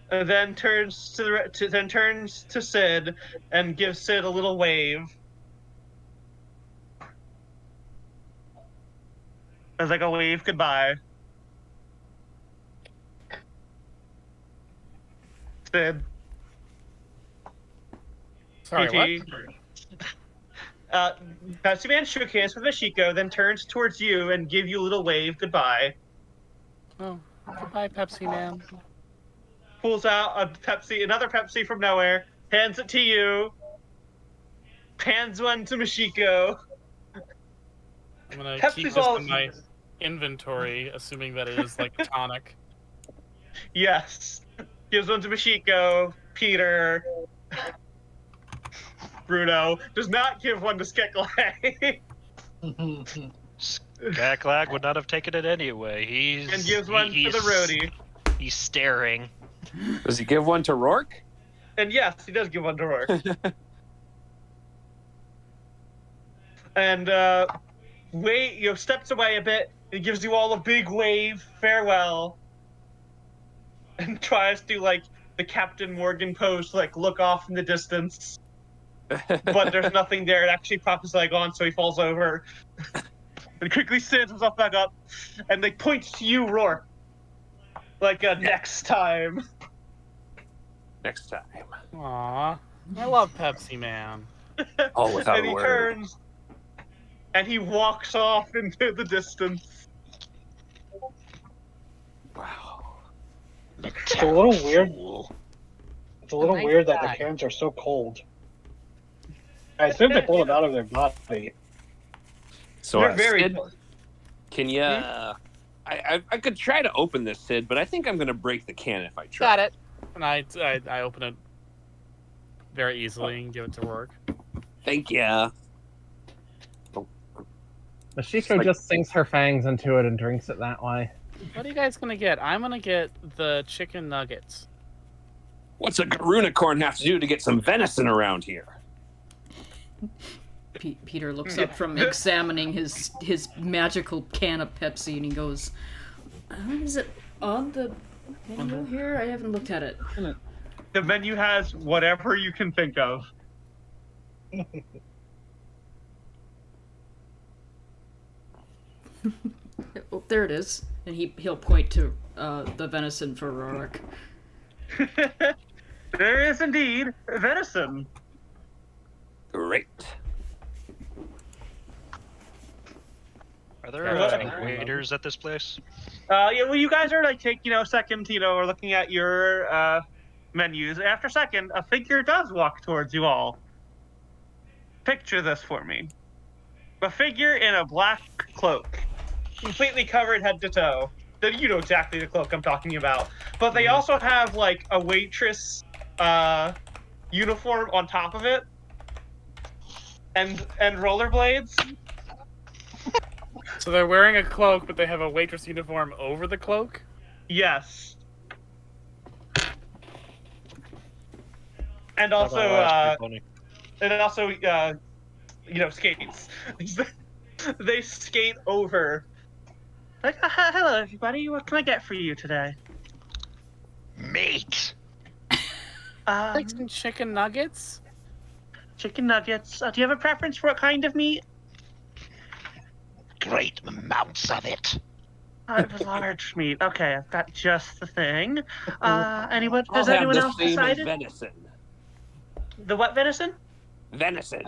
And then turns to Sid and gives Sid a little wave. As like a wave goodbye. Sid. Sorry, PT. what? Pepsi Man shook hands with Mashiko, then turns towards you and give you a little wave goodbye. Oh, goodbye, Pepsi Man. Pulls out another Pepsi from nowhere, hands it to you, hands one to Mashiko. I'm gonna Pepsi's keep this all- in my inventory, assuming that it is like a tonic. Yes. Gives one to Mashiko, Peter, Bruno. Does not give one to Skeklag. Gaklag would not have taken it anyway. And gives one to the roadie. He's staring. Does he give one to Rourke? And yes, he does give one to Rourke. And steps away a bit and gives you all a big wave, farewell. And tries to like the Captain Morgan pose, like look off in the distance. But there's nothing there. It actually props his leg on, so he falls over. And quickly stands himself back up, and they point to you, Rourke. Like next time. Next time. Aw, I love Pepsi Man. All without And a he word. turns, and he walks off into the distance. Wow. It's a little weird. Fool. It's a little Nice weird that the guy. cans are so cold. I assume they pull it out of their body. So, They're very Sid, can you? I could try to open this, Sid, but I think I'm going to break the can if I try. Got it. And I open it very easily and give it to Rourke. Thank ya. Mashiko Like- just sinks her fangs into it and drinks it that way. What are you guys gonna get? I'm gonna get the chicken nuggets. What's a Garunicorn have to do to get some venison around here? Peter looks up from examining his magical can of Pepsi and he goes, is it on the menu here? I haven't looked at it. The menu has whatever you can think of. Oh, there it is. And he'll point to the venison for Rourke. There is indeed venison. Great. Are there Yeah. any waiters at this place? Yeah, well, you guys are like taking a second, we're looking at your menus. After a second, a figure does walk towards you all. Picture this for me. A figure in a black cloak, completely covered head to toe. You know exactly the cloak I'm talking about. But they also have, like, a waitress uniform on top of it. And rollerblades. So they're wearing a cloak, but they have a waitress uniform over the cloak? Yes. And That also, was pretty funny. skates. They skate over. Like, hello, everybody. What can I get for you today? Meat. Like some chicken nuggets? Chicken nuggets. Do you have a preference for what kind of meat? Great amounts of it. It was large meat. Okay, I've got just the thing. Anyone? I'll Has have anyone the else same as decided? venison. The what venison? Venison.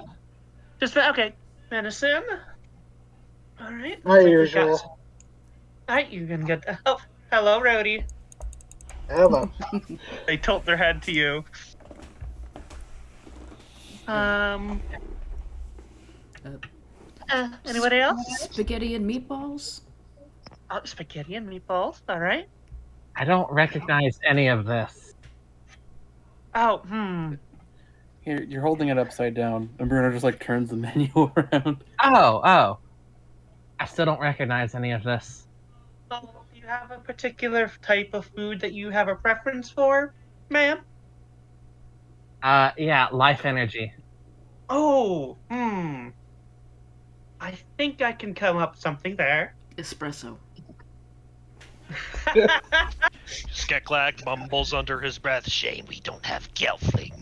Okay, venison. All right. My usual. All right, you can get. Oh, hello, Rhodey. Hello. They tilt their head to you. Anybody else? Spaghetti and meatballs? Spaghetti and meatballs. All right. I don't recognize any of this. Oh, Here, you're holding it upside down, and Bruno just like turns the menu around. Oh. I still don't recognize any of this. Oh, do you have a particular type of food that you have a preference for, ma'am? Yeah, life energy. Oh, I think I can come up with something there. Espresso. Skeklag mumbles under his breath. Shame we don't have Gelfling.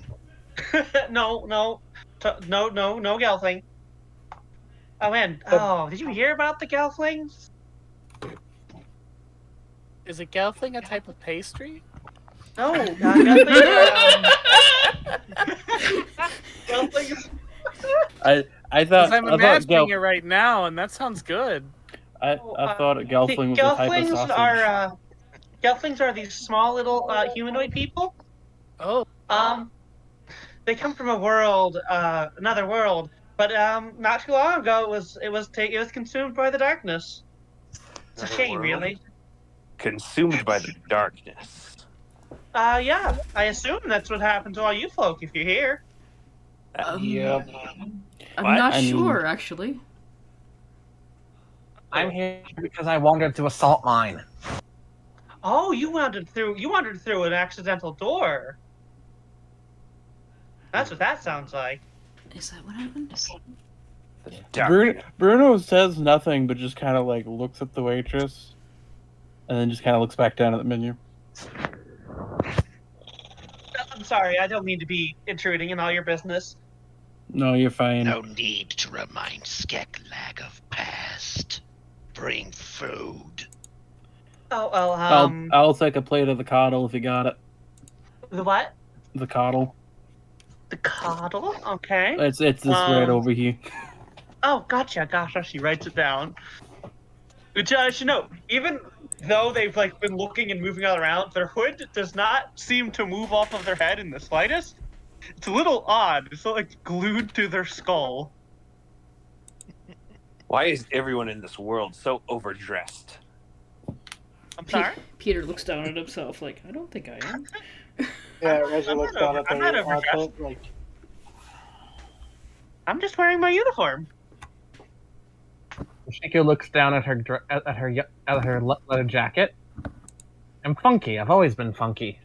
No Gelfling. Oh man, did you hear about the Gelflings? Is a gelfling a type of pastry? No, Gelflings are, Gelflings. I thought I'm imagining it right now, and that sounds good. I thought a Gelfling was a type of sausage. Gelflings are these small little humanoid people. Oh. They come from a world, another world, but not too long ago it was consumed by the darkness. It's a shame, really. Consumed by the darkness. Yeah, I assume that's what happened to all you folk if you're here. Yep. I'm What? not I mean- sure, actually. I'm here because I wandered to a salt mine. Oh, you wandered through an accidental door. That's what that sounds like. Is that what happened? Bruno says nothing, but just kind of like looks at the waitress, and then just kind of looks back down at the menu. I'm sorry, I don't mean to be intruding in all your business. No, you're fine. No need to remind Skeklag of past. Bring food. Oh well, I'll take a plate of the coddle if you got it. the what? The coddle. The coddle? Okay. It's this right over here. Oh, gotcha. She writes it down. Which I should note, even though they've like been looking and moving all around, their hood does not seem to move off of their head in the slightest. It's a little odd. It's like glued to their skull. Why is everyone in this world so overdressed? I'm sorry? Peter looks down at himself like, I don't think I am. Yeah, Reggie looks down at I'm not their overdressed. outfit like, I'm just wearing my uniform. Shiko looks down at her leather jacket. I'm funky. I've always been funky.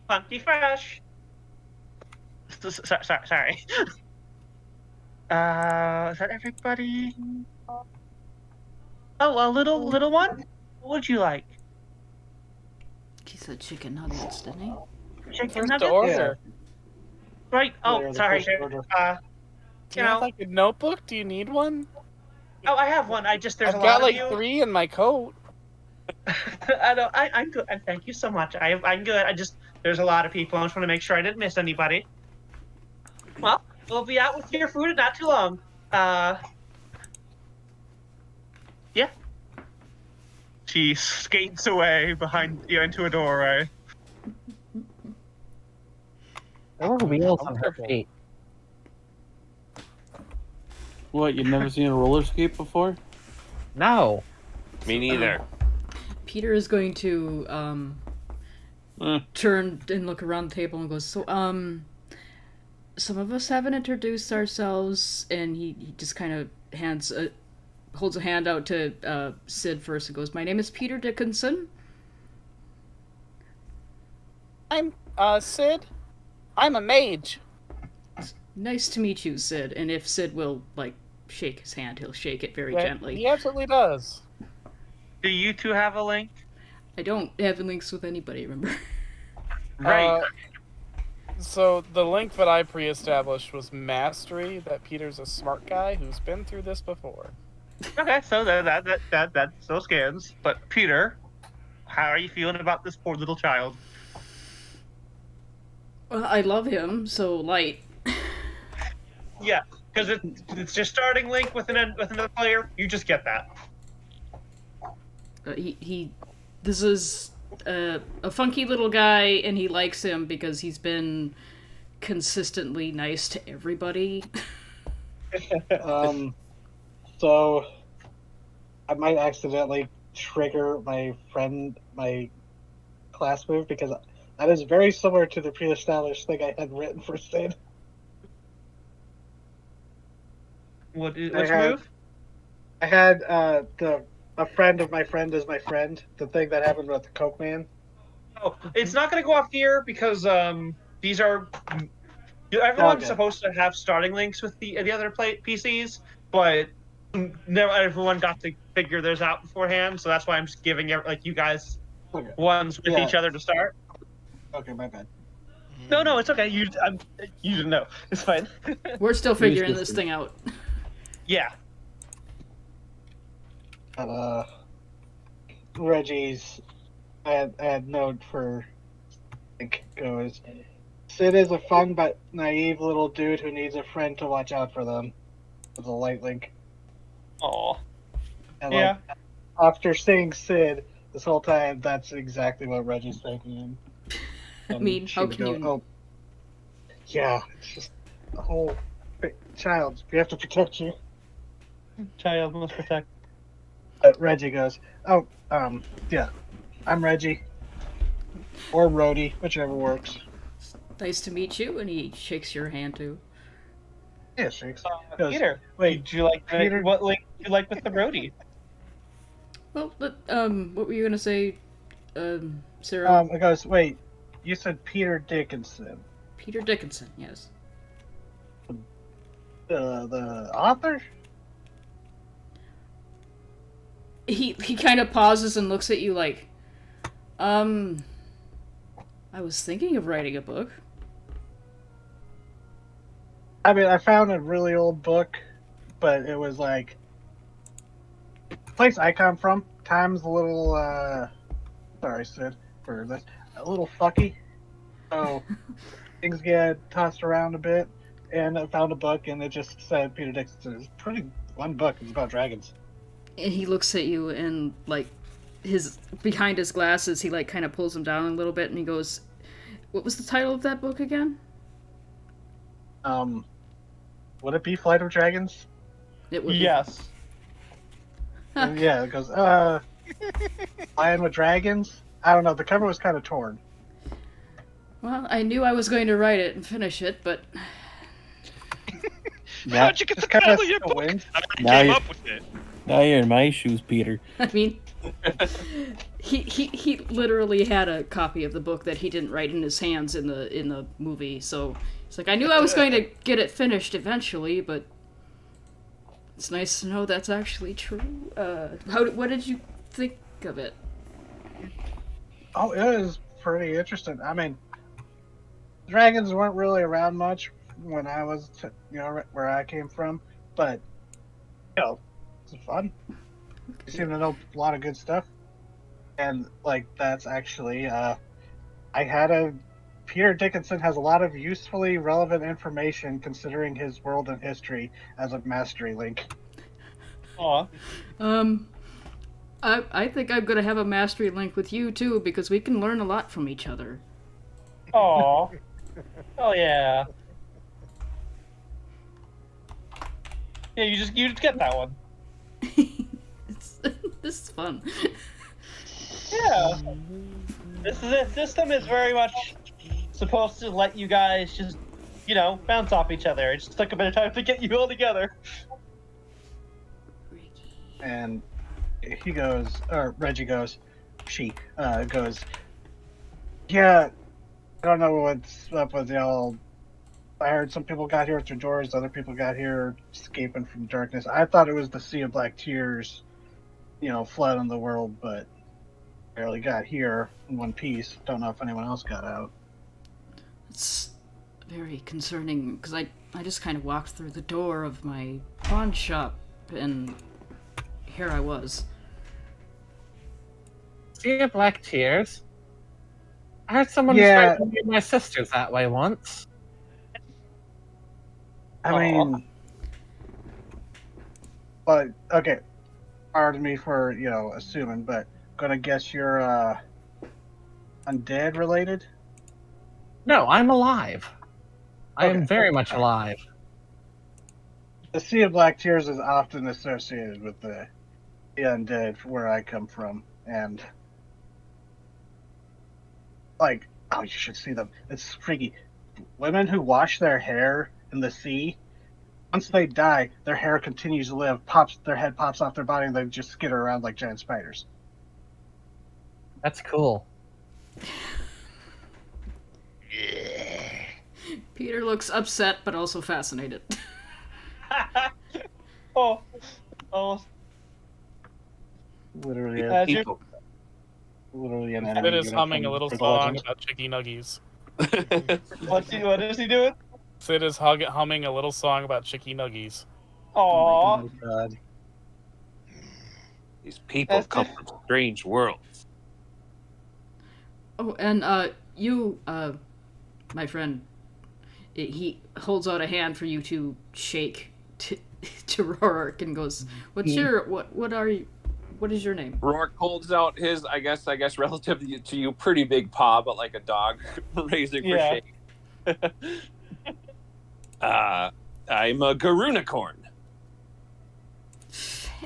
Funky fresh. Sorry. Is that everybody? Oh, a little one? What would you like? He said chicken nuggets, didn't he? Chicken First nuggets? order. Right. they're Oh, the sorry. first order. Do you have like a notebook? Do you need one? Oh, I have one. There's I've a got lot like of you. 3 in my coat. I know. I'm good. And thank you so much. I'm good. There's a lot of people. I just want to make sure I didn't miss anybody. Well, we'll be out with your food in not too long. Yeah. She skates away behind into a doorway. There were wheels on her Comfortable. feet. What, you've never seen a roller skate before? No. Me neither. Peter is going to turn and look around the table and goes, so, some of us haven't introduced ourselves, and he just kind of holds a hand out to Sid first and goes, my name is Peter Dickinson. I'm Sid. I'm a mage. Nice to meet you, Sid. And if Sid will, like, shake his hand, he'll shake it very Yeah, gently. He absolutely does. Do you two have a link? I don't have links with anybody, remember? Right. So the link that I pre-established was mastery. That Peter's a smart guy who's been through this before. Okay, so that still scans. But Peter, how are you feeling about this poor little child? Well, I love him, so light. Yeah, because it's your starting link with another player. You just get that. This is a funky little guy, and he likes him because he's been consistently nice to everybody. So I might accidentally trigger my class move because that is very similar to the pre-established thing I had written for Sid. Which had- move? I had a friend of my friend is my friend. The thing that happened with the Coke Man. Oh, it's not going to go off here because these are everyone's Okay. supposed to have starting links with the other PCs, but never everyone got to figure theirs out beforehand. So that's why I'm just giving you guys Okay. ones with Yeah. each other to start. Okay, my bad. No, it's okay. You didn't know. It's fine. We're still figuring this thing out. Yeah. But, Reggie's I had note for goes. Sid is a fun but naive little dude who needs a friend to watch out for them. With a light link. Aw. And Yeah. after seeing Sid this whole time, that's exactly what Reggie's thinking. I mean, she how would can go, you... Oh, yeah, it's just the whole child. We have to protect you. Child must protect. Reggie goes, yeah, I'm Reggie. Or Rhodey, whichever works. Nice to meet you, and he shakes your hand too. Yeah, shakes. Peter, Wait, do you like Peter- what link do you like with the roadie? Well, what were you gonna say, Sarah? It goes, wait, you said Peter Dickinson. Peter Dickinson, yes. The author? He kind of pauses and looks at you like, I was thinking of writing a book. I mean, I found a really old book, but it was like the place I come from. Time's a little sorry, Sid, for this. A little fucky. So things get tossed around a bit, and I found a book, and it just said Peter Dickinson. It's a pretty fun book. It's about dragons. And he looks at you and, like, behind his glasses, he, like, kind of pulls them down a little bit, and he goes, what was the title of that book again? Would it be Flight of Dragons? It would be. Yes. Yeah, it goes, Flying with Dragons? I don't know, the cover was kind of torn. Well, I knew I was going to write it and finish it, but How'd you get the It's kinda title of your still book? wins. I Now came you- up with it. Now you're in my shoes, Peter. I mean, he literally had a copy of the book that he didn't write in his hands in the movie. So it's like I knew I was going to get it finished eventually, but it's nice to know that's actually true. What did you think of it? Oh, it was pretty interesting. I mean, dragons weren't really around much when I was, where I came from, but, it's fun. You seem to know a lot of good stuff. And, that's actually, Peter Dickinson has a lot of usefully relevant information considering his world and history as a mastery link. Aw. I think I'm gonna have a mastery link with you too because we can learn a lot from each other. Aw. Oh yeah. Yeah, you just get that one. This is fun. Yeah. This system is very much supposed to let you guys just, bounce off each other. It just took a bit of time to get you all together. And he goes, or Reggie goes, goes, yeah, I don't know what's up with y'all. I heard some people got here through doors, other people got here escaping from darkness. I thought it was the Sea of Black Tears, flood on the world, but barely got here in one piece. Don't know if anyone else got out. It's very concerning because I just kind of walked through the door of my pawn shop and here I was. See of Black Tears? I heard someone Yeah. describe my sisters that way once. I mean, but okay. Pardon me for assuming, but gonna guess you're undead related. No, I'm alive. I am Okay. very much alive. The Sea of Black Tears is often associated with the undead where I come from, and oh, you should see them. It's freaky. Women who wash their hair in the sea, once they die, their hair continues to live. Their head pops off their body, and they just skitter around like giant spiders. That's cool. Peter looks upset but also fascinated. Oh. Literally, People. literally an Sid enemy. is humming a little song about chicky nuggies. What is he doing? Sid is humming a little song about chicky nuggies. Aww. Oh my god. These people come from strange worlds. Oh, and you, my friend, he holds out a hand for you to shake to Rourke and goes, "What's your what are you? What is your name?" Rourke holds out his, I guess, relative to you, pretty big paw, but like a dog raising for shake. I'm a Garunicorn.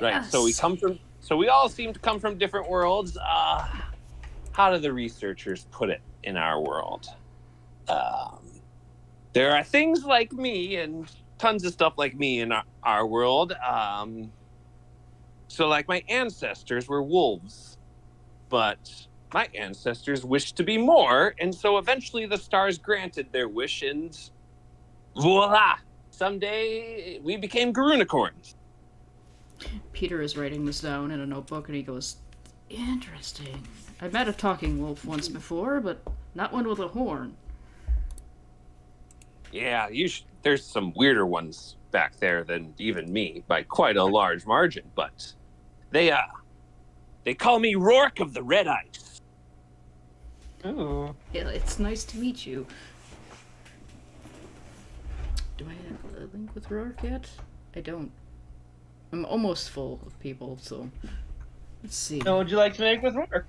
Right. So we all seem to come from different worlds. How do the researchers put it in our world? There are things like me and tons of stuff like me in our world. So like my ancestors were wolves, but my ancestors wished to be more, and so eventually the stars granted their wish, and voila! Someday we became Garunicorns. Peter is writing this down in a notebook and he goes, "Interesting. I met a talking wolf once before, but not one with a horn." Yeah, there's some weirder ones back there than even me by quite a large margin, but they call me Rourke of the Red Ice. Ooh. Yeah, it's nice to meet you. Do I have a link with Rourke yet? I don't. I'm almost full of people, so let's see. So would you like to make with Rourke?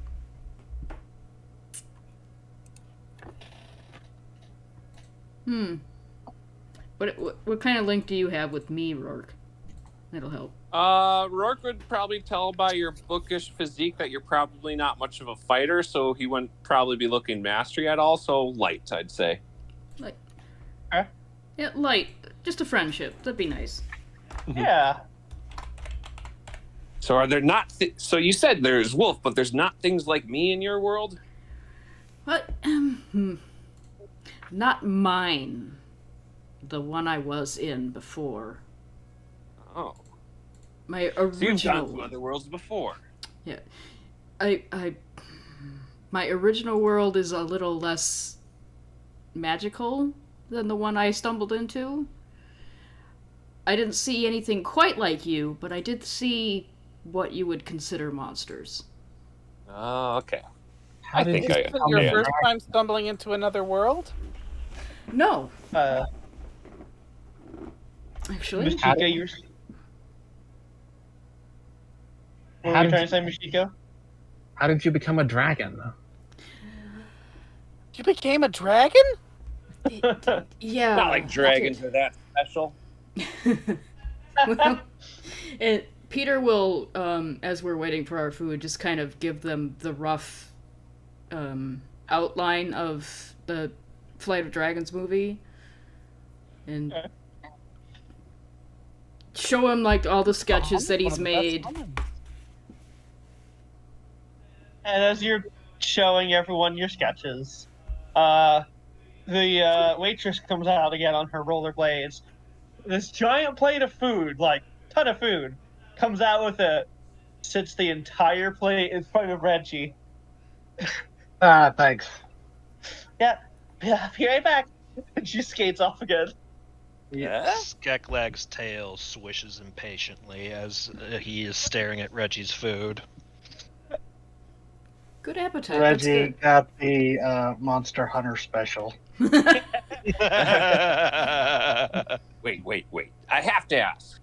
What kind of link do you have with me, Rourke? That'll help. Rourke would probably tell by your bookish physique that you're probably not much of a fighter, so he wouldn't probably be looking mastery at all, so light, I'd say. Light. Okay. Yeah, light. Just a friendship. That'd be nice. Yeah. So are there not... so you said there's wolf, but there's not things like me in your world? What? Not mine. The one I was in before. Oh. My So you've original. gone to other worlds before. Yeah. My original world is a little less magical than the one I stumbled into. I didn't see anything quite like you, but I did see what you would consider monsters. Oh, okay. How did think you I- Is it your yeah. first time stumbling into another world? No, Miss actually. Chica, you were... What were you trying to say, Michiko? How did you become a dragon? You became a dragon? Yeah. Not like dragons are that special. Well, Peter will, as we're waiting for our food, just kind of give them the rough outline of the Flight of Dragons movie, and show him like all the sketches that he's made. And as you're showing everyone your sketches, the waitress comes out again on her rollerblades. This giant plate of food, like ton of food, comes out with it, sits the entire plate in front of Reggie. Thanks. Yeah, be right back. And she skates off again. Yeah. Skeklag's tail swishes impatiently as he is staring at Reggie's food. Good appetite. Reggie got the Monster Hunter special. Wait. I have to ask.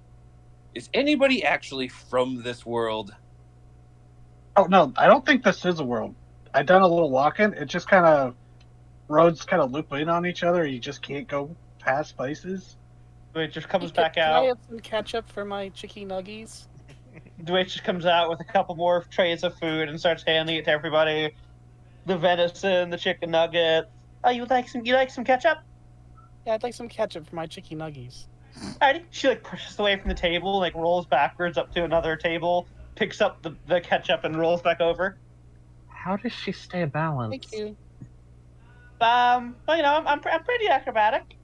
Is anybody actually from this world? Oh, no, I don't think this is a world. I done a little walking. It just kind of, roads kind of loop in on each other. You just can't go past places. The waitress comes back Can I out. have some ketchup for my chicky nuggies? The waitress comes out with a couple more trays of food and starts handing it to everybody. The venison, the chicken nugget. Oh, you like some ketchup? Yeah, I'd like some ketchup for my chicky nuggies. Alrighty. She like pushes away from the table, like rolls backwards up to another table, picks up the ketchup and rolls back over. How does she stay balanced? Thank you. Well, you know, I'm pretty acrobatic.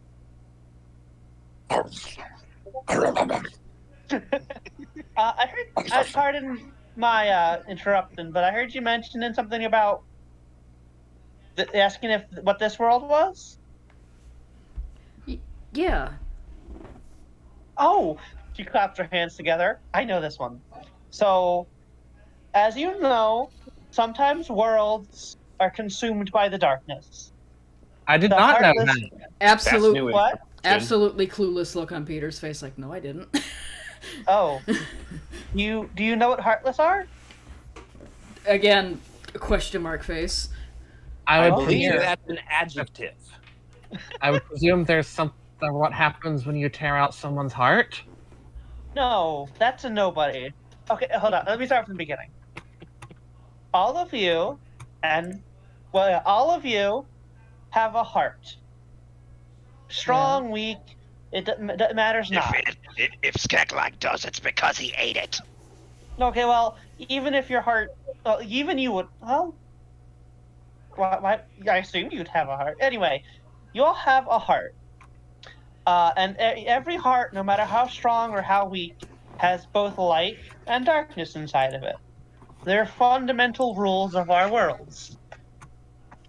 I heard. Pardon my interrupting, but I heard you mentioning something about asking what this world was. Yeah. Oh, she claps her hands together. I know this one. So, as you know, sometimes worlds are consumed by the darkness. I did The not know heartless- that. Absolutely. new What? Absolutely clueless look on Peter's face. Like, no, I didn't. Oh, do you know what heartless are? Again, question mark face. I I would believe presume, that's an adjective. I would presume there's something. What happens when you tear out someone's heart? No, that's a nobody. Okay, hold on. Let me start from the beginning. All of you, all of you have a heart. Strong, weak, it matters not. If Skeklag does, it's because he ate it. Okay, well, even if your heart, even you would, well, why, I assume you'd have a heart. Anyway, you all have a heart. And every heart, no matter how strong or how weak, has both light and darkness inside of it. They're fundamental rules of our worlds.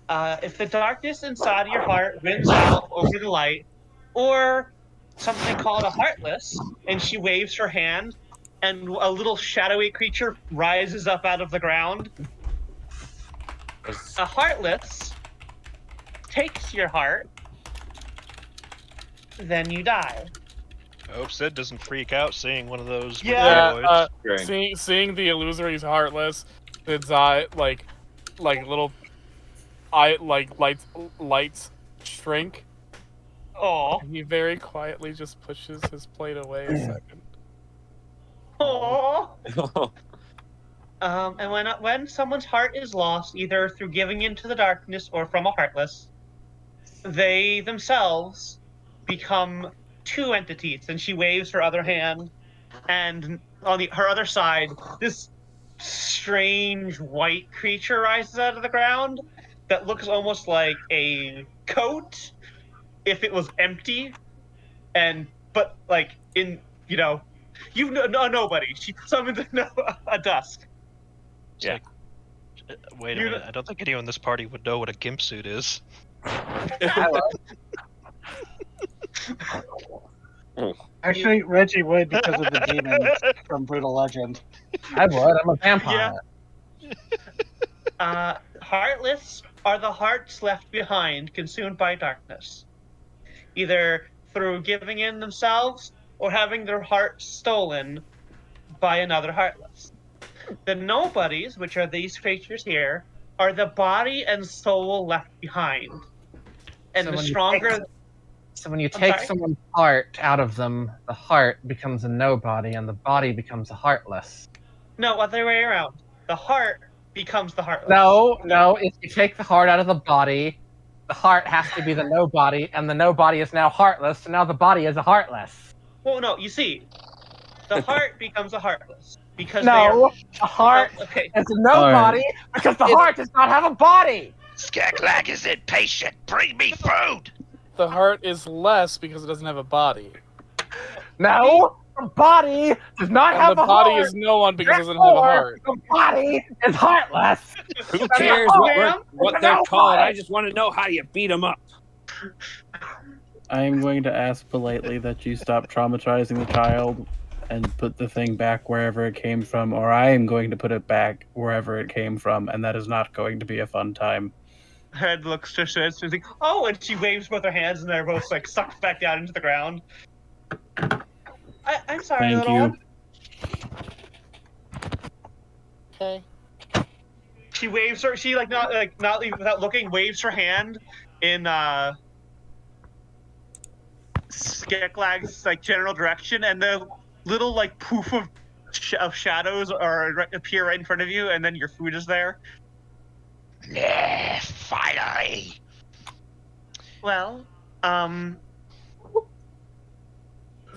If the darkness inside of your heart wins out over the light, or something called a heartless, and she waves her hand, and a little shadowy creature rises up out of the ground, a heartless takes your heart, then you die. I hope Sid doesn't freak out seeing one of those. Yeah, Mongoloids. Seeing the illusory's heartless, its eye like little eye lights shrink. Oh, He very quietly just pushes his plate away a second. oh. And when someone's heart is lost, either through giving into the darkness or from a heartless, they themselves become two entities. And she waves her other hand, and on her other side, this strange white creature rises out of the ground that looks almost like a coat if it was empty, but like in nobody. She summoned a dusk. Yeah. Wait a minute. I don't think anyone in this party would know what a gimp suit is. Actually, Reggie would because of the demons from Brutal Legend. I would. I'm a vampire. Heartless are the hearts left behind, consumed by darkness, either through giving in themselves or having their heart stolen by another heartless. The nobodies, which are these creatures here, are the body and soul left behind. and So the when you stronger. So when you I'm take sorry? someone's heart out of them, the heart becomes a nobody, and the body becomes a heartless. No, other way around. The heart becomes the heartless. No. If you take the heart out of the body, the heart has to be the nobody, and the nobody is now heartless. So now the body is a heartless. Well, no. You see, the heart becomes a heartless because No, the heart Okay. is a nobody because the heart does not have a body. Skeklag is impatient. Bring me food. The heart is less because it doesn't have a body. No, the body does not And have the a body heart. is no one because it doesn't have a Therefore, heart. the body is heartless. Who cares what they're called? I just want to know how you beat them up. I am going to ask politely that you stop traumatizing the child and put the thing back wherever it came from, or I am going to put it back wherever it came from, and that is not going to be a fun time. Head looks to Sid, she's like, oh, and she waves both her hands, and they're both like sucked back down into the ground. I'm sorry, Thank little you. one. Okay. She waves her. She not even without looking, waves her hand in Skeklag's general direction, and the little poof of shadows appear right in front of you, and then your food is there. Yeah, finally. Well,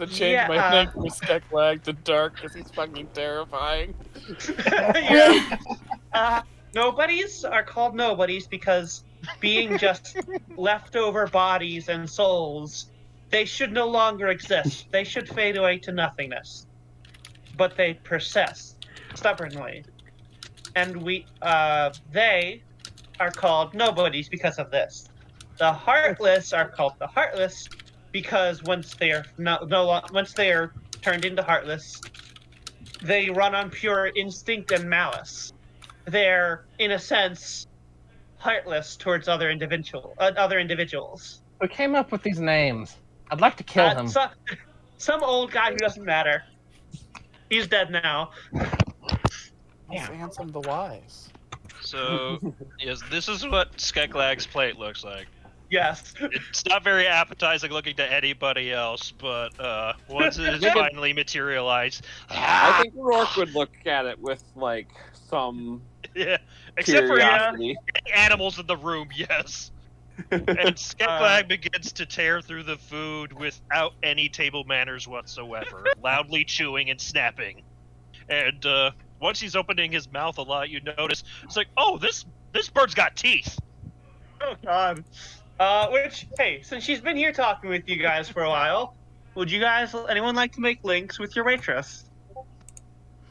To change my Yeah, name from Skeklag to Dark because he's fucking terrifying. yeah. Nobodies are called nobodies because being just leftover bodies and souls, they should no longer exist. They should fade away to nothingness. But they persist stubbornly. And they are called nobodies because of this. The heartless are called the heartless because once they are once they are turned into heartless, they run on pure instinct and malice. They're, in a sense, heartless towards other individuals. Who came up with these names? I'd like to kill him. Some old guy who doesn't matter. He's dead now. It's Ansem the Wise. So, yes, this is what Skeklag's plate looks like. Yes. It's not very appetizing looking to anybody else, but once it is finally materialized, I think Rourke would look at it with some yeah, except for curiosity. animals in the room, yes. And Skeklag begins to tear through the food without any table manners whatsoever, loudly chewing and snapping. And once he's opening his mouth a lot, you notice it's like, oh, this bird's got teeth. Oh God. Hey, since she's been here talking with you guys for a while, would anyone like to make links with your waitress?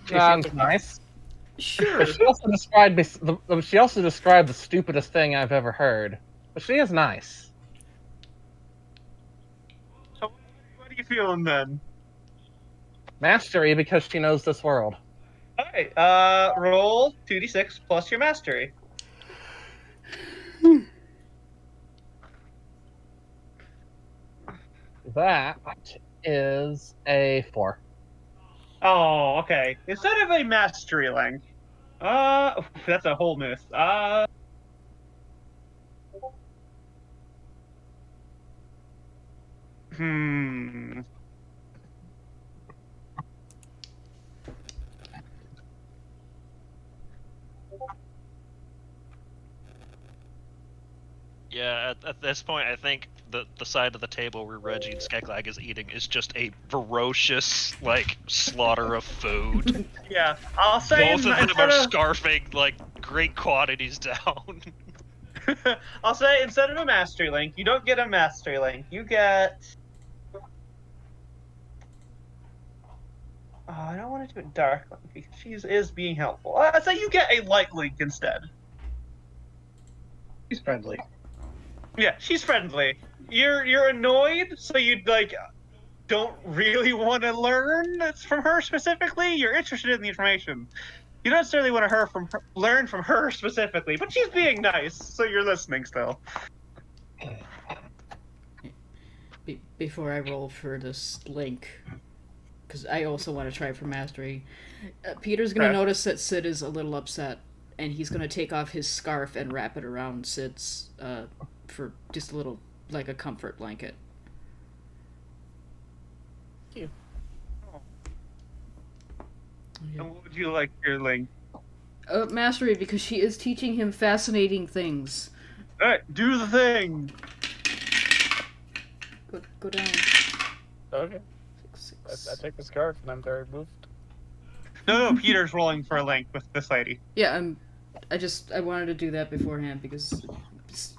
Sounds nice. Sure. But she also described the stupidest thing I've ever heard. But she is nice. So, what are you feeling then? Mastery because she knows this world. All right. Roll 2d6 plus your mastery. That is a 4. Oh, okay. Instead of a mastery link, that's a whole myth. Yeah, at this point, I think the side of the table where Reggie and Skeklag is eating is just a ferocious, slaughter of food. Yeah, I'll say Both of them are scarfing, great quantities down. I'll say instead of a mastery link, you don't get a mastery link. You get. Oh, I don't want to do a dark link because she is being helpful. I'd say you get a light link instead. He's friendly. Yeah, she's friendly. You're annoyed, so you don't really want to learn from her specifically. You're interested in the information. You don't necessarily want to learn from her specifically, but she's being nice, so you're listening still. Before I roll for this link, because I also want to try for mastery, Peter's going to notice that Sid is a little upset, and he's going to take off his scarf and wrap it around Sid's for just a little like a comfort blanket. And what would you like your link? Mastery, because she is teaching him fascinating things. Alright, do the thing! Go down. Okay. 6, I 6. take the scarf and I'm very moved. No, Peter's rolling for a link with this lady. Yeah, I wanted to do that beforehand because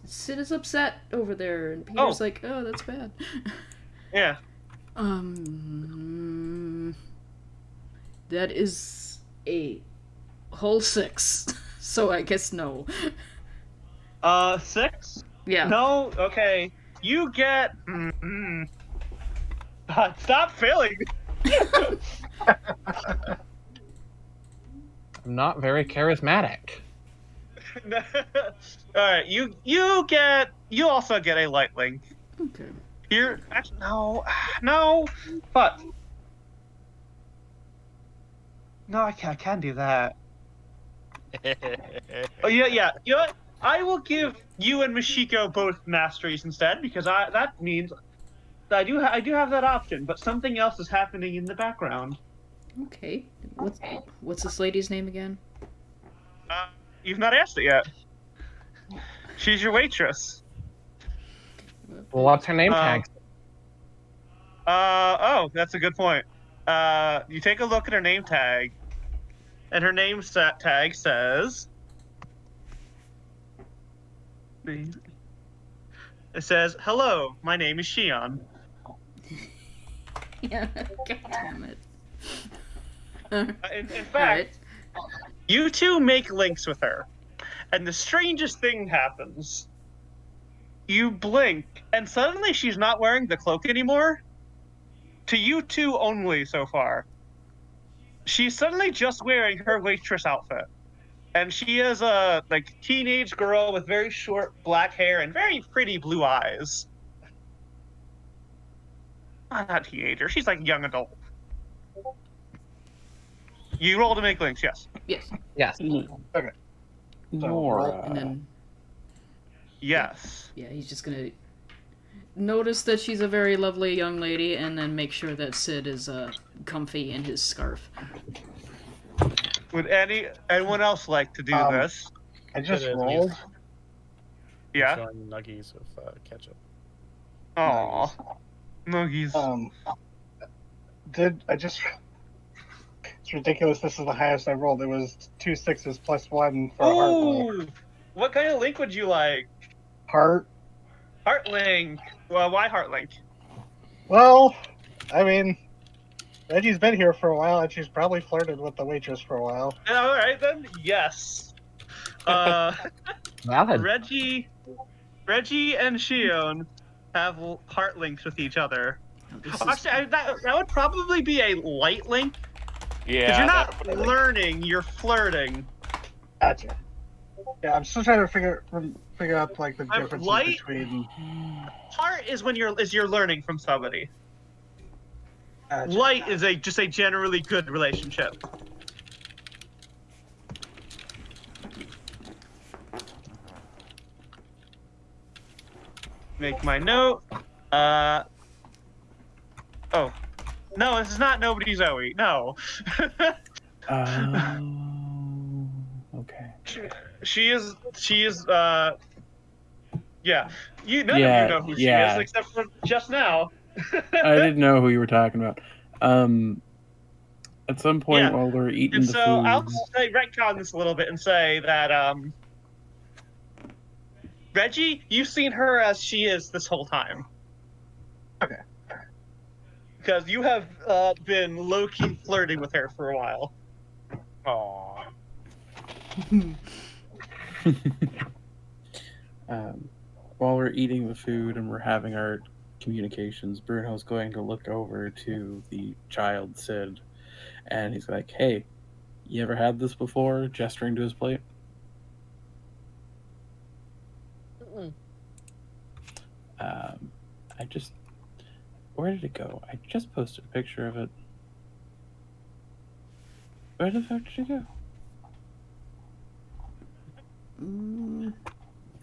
Sid is upset over there, and Peter's like, "Oh, that's bad." Yeah. That is a whole 6, so I guess no. 6? Yeah. No? Okay. You get... Stop failing! I'm not very charismatic. Alright, you also get a light link. Okay. Here, actually, no, but... No, I can do that. Oh, yeah, you know what? I will give you and Mashiko both masteries instead, because that means I do have that option, but something else is happening in the background. Okay. What's this lady's name again? You've not asked it yet. She's your waitress. Well, what's her name tag? Oh, that's a good point. You take a look at her name tag, and her name tag says... It says, "Hello, my name is Shion." Yeah. God damn it. In fact, you two make links with her, and the strangest thing happens. You blink, and suddenly she's not wearing the cloak anymore. To you two only so far. She's suddenly just wearing her waitress outfit. And she is a teenage girl with very short black hair and very pretty blue eyes. Not teenager, she's like young adult. You roll to make links, yes. Yes. Yes. Okay. Nora. And then Yes. yeah, he's just gonna notice that she's a very lovely young lady, and then make sure that Sid is comfy in his scarf. Would anyone else like to do this? I just It is rolled. Yeah. Showing nuggies with ketchup. Aww. Nuggies. It's ridiculous. This is the highest I rolled. It was 2 6s plus 1 for a heart roll. Ooh! What kind of link would you like? Heart. Heart link. Well, why heart link? Well, I mean, Reggie's been here for a while, and she's probably flirted with the waitress for a while. All right then. Yes. Valid. Reggie and Shion have heart links with each other. Actually, that would probably be a light link. Yeah. Because you're not learning, you're flirting. Gotcha. Yeah, I'm still trying to figure out the differences light? between. Heart is when you're learning from somebody. Gotcha. Light is just a generally good relationship. Make my note. Oh. No, this is not Nobody Zoe. No. Okay. She is yeah. None of you Yeah, know who she yeah. is except for just now. I didn't know who you were talking about. At some point Yeah. while we're eating And the so food, I'll say retcon this a little bit and say that Reggie, you've seen her as she is this whole time. Okay. Because you have been low-key flirting with her for a while. Aww. while we're eating the food and we're having our communications, Bruno's going to look over to the child Sid, and he's like, "Hey, you ever had this before?" Gesturing to his plate. Where did it go? I just posted a picture of it. Where the fuck did it go?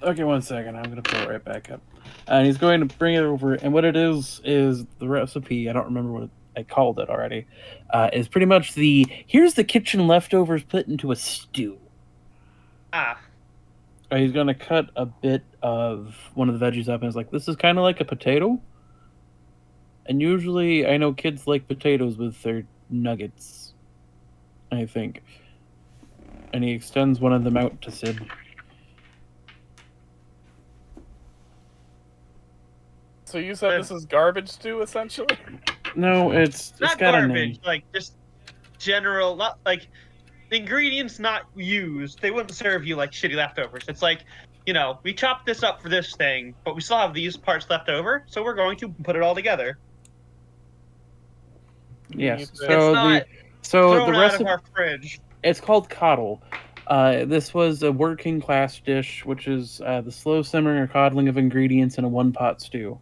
Okay, 1 second. I'm gonna pull it right back up. And he's going to bring it over. And what it is the recipe. I don't remember what I called it already. Is pretty much here's the kitchen leftovers put into a stew. Ah. He's going to cut a bit of one of the veggies up and is like, this is kind of like a potato. And usually, I know kids like potatoes with their nuggets, I think. And he extends one of them out to Sid. So you said this is garbage stew, essentially? No, it's not got garbage, a name. like just general, not like ingredients not used. They wouldn't serve you like shitty leftovers. It's like, we chopped this up for this thing, but we still have these parts left over, so we're going to put it all together. Yes. It's not thrown the out recipe, of our fridge. it's called coddle. This was a working class dish, which is the slow simmering or coddling of ingredients in a one-pot stew.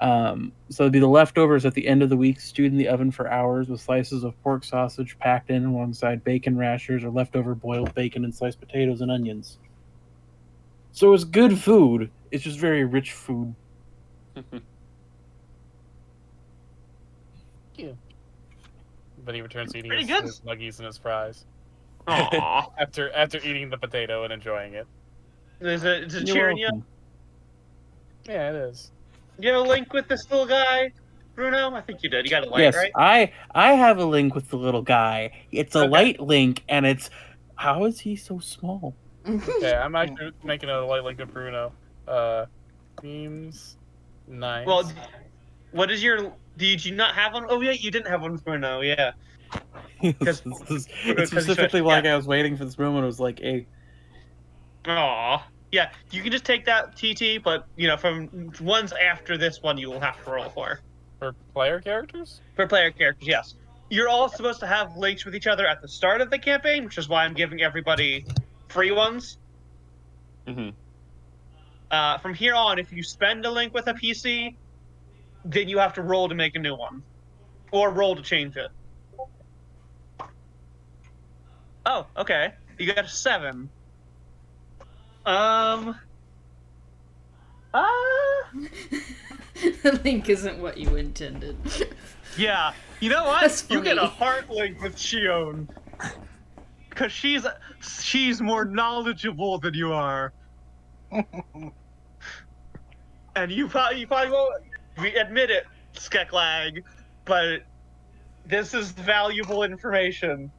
So it'd be the leftovers at the end of the week, stewed in the oven for hours with slices of pork sausage packed in alongside bacon rashers or leftover boiled bacon and sliced potatoes and onions. So it's good food. It's just very rich food. Yeah. But he returns to eating Pretty his nuggies and his fries. Aww. after eating the potato and enjoying it. Is it You're cheering you? welcome. Yeah, it is. You have a link with this little guy, Bruno? I think you did. You got a light, Yes, right? I have a link with the little guy. It's a Okay. light link, and it's how is he so small? Okay, I'm actually making a light link with Bruno. Memes. Nice. Well, what is your... Did you not have one? Oh, yeah, you didn't have one with Bruno, yeah. It's specifically like I was waiting for this moment. It was like, hey, Aw. Yeah, you can just take that TT, but, from ones after this one, you will have to roll for. For player characters? For player characters, yes. You're all supposed to have links with each other at the start of the campaign, which is why I'm giving everybody free ones. Mhm. From here on, if you spend a link with a PC, then you have to roll to make a new one. Or roll to change it. Oh, okay. You got a 7. The link isn't what you intended. Yeah. You know what? That's You get a funny. heart link with Shion. Because she's more knowledgeable than you are. And you probably won't admit it, Skeklag, but this is valuable information.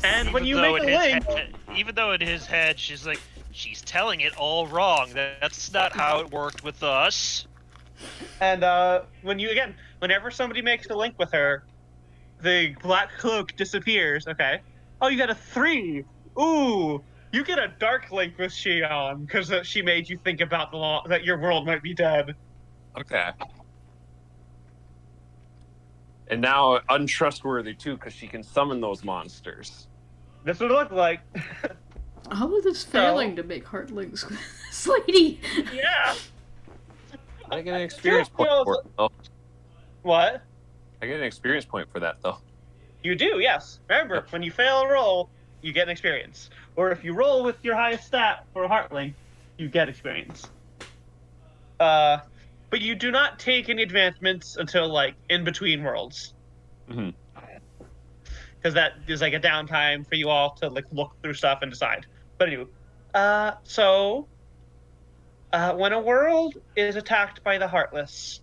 And when you make a link... Even though in his head she's like, she's telling it all wrong. That's not how it worked with us. And whenever somebody makes a link with her, the black cloak disappears. Okay. Oh, you got a 3. Ooh, you get a dark link with Shion because she made you think about that your world might be dead. Okay. And now untrustworthy too, because she can summon those monsters. That's what it looked like. How is this failing to make heart links with this lady? Yeah. I get an experience point for it, though. What? I get an experience point for that, though. You do, yes. Remember, Yep. when you fail a roll, you get an experience. Or if you roll with your highest stat for a heart link, you get experience. But you do not take any advancements until, in between worlds. Mm-hmm. Because that is, a downtime for you all to, look through stuff and decide. But anyway, when a world is attacked by the Heartless,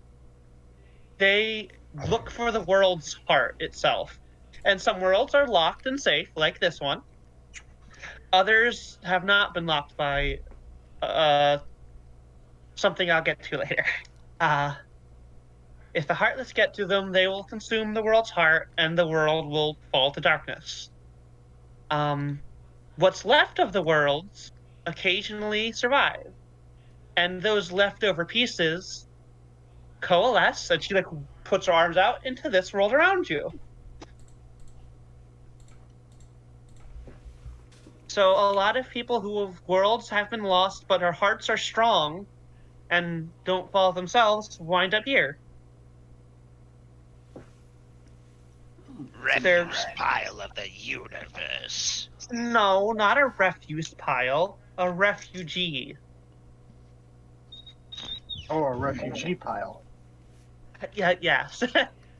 they look for the world's heart itself. And some worlds are locked and safe, like this one. Others have not been locked by something I'll get to later. If the Heartless get to them, they will consume the world's heart, and the world will fall to darkness. What's left of the worlds occasionally survive. And those leftover pieces coalesce, and she puts her arms out into this world around you. So a lot of people who have worlds have been lost, but their hearts are strong and don't fall themselves, wind up here. refuse pile of the universe. No, not a refuse pile. A refugee. Oh, a refugee pile. Yes.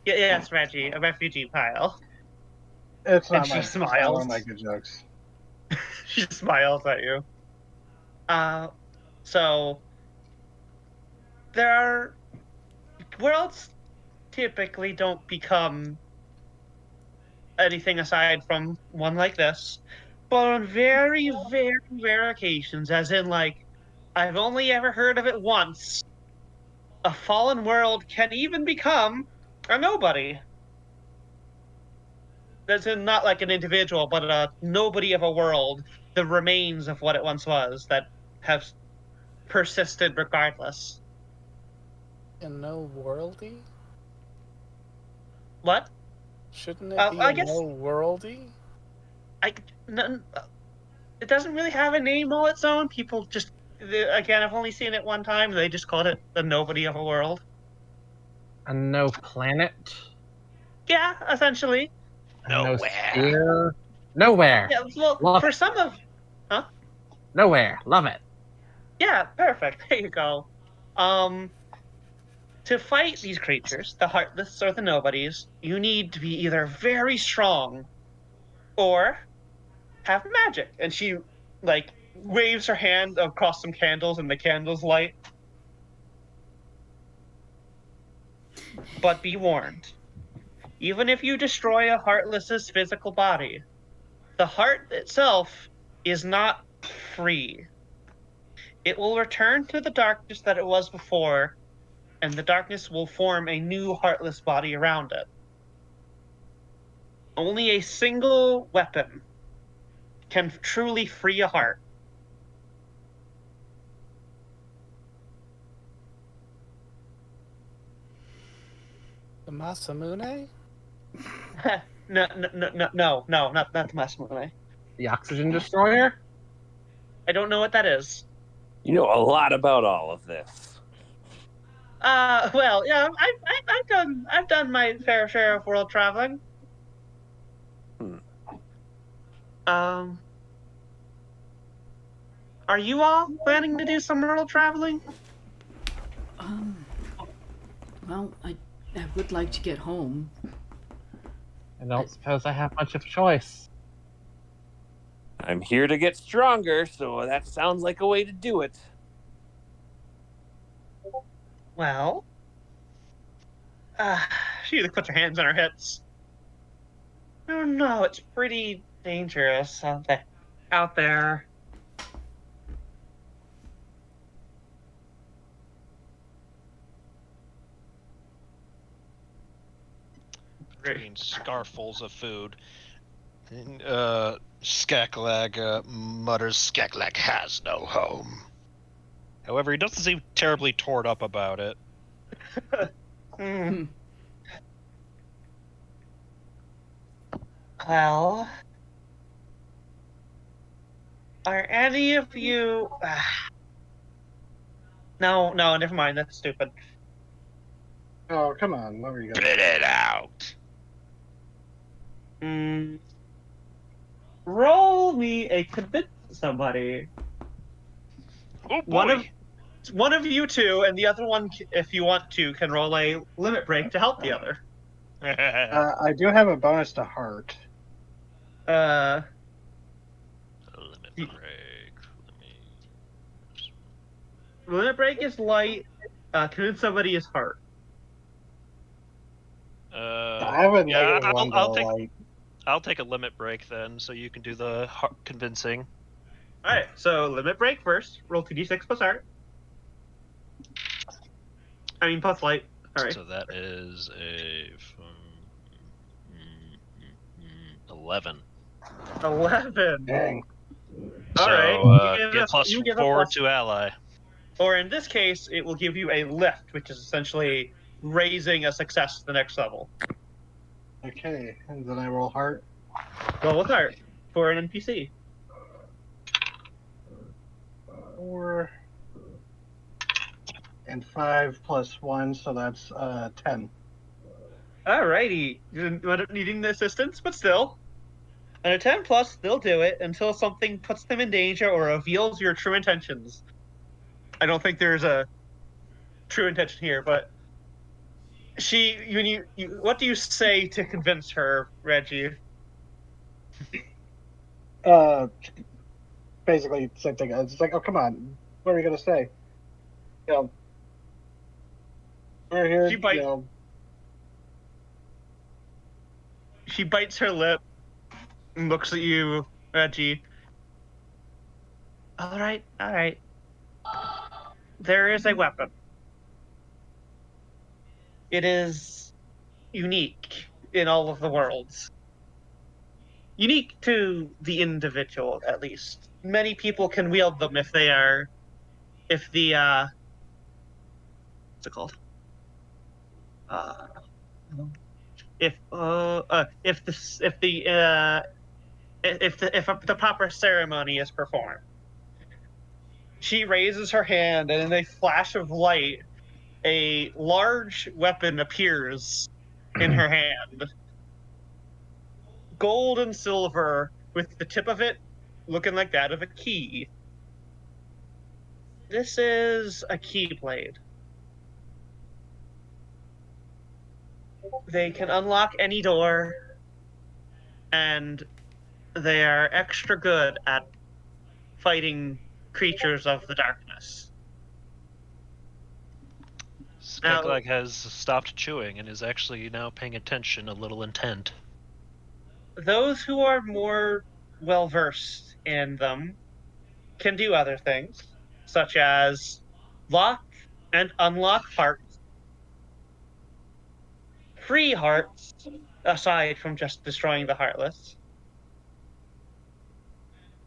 Yes, Reggie, a refugee pile. It's And not my. she It's not one smiles. of my good jokes. She smiles at you. So there are worlds typically don't become anything aside from one like this. But on very, very rare occasions, as in like I've only ever heard of it once, a fallen world can even become a nobody. As in not like an individual, but a nobody of a world, the remains of what it once was that have persisted regardless. And no worldy? What? Shouldn't it be I a guess no worldy? It doesn't really have a name all its own. People just, again, I've only seen it one time. They just called it the nobody of a world. A no planet. Yeah, essentially. A no Nowhere. sphere. Nowhere. Yeah, well, Love for it. some of, Nowhere. Love it. yeah, perfect. There you go. To fight these creatures, the heartless or the nobodies, you need to be either very strong or have magic. And she, like, waves her hand across some candles, and the candles light. But be warned. Even if you destroy a heartless's physical body, the heart itself is not free. It will return to the darkness that it was before, and the darkness will form a new heartless body around it. Only a single weapon can truly free a heart. The Masamune? No, not the Masamune. The oxygen destroyer. I don't know what that is. You know a lot about all of this. Well, yeah, I've done my fair share of world traveling. Are you all planning to do some world traveling? Well, I would like to get home. I don't suppose I have much of a choice. I'm here to get stronger, so that sounds like a way to do it. Well, she puts her hands on her hips. I don't know. It's pretty dangerous out there. Between scarfuls of food. Skaklag mutters, Skeklag has no home. however, he doesn't seem terribly torn up about it. Well, are any of you... No, never mind. That's stupid. Oh, come on. What were you going Spit it out. Roll me a convince somebody. Oh boy. One of you two, and the other one, if you want to, can roll a limit break to help the other. I do have a bonus to heart. Limit break. Limit break is light. Convince somebody is heart. I have a negative one to light. I'll take a limit break then, so you can do the convincing. All right, so limit break first. Roll 2d6 plus heart. I mean plus light. All right. So that is a 11. 11. Dang. All So right. get plus you give a 4 plus- to ally. Or in this case, it will give you a lift, which is essentially raising a success to the next level. Okay, and then I roll heart. Roll with heart for an NPC. 4 and 5 plus 1, so that's 10. Alrighty. Needing the assistance, but still. And a 10 plus, they'll do it until something puts them in danger or reveals your true intentions. I don't think there's a true intention here, but what do you say to convince her, Reggie? Basically, same thing. It's like, oh, come on. What are you going to say? You know, we're here, She bites- you know. She bites her lip and looks at you, Reggie. All right. There is a weapon. It is unique in all of the worlds. Unique to the individual, at least. Many people can wield them if the what's it called? If the proper ceremony is performed. She raises her hand, and in a flash of light, a large weapon appears in her hand. Gold and silver, with the tip of it looking like that of a key. This is a keyblade. They can unlock any door, and they are extra good at fighting creatures of the darkness. Skaglag has stopped chewing and is actually now paying attention, a little intent. Those who are more well-versed in them can do other things, such as lock and unlock hearts, free hearts, aside from just destroying the heartless,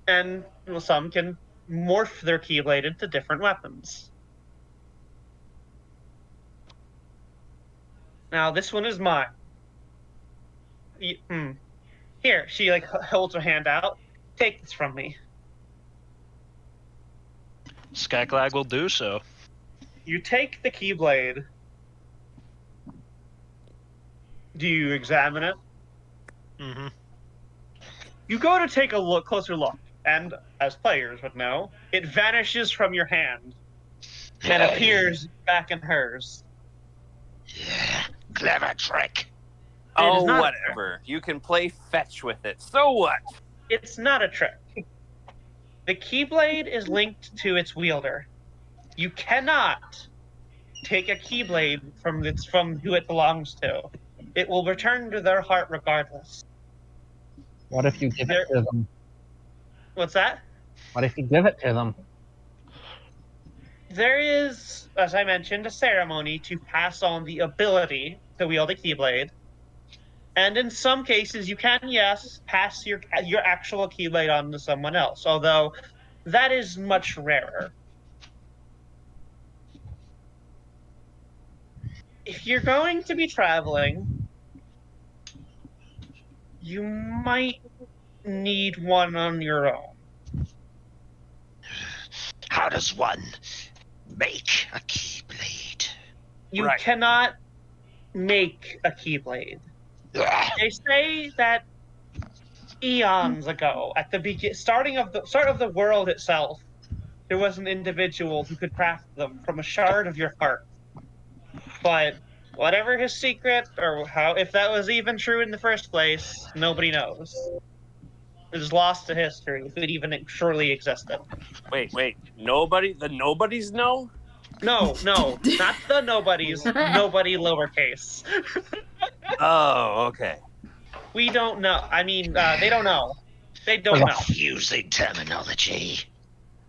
and some can morph their keyblade into different weapons. Now, this one is mine. Here, she holds her hand out. Take this from me. Skaglag will do so. You take the keyblade. Do you examine it? Mm-hmm. You go to take a closer look, and as players would know, it vanishes from your hand and appears back in hers. Yeah, clever trick. Oh, not- whatever. You can play fetch with it. So what? It's not a trick. The keyblade is linked to its wielder. You cannot take a keyblade from who it belongs to. It will return to their heart regardless. What if you give it to them? What's that? What if you give it to them? There is, as I mentioned, a ceremony to pass on the ability to wield a keyblade. And in some cases, you can, yes, pass your actual keyblade on to someone else, although that is much rarer. If you're going to be traveling, you might need one on your own. How does one make a keyblade? You Right. cannot make a keyblade. Ugh. They say that eons ago, at the start of the world itself, there was an individual who could craft them from a shard of your heart. But whatever his secret, or if that was even true in the first place, nobody knows. It is lost to history, if it even surely existed. Wait. The nobodies know? No, not the nobodies. Nobody lowercase. Oh, okay. We don't know. I mean, they don't know. They don't know. Confusing terminology.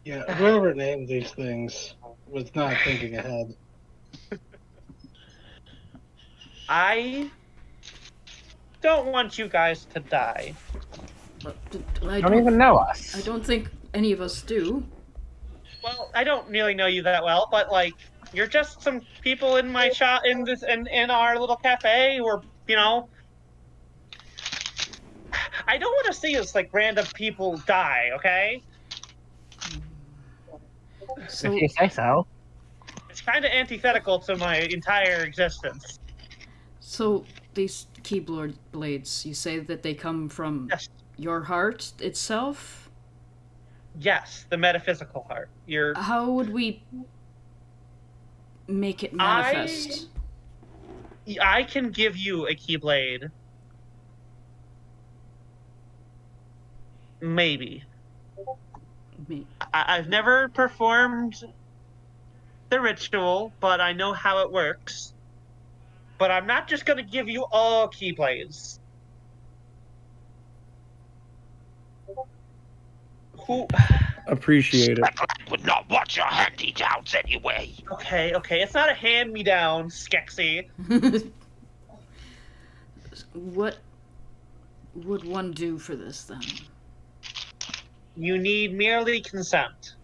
Yeah, whoever named these things was not thinking ahead. I don't want you guys to die. But You don't even know us. I don't think any of us do. Well, I don't really know you that well, but you're just some people in my shop in our little cafe, or I don't want to see us random people die. Okay, So If you say so. it's kind of antithetical to my entire existence. So, these keyboard blades, you say that they come from Yes. your heart itself? Yes, the metaphysical heart. How would we make it manifest? I can give you a keyblade. Maybe. I've never performed the ritual, but I know how it works. But I'm not just going to give you all keyblades. Who? Appreciate it. Specklet would not want your hand-me-downs anyway. Okay. It's not a hand-me-down, Skexy. What would one do for this, then? You need merely consent.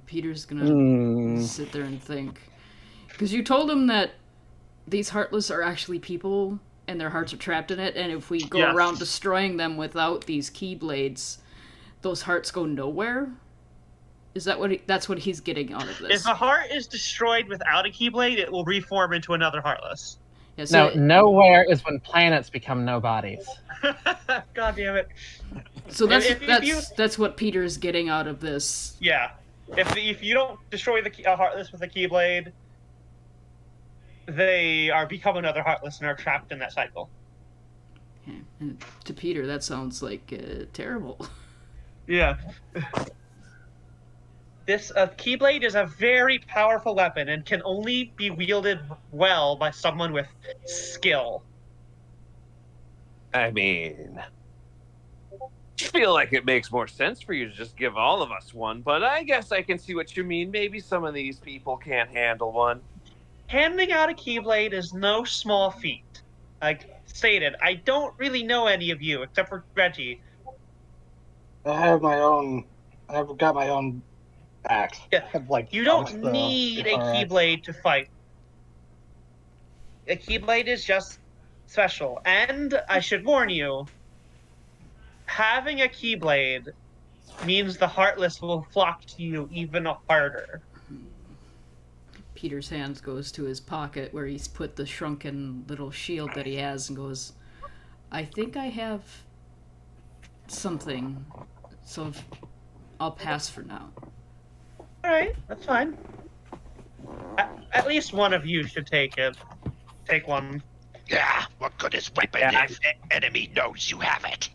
Peter's gonna sit there and think. Because you told him that these Heartless are actually people, and their hearts are trapped in it, and if we go around destroying them without these keyblades, those hearts go nowhere? Is that what that's what he's getting out of this? If a heart is destroyed without a keyblade, it will reform into another Heartless. Yeah, so nowhere is when planets become nobodies. God damn it. So that's what Peter is getting out of this. Yeah. If you don't destroy the Heartless with a keyblade, they become another Heartless and are trapped in that cycle. Okay. And to Peter, that sounds like terrible. Yeah. This keyblade is a very powerful weapon and can only be wielded well by someone with skill. I mean, I feel like it makes more sense for you to just give all of us one, but I guess I can see what you mean. Maybe some of these people can't handle one. Handing out a keyblade is no small feat. Like stated, I don't really know any of you except for Reggie. I've got my own axe. Yeah. Like, You don't need a keyblade to fight. A keyblade is just special. And I should warn you, having a keyblade means the Heartless will flock to you even harder. Peter's hand goes to his pocket where he's put the shrunken little shield that he has and goes, I think I have something, so I'll pass for now. Alright, that's fine. At least one of you should take it. Take one. Yeah, what good is weapon if the enemy knows you have it?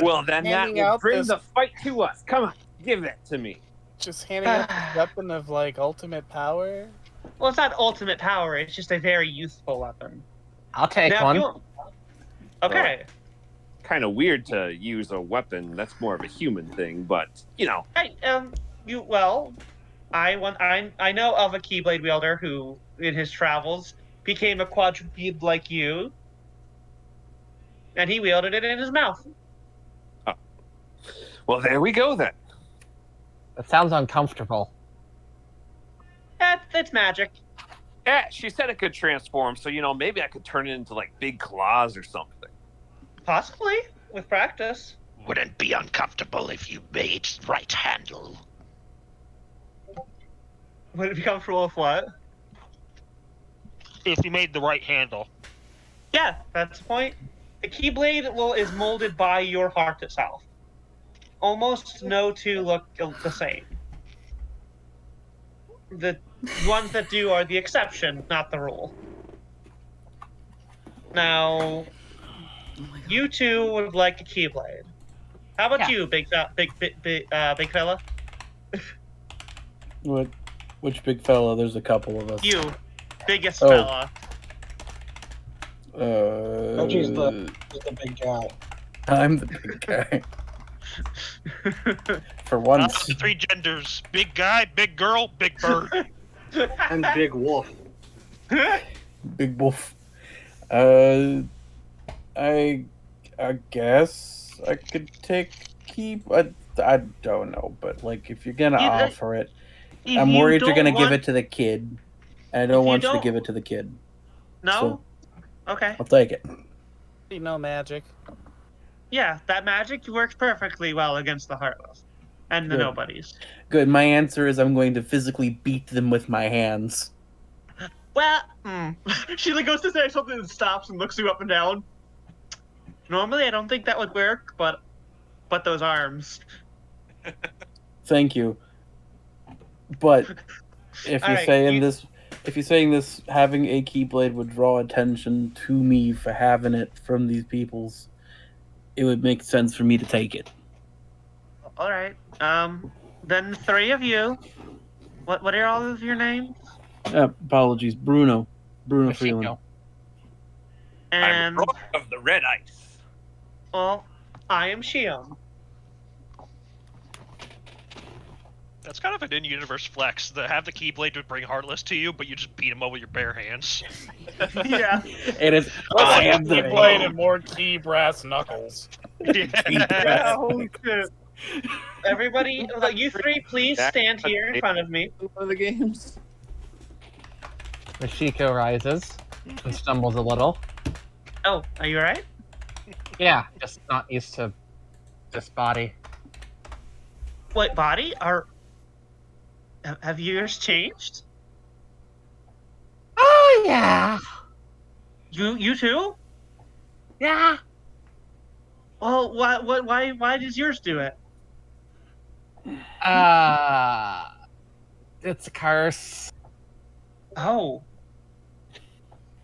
Well, then that Handing will out bring this- the fight to us. Come on, give it to me. Just handing out this weapon of like ultimate power. Well, it's not ultimate power, it's just a very useful weapon. I'll take Now, one. if you... Okay. Kind of weird to use a weapon. That's more of a human thing, but you know. Hey, I know of a Keyblade wielder who, in his travels, became a quadruped like you, and he wielded it in his mouth. Oh. Well, there we go then. That sounds uncomfortable. That's magic. Yeah, she said it could transform, so you know maybe I could turn it into like big claws or something. Possibly, with practice. Wouldn't be uncomfortable if you made right handle. Would it be comfortable with what? If you made the right handle. Yeah, that's the point. The Keyblade is molded by your heart itself. Almost no two look the same. The ones that do are the exception, not the rule. Now, you two would like a Keyblade. How about you, big fella? Which big fella? There's a couple of us. You, biggest fella. Reggie's the big guy. I'm the big guy. For once. The three genders: big guy, big girl, big bird. And Big Wolf. Big wolf. I guess I could keep. I don't know, but like if you're gonna offer it, I'm worried you're gonna give it to the kid. I don't want you to give it to the kid. No? So okay. I'll take it. You know magic. Yeah, that magic works perfectly well against the Heartless. And the Good. Nobodies. Good. My answer is I'm going to physically beat them with my hands. Well, she like goes to say something and stops and looks you up and down. Normally, I don't think that would work, but those arms. Thank you. But if All you're right, saying this, having a keyblade would draw attention to me for having it from these peoples, it would make sense for me to take it. All right. Then 3 of you. What are all of your names? Apologies, Bruno Freeland. Mashiko. And I'm Roy of the Red Ice. well, I am Shion. That's kind of an in-universe flex. To have the Keyblade to bring Heartless to you, but you just beat him up with your bare hands. Yeah. It is. I am the Keyblade and more key brass knuckles. Yeah, holy shit. Everybody, you 3, please stand here in front of me. One of the games. Mashiko rises and stumbles a little. Oh, are you alright? Yeah, just not used to this body. Wait, body? Have yours changed? Oh yeah, You too? yeah. Well, why does yours do it? It's a curse. Oh,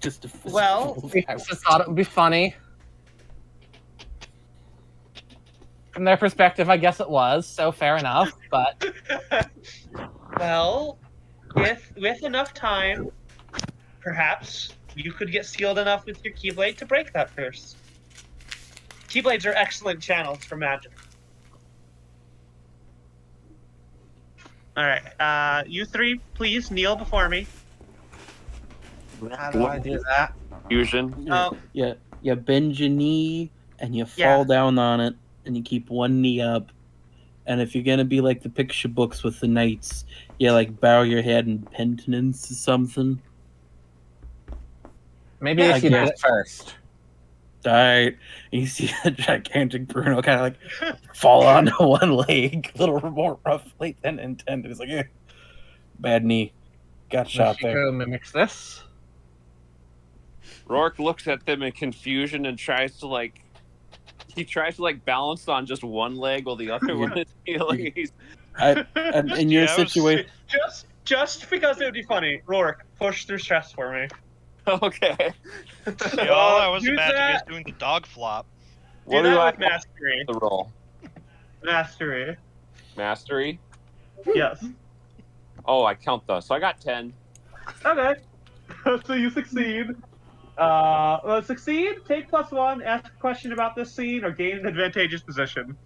just a well, I just thought it would be funny. From their perspective, I guess it was, so fair enough, but well, with enough time, perhaps you could get skilled enough with your Keyblade to break that curse. Keyblades are excellent channels for magic. Alright, you 3, please kneel before me. how do I do that? Fusion. Oh, You bend your knee and you Yeah. fall down on it, and you keep one knee up. And if you're gonna be like the picture books with the knights, you like bow your head in penitence or something. Maybe Yeah, if you did I it first. Alright, you see the gigantic Bruno kind of like fall onto one leg a little more roughly than intended. It's like, bad knee. Got shot there. Mashiko mimics this. Rourke looks at them in confusion and tries to balance on just one leg while the other one is healing. And in your Yeah, I was- situation, just because it would be funny, Rourke, push through stress for me. Okay. Yeah, all I was do imagining that. is doing the dog flop. What do do that I with mastery. the roll? Mastery. Mastery? Yes. Oh, I count those. So I got 10. Okay. So you succeed. Succeed, take +1, ask a question about this scene, or gain an advantageous position.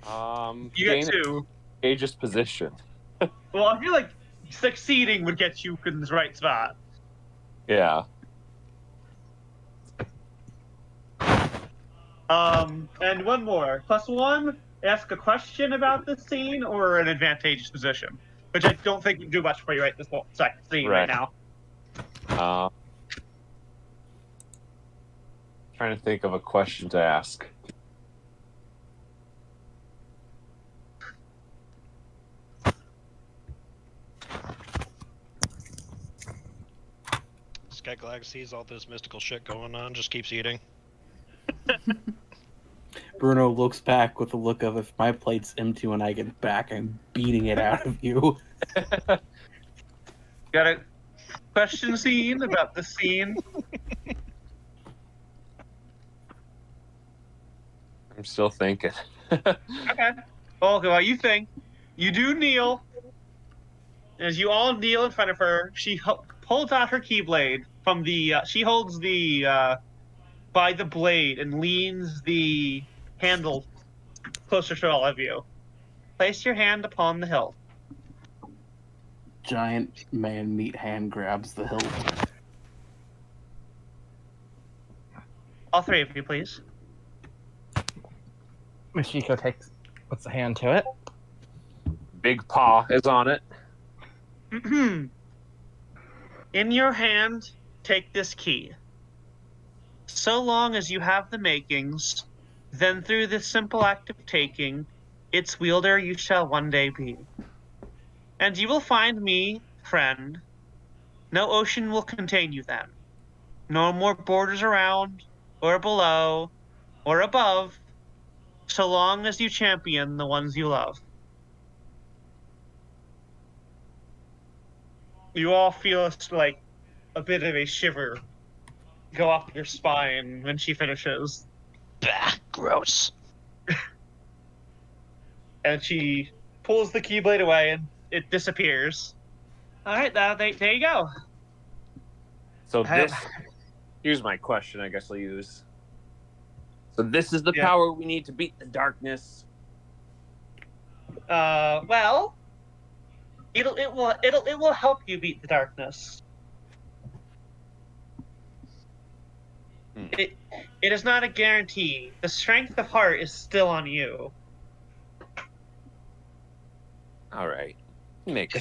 You Gain get 2. Aegis position. Well, I feel like succeeding would get you in the right spot. Yeah. And one more. +1, ask a question about this scene or an advantageous position. Which I don't think would do much for you right this whole second scene right now. Trying to think of a question to ask. Skeglag sees all this mystical shit going on, just keeps eating. Bruno looks back with a look of, if my plate's empty when I get back, I'm beating it out of you. Got a question scene about the scene? I'm still thinking. Okay. Okay, well, you think. You do kneel. As you all kneel in front of her, she pulls out her keyblade from the. She holds the. By the blade and leans the handle closer to all of you. Place your hand upon the hilt. Giant man meat hand grabs the hilt. All 3 of you, please. Mashiko puts a hand to it. Big paw is on it. In your hand, take this key. So long as you have the makings, then through this simple act of taking, its wielder you shall one day be. And you will find me friend, no ocean will contain you then. No more borders around, or below, or above, so long as you champion the ones you love. You all feel like a bit of a shiver go up your spine when she finishes. Bah, gross. And she pulls the keyblade away and it disappears. Alright, there you go. So here's my question. I guess I'll use. So this is the Yeah. power we need to beat the darkness. Well, it will help you beat the darkness. It is not a guarantee. The strength of heart is still on you. All right, makes.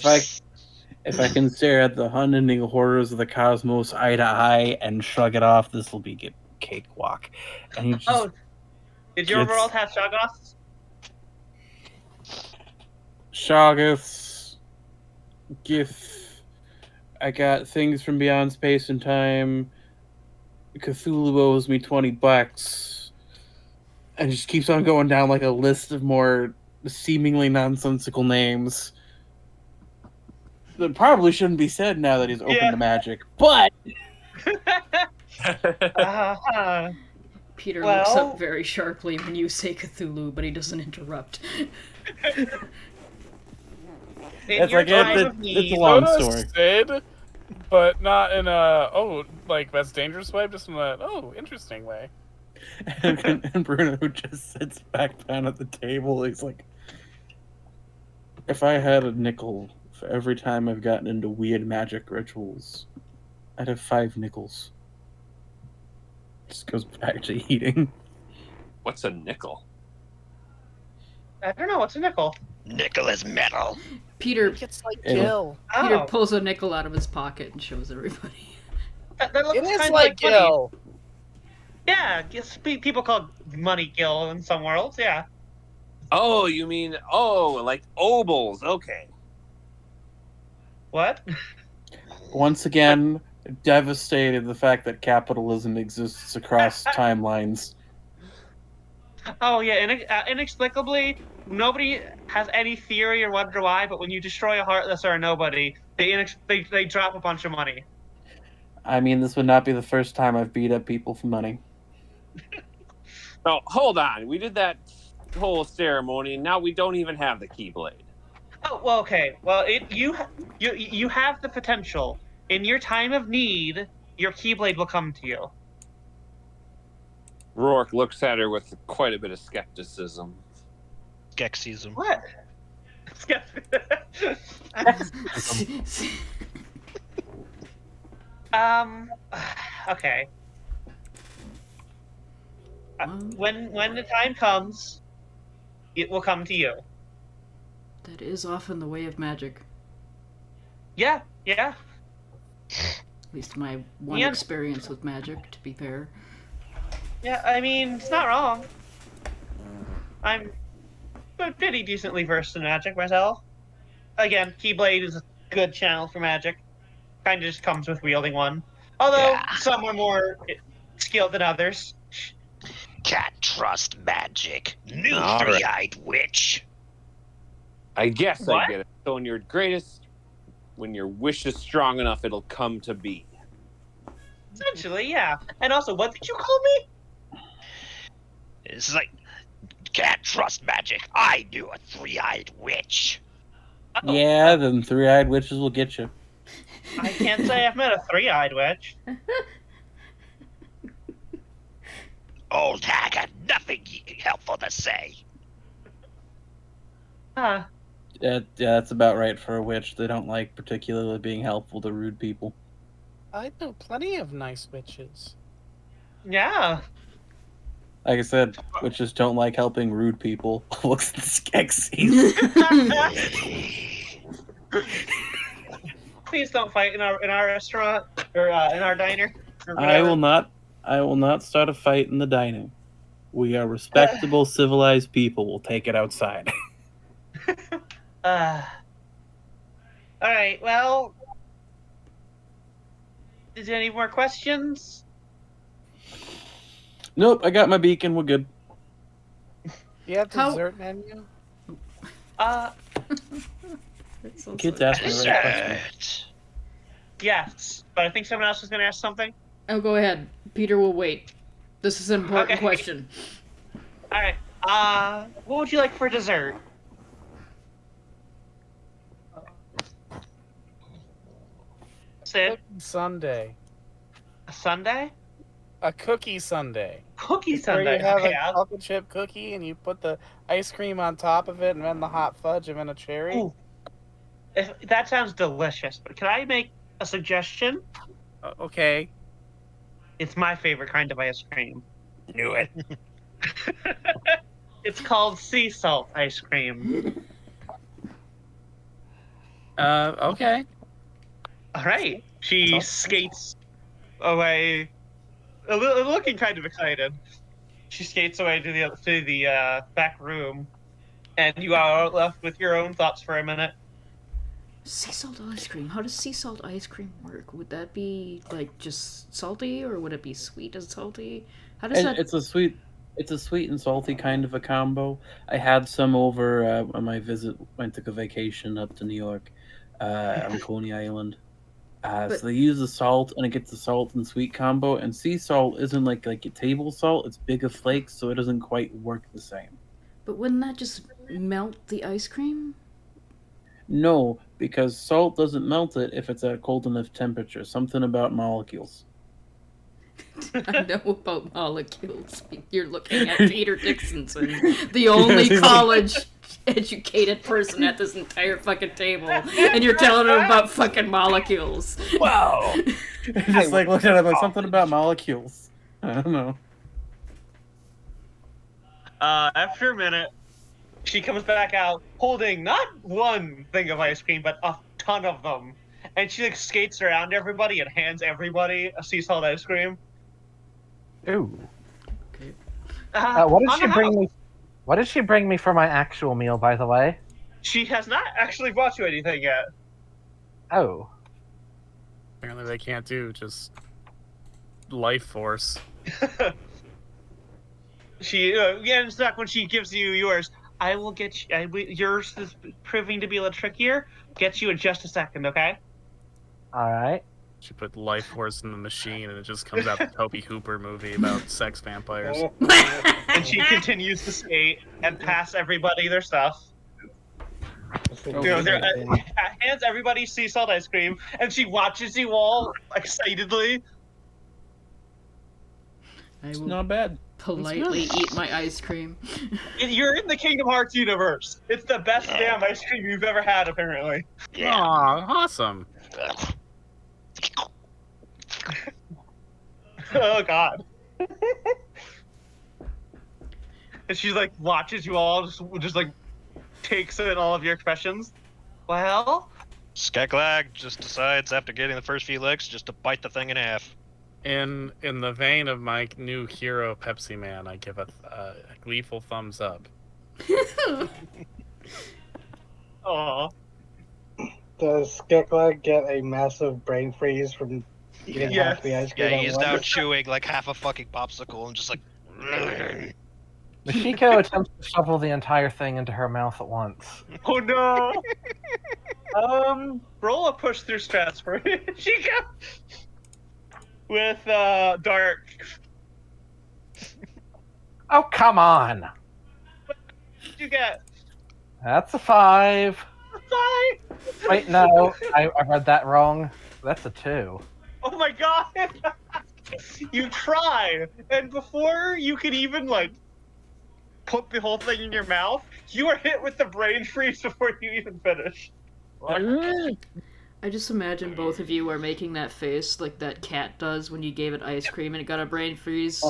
If I can stare at the unending horrors of the cosmos eye to eye and shrug it off, this will be a cakewalk. And he just did your overall have Shoggoths? Shoggoths, GIF. I got things from beyond space and time. Cthulhu owes me $20. And just keeps on going down like a list of more seemingly nonsensical names that probably shouldn't be said now that he's open to magic. But Peter looks up very sharply when you say Cthulhu, but he doesn't interrupt. It's like it's a long story. Sid, but not in a that's dangerous way, just in a interesting way. And Bruno just sits back down at the table. He's like, if I had a nickel for every time I've gotten into weird magic rituals, I'd have 5 nickels. Just goes back to eating. What's a nickel? I don't know. What's a nickel? Nickel is metal. Peter It's like Gil. Peter pulls a nickel out of his pocket and shows everybody. That looks It is kind of like money. Gil. Yeah, people call money Gil in some worlds. Yeah. Oh, you mean like obols? Okay. What? Once again, devastated the fact that capitalism exists across timelines. Oh yeah, inexplicably, nobody has any theory or wonder why. But when you destroy a Heartless or a nobody, they drop a bunch of money. I mean, this would not be the first time I've beat up people for money. No, hold on. We did that whole ceremony, and now we don't even have the Keyblade. Oh well, okay. Well, you have the potential. In your time of need, your Keyblade will come to you. Rourke looks at her with quite a bit of skepticism. Skexism. What? Okay. When the time comes, it will come to you. That is often the way of magic. Yeah. At least my one experience with magic, to be fair. Yeah, I mean, it's not wrong. I'm pretty decently versed in magic myself. Again, Keyblade is a good channel for magic. Kind of just comes with wielding one. Although, some are more skilled than others. Can't trust magic. New All right. three-eyed witch. I guess What? I get it. So when your wish is strong enough, it'll come to be. Essentially, yeah. And also, what did you call me? It's like, can't trust magic. I knew a three-eyed witch. Oh, Yeah, then 3-eyed witches will get you. I can't say I've met a three-eyed witch. Old hag had nothing helpful to say. Huh. Yeah, that's about right for a witch. They don't like particularly being helpful to rude people. I know plenty of nice witches. Yeah. Like I said, witches don't like helping rude people. Looks at the Skeksis. Please don't fight in our restaurant or in our diner. Or I whatever. will not start a fight in the dining. We are respectable, civilized people. We'll take it outside. All right. Well, Is there any more questions? Nope, I got my beacon. We're good. You have How- dessert menu? Uh, That sounds Kids like- ask me the right question. Dessert. yes, but I think someone else was going to ask something. Oh, go ahead. Peter will wait. This is an important Okay. question. All right. What would you like for dessert? Sid, Sunday. a sundae? A cookie sundae. Cookie Where sundae. you have Okay, a chocolate chip cookie and you put the ice cream on top of it and then the hot fudge and then a cherry. Ooh. That sounds delicious, but can I make a suggestion? Okay. It's my favorite kind of ice cream. Knew it. It's called sea salt ice cream. Okay. All right. She skates away, looking kind of excited. She skates away to the back room, and you are left with your own thoughts for a minute. Sea salt ice cream. How does sea salt ice cream work? Would that be like just salty, or would it be sweet and salty? How does And that? it's a sweet and salty kind of a combo. I had some over on my visit. Went took a vacation up to New York, on Coney Island. But- So they use the salt, and it gets the salt and sweet combo. And sea salt isn't like a table salt; it's bigger flakes, so it doesn't quite work the same. But wouldn't that just melt the ice cream? No, because salt doesn't melt it if it's at a cold enough temperature. Something about molecules. I know about molecules. You're looking at Peter Dixonson, the only college-educated person at this entire fucking table, and you're telling him about fucking molecules. Wow. Just like looked at it like something about molecules. I don't know. After a minute, she comes back out holding not one thing of ice cream, but a ton of them. And she skates around everybody and hands everybody a sea salt ice cream. Ooh. On What did the she bring house. me? What did she bring me for my actual meal, by the way? She has not actually bought you anything yet. Oh. Apparently they can't do just life force. She, in fact, when she gives you yours, I will get you. Yours is proving to be a little trickier. Get you in just a second, okay? All right. She put life force in the machine and it just comes out the Toby Hooper movie about sex vampires. And she continues to skate and pass everybody their stuff. Hands everybody sea salt ice cream, and she watches you all excitedly. I It's will not bad. politely eat my ice cream. You're in the Kingdom Hearts universe. It's the best damn ice cream you've ever had, apparently. Yeah. Aw, awesome. Oh God. And she like watches you all, just like takes in all of your expressions. Well, Skeklag just decides after getting the first few licks just to bite the thing in half. In the vein of my new hero Pepsi Man, I give a gleeful thumbs up. aw. Does Skeklag get a massive brain freeze from eating Yes. half the ice cream? Yeah, at he's once? now chewing like half a fucking popsicle and just like. Mishiko attempts to shovel the entire thing into her mouth at once. Oh no. Roll a push through stress for Chica. With Dark. Oh, come on. What did you get? That's a 5. Bye. Wait, no. I read that wrong. That's a 2. Oh my God. You try, and before you could even like put the whole thing in your mouth, you are hit with the brain freeze before you even finish. I just imagine both of you are making that face like that cat does when you gave it ice cream and it got a brain freeze.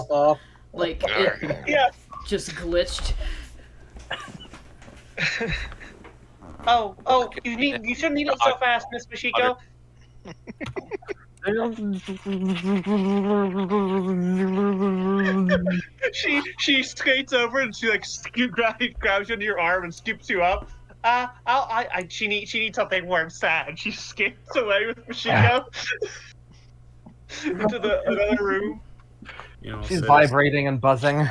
Like, it Yeah. just glitched. Oh, you shouldn't eat it so fast, Miss Mishiko. She skates over and she like grabs you into your arm and scoops you up. She needs something warm, sad. She skates away with Mishiko. into the another room. You know, She's Sid vibrating and buzzing.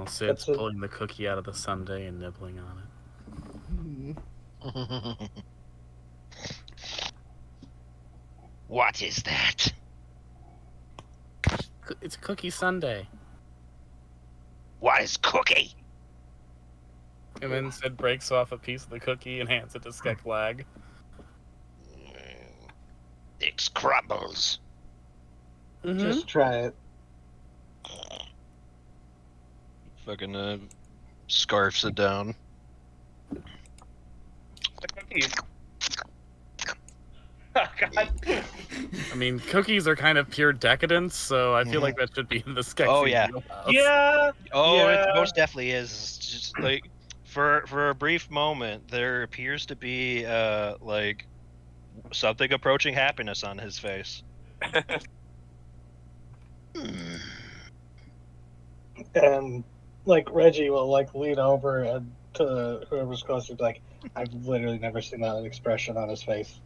Sid's That's it. pulling the cookie out of the sundae and nibbling on it. What is that? It's cookie sundae. What is cookie? And then Sid breaks off a piece of the cookie and hands it to Skeklag. It crumbles. Just try it. Fucking scarfs it down. The cookies. Oh, God. I mean, cookies are kind of pure decadence, so I feel like that should be in the Skeksis. Oh, yeah. wheelhouse. Yeah. Oh, Yeah. it most definitely is. It's just like for a brief moment, there appears to be like something approaching happiness on his face. And like Reggie will like lean over and to whoever's close to be like, I've literally never seen that expression on his face.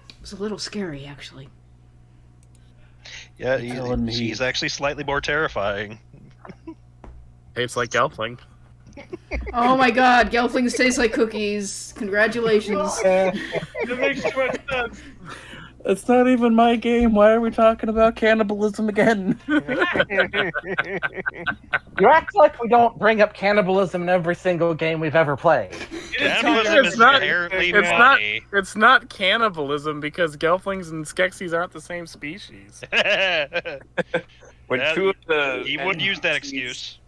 It was a little scary, actually. Yeah, You're telling me. he's actually slightly more terrifying. Tastes like Gelfling. Oh my god, Gelflings taste like cookies. Congratulations. That makes too much sense. It's not even my game. Why are we talking about cannibalism again? You act like we don't bring up cannibalism in every single game we've ever played. Cannibalism It's is not- inherently it's funny. It's not cannibalism because Gelflings and Skeksis aren't the same species. When Yeah, two of the he would use that NPCs excuse.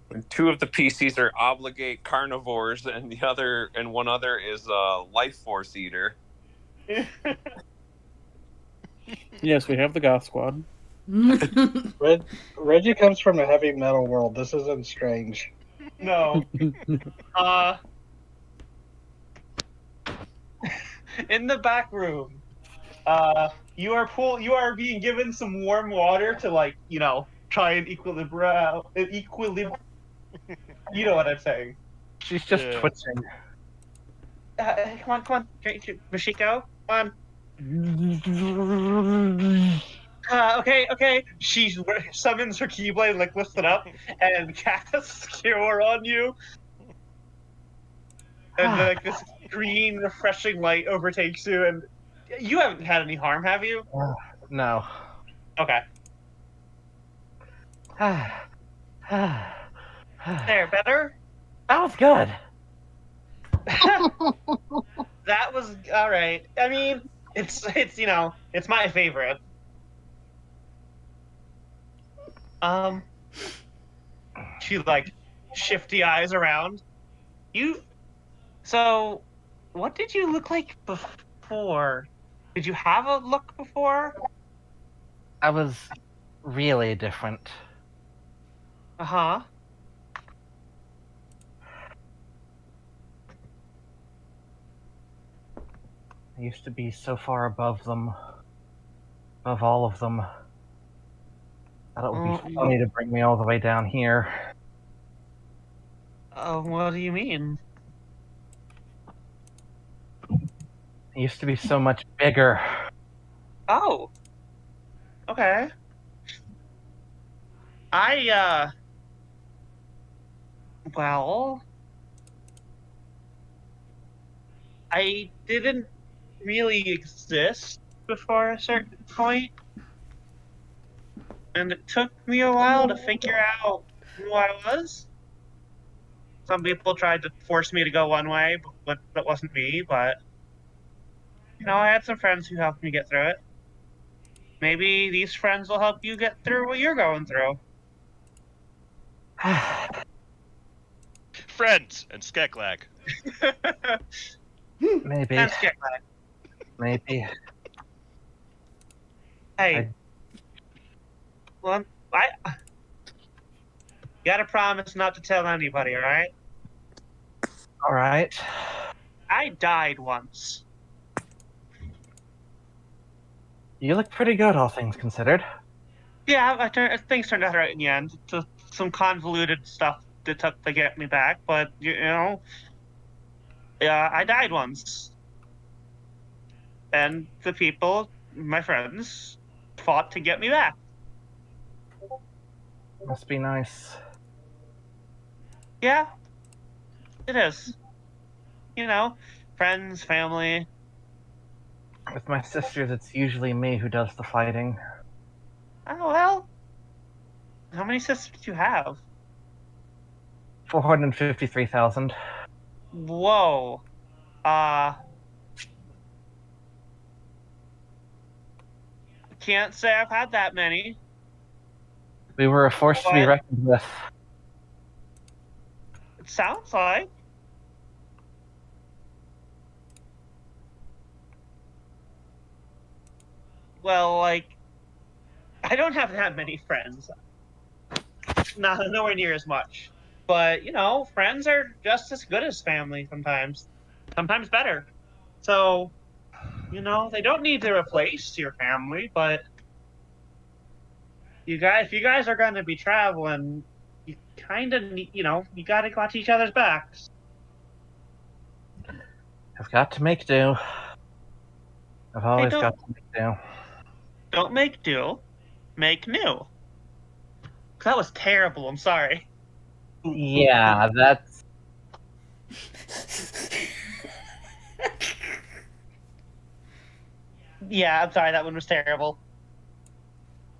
When two of the PCs are obligate carnivores and one other is a life force eater. Yes, we have the Goth Squad. Reggie comes from a heavy metal world. This isn't strange. No. In the back room, you are being given some warm water to, like, you know, try and equilibrium. You know what I'm saying. She's just Yeah. twitching. Come on, Mashiko, come on. Okay. She summons her Keyblade, like, lifts it up, and casts Cure on you. And, like, this green, refreshing light overtakes you, and you haven't had any harm, have you? No. Okay. That There, better? was good. That was alright. I mean, it's you know, it's my favorite. She, like, shifty eyes around. So, what did you look like before? Did you have a look before? I was really different. Uh-huh. I used to be so far above them. Above all of them. I thought it would be funny to bring me all the way down here. What do you mean? I used to be so much bigger. Oh. Okay. Well, I didn't really exist before a certain point. And it took me a while to figure out who I was. Some people tried to force me to go one way, but that wasn't me, but you know, I had some friends who helped me get through it. Maybe these friends will help you get through what you're going through. Friends and Skeklag. Maybe. Let's get back. Maybe. Hey. Well, I you gotta promise not to tell anybody, alright? Alright. I died once. You look pretty good, all things considered. Yeah, things turned out right in the end. Just some convoluted stuff that took to get me back, but you know, yeah, I died once, and the people, my friends, fought to get me back. Must be nice. Yeah, it is. You know, friends, family. With my sisters, it's usually me who does the fighting. Oh, well. How many sisters do you have? 453,000. Whoa. Can't say I've had that many. We were a force to be What? reckoned with. It sounds like. Well, like, I don't have that many friends. Nowhere near as much. But, you know, friends are just as good as family sometimes. Sometimes better. So, you know, they don't need to replace your family, but if you guys are going to be traveling, you kind of need, you know, you got to watch each other's backs. I've got to make do. I've always don't- got to make do. Don't make do, make new. That was terrible. I'm sorry. Yeah, that's. Yeah, I'm sorry. That one was terrible.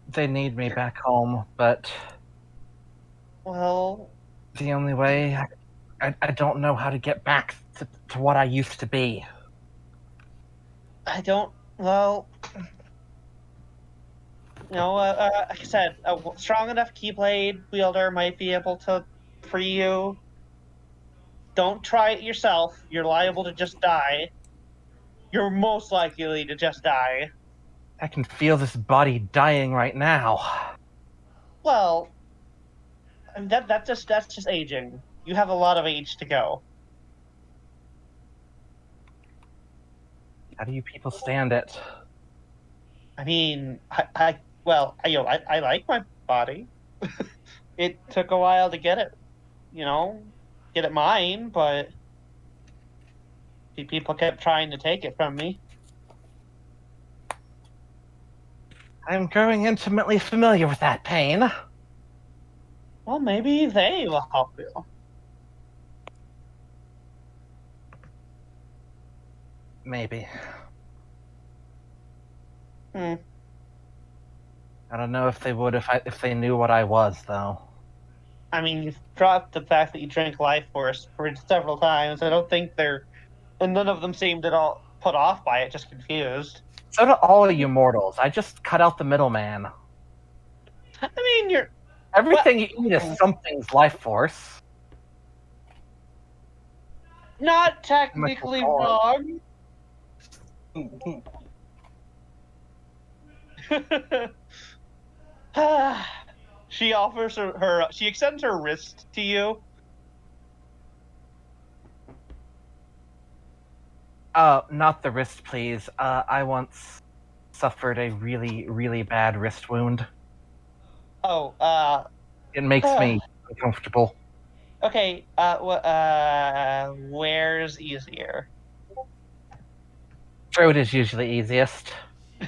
They need me back home, but Well, the only way. I don't know how to get back to what I used to be. I don't. Well, you know, like I said, a strong enough Keyblade wielder might be able to free you. Don't try it yourself. You're liable to just die. You're most likely to just die. I can feel this body dying right now. Well, I mean, that's just aging. You have a lot of age to go. How do you people stand it? I mean, I like my body. It took a while to get it, you know, get it mine, but people kept trying to take it from me. I'm growing intimately familiar with that pain. Well, maybe they will help you. Maybe. Hmm. I don't know if they would if they knew what I was, though. I mean, you've dropped the fact that you drink Life Force for several times. I don't think and none of them seemed at all put off by it, just confused. So do all of you mortals. I just cut out the middleman. I mean, Everything you eat is something's life force. not technically wrong. She offers she extends her wrist to you. Not the wrist, please. I once suffered a really, really bad wrist wound. Oh, It makes me uncomfortable. okay, where's easier? Throat is usually easiest.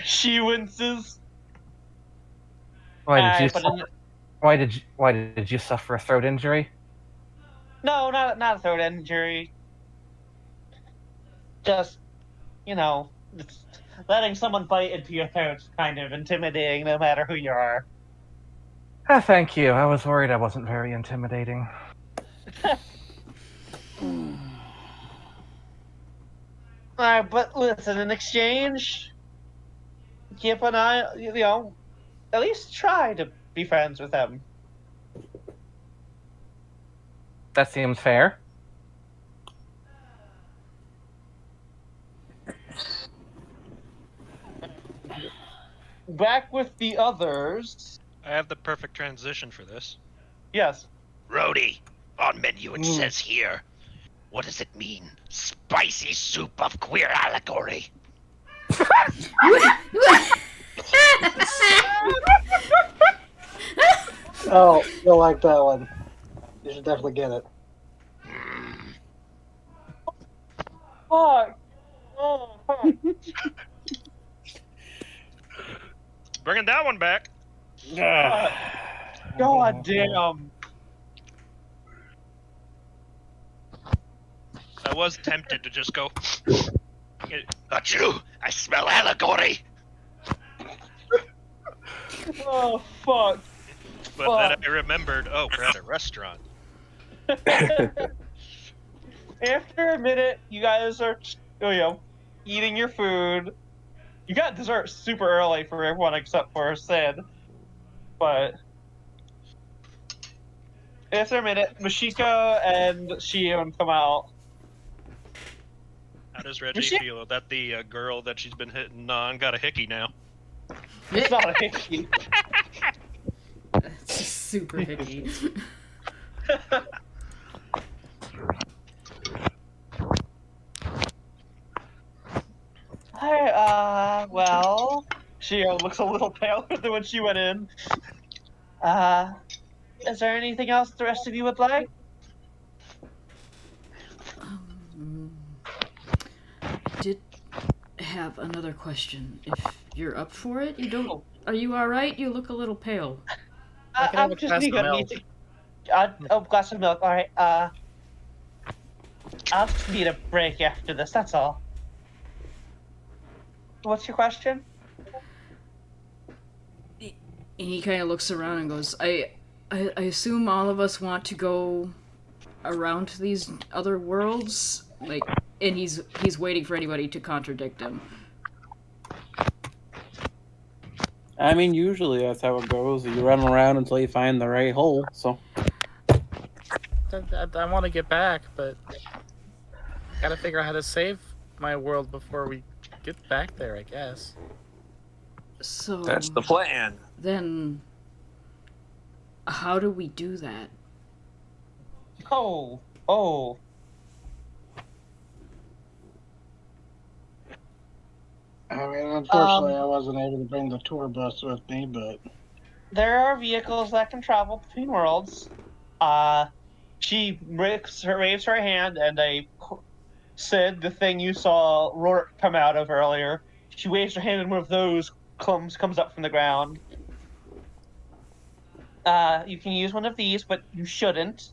She winces. Why did you Alright, but suffer? Why did you suffer a throat injury? No, not a throat injury. Just, you know, letting someone bite into your throat is kind of intimidating no matter who you are. Thank you. I was worried I wasn't very intimidating. Alright, but listen, in exchange, keep an eye, you know, at least try to be friends with them. That seems fair. Back with the others. I have the perfect transition for this. Yes. Rhodey, on menu it says here. What does it mean? Spicy soup of queer allegory. Oh, you'll like that one. You should definitely get it. Fuck. Oh, fuck. bringing that one back. God damn. I was tempted to just go. Achoo! I smell allegory. Oh, fuck. But then I remembered, oh, we're at a restaurant. After a minute, you guys are, eating your food. You got dessert super early for everyone except for Sid. But after a minute, Mashika and Shion come out. How does Reggie feel that the girl that she's been hitting on got a hickey now? It's not a hickey. It's super hickey. Hi, well, she looks a little paler than when she went in. Is there anything else the rest of you would like? I did have another question. If you're up for it, you don't. Are you all right? You look a little pale. I'm just gonna need to. Glass of milk. All right. I'll just need a break after this. That's all. What's your question? And he kind of looks around and goes, I assume all of us want to go around to these other worlds, like, and he's waiting for anybody to contradict him. I mean, usually that's how it goes. You run around until you find the right hole, so... I want to get back, but gotta figure out how to save my world before we get back there, I guess. So... That's the plan. Then... how do we do that? Oh. I mean, unfortunately, I wasn't able to bring the tour bus with me, but... There are vehicles that can travel between worlds. She waves her hand, and Sid, the thing you saw Rourke come out of earlier, she waves her hand, and one of those comes up from the ground. You can use one of these, but you shouldn't.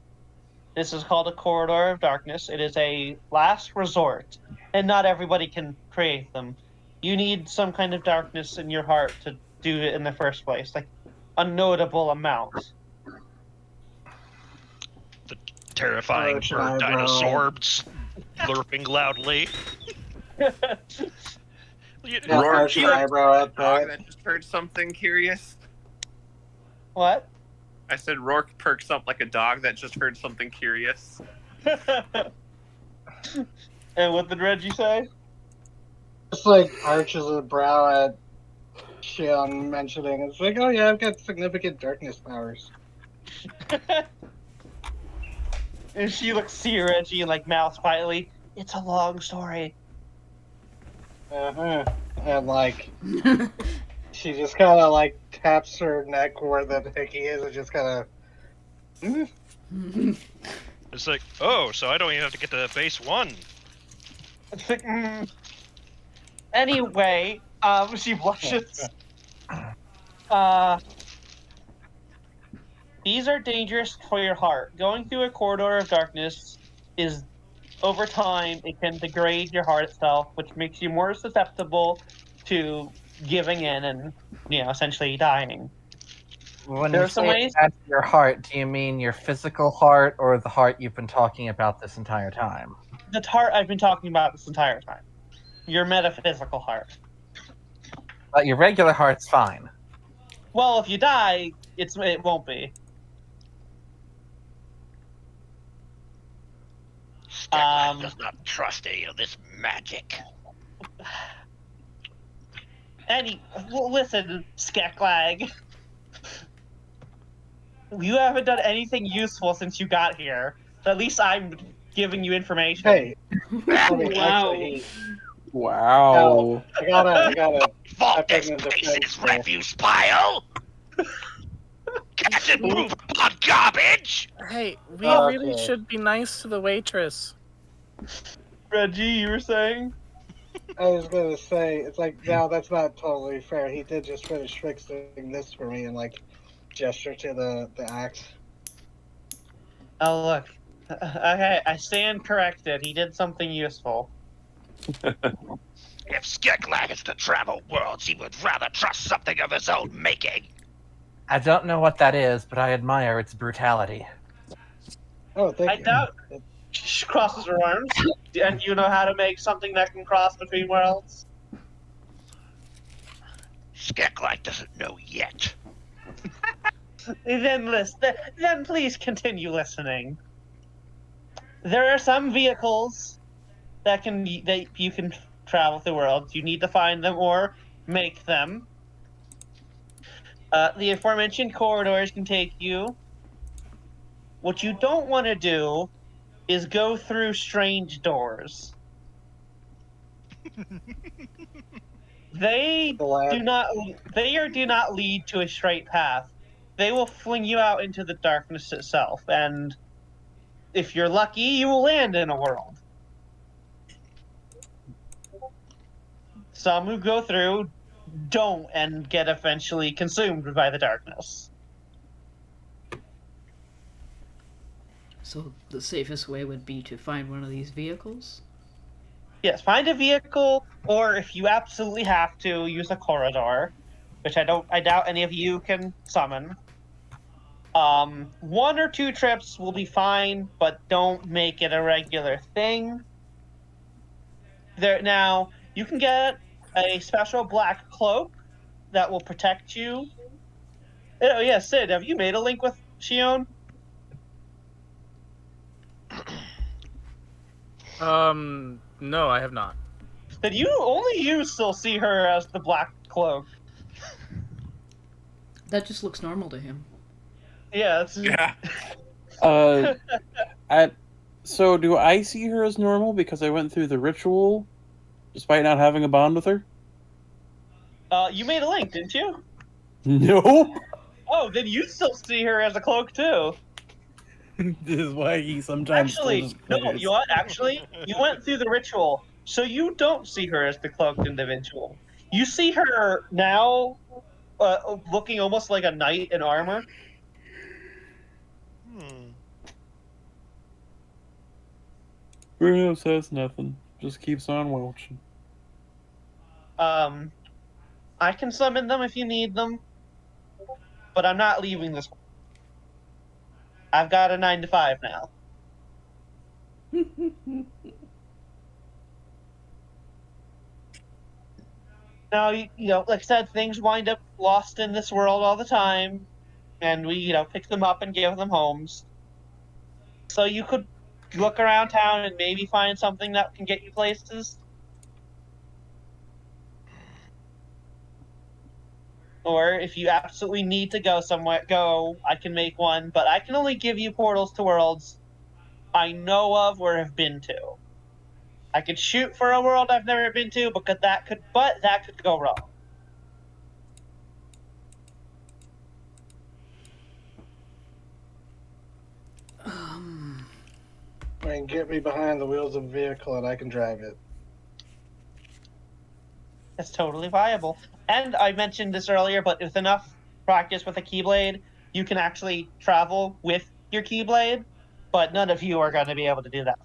This is called a corridor of darkness. It is a last resort, and not everybody can create them. You need some kind of darkness in your heart to do it in the first place, like a notable amount. The terrifying bird dinosaur slurping loudly. Rourke, eyebrow at dog that. that just heard something curious. What? I said Rourke perks up like a dog that just heard something curious. And what did Reggie say? Just like arches a brow at Shion mentioning, it's like, oh yeah, I've got significant darkness powers. And she looks to Reggie and like mouths quietly, "It's a long story." And like, she just kind of like taps her neck where the hickey is and just kind of... It's like, oh, so I don't even have to get to base 1. It's like, Anyway, she blushes. These are dangerous for your heart. Going through a corridor of darkness is, over time, it can degrade your heart itself, which makes you more susceptible to giving in and, essentially dying. When There you are some say ways- that's your heart, do you mean your physical heart or the heart you've been talking about this entire time? The heart I've been talking about this entire time. Your metaphysical heart. But your regular heart's fine. Well, if you die, it won't be. Skeklag does not trust any of this magic. Listen, Skeklag. You haven't done anything useful since you got here. So at least I'm giving you information. Hey. Wow. I gotta. Vault this place's refuse pile! Can't move upon garbage! Hey, we Okay. really should be nice to the waitress. Reggie, you were saying? I was gonna say, it's like, no, that's not totally fair. He did just finish fixing this for me and like gesture to the axe. Oh, look. Okay, I stand corrected. He did something useful. If Skeklag is to travel worlds, he would rather trust something of his own making. I don't know what that is, but I admire its brutality. Oh, thank I you. doubt. She crosses her arms. And you know how to make something that can cross between worlds? Skeklag doesn't know yet. Then please continue listening. There are some vehicles that you can travel through worlds. You need to find them or make them. The aforementioned corridors can take you. What you don't want to do is go through strange doors. They do not lead to a straight path. They will fling you out into the darkness itself, and if you're lucky, you will land in a world. Some who go through don't and get eventually consumed by the darkness. So the safest way would be to find one of these vehicles? Yes, find a vehicle, or if you absolutely have to, use a corridor, which I doubt any of you can summon. 1 or 2 trips will be fine, but don't make it a regular thing. Now, you can get a special black cloak that will protect you. Oh yeah, Sid, have you made a link with Shion? No, I have not. Then you still see her as the black cloak. That just looks normal to him. Yeah, it's So do I see her as normal because I went through the ritual, despite not having a bond with her? You made a link, didn't you? No. Oh, then you still see her as a cloak too. This is why he sometimes Actually, no, you what? Actually, you went through the ritual, so you don't see her as the cloaked individual. You see her now, looking almost like a knight in armor. Bruno says nothing. Just keeps on watching. I can summon them if you need them, but I'm not leaving this. I've got a 9 to 5 now. Now, like I said, things wind up lost in this world all the time, and we, pick them up and give them homes. So you could look around town and maybe find something that can get you places. Or if you absolutely need to go somewhere, go. I can make one, but I can only give you portals to worlds I know of or have been to. I could shoot for a world I've never been to, but that could go wrong. And get me behind the wheels of a vehicle and I can drive it. It's totally viable. And I mentioned this earlier, but with enough practice with a Keyblade, you can actually travel with your Keyblade, but none of you are going to be able to do that.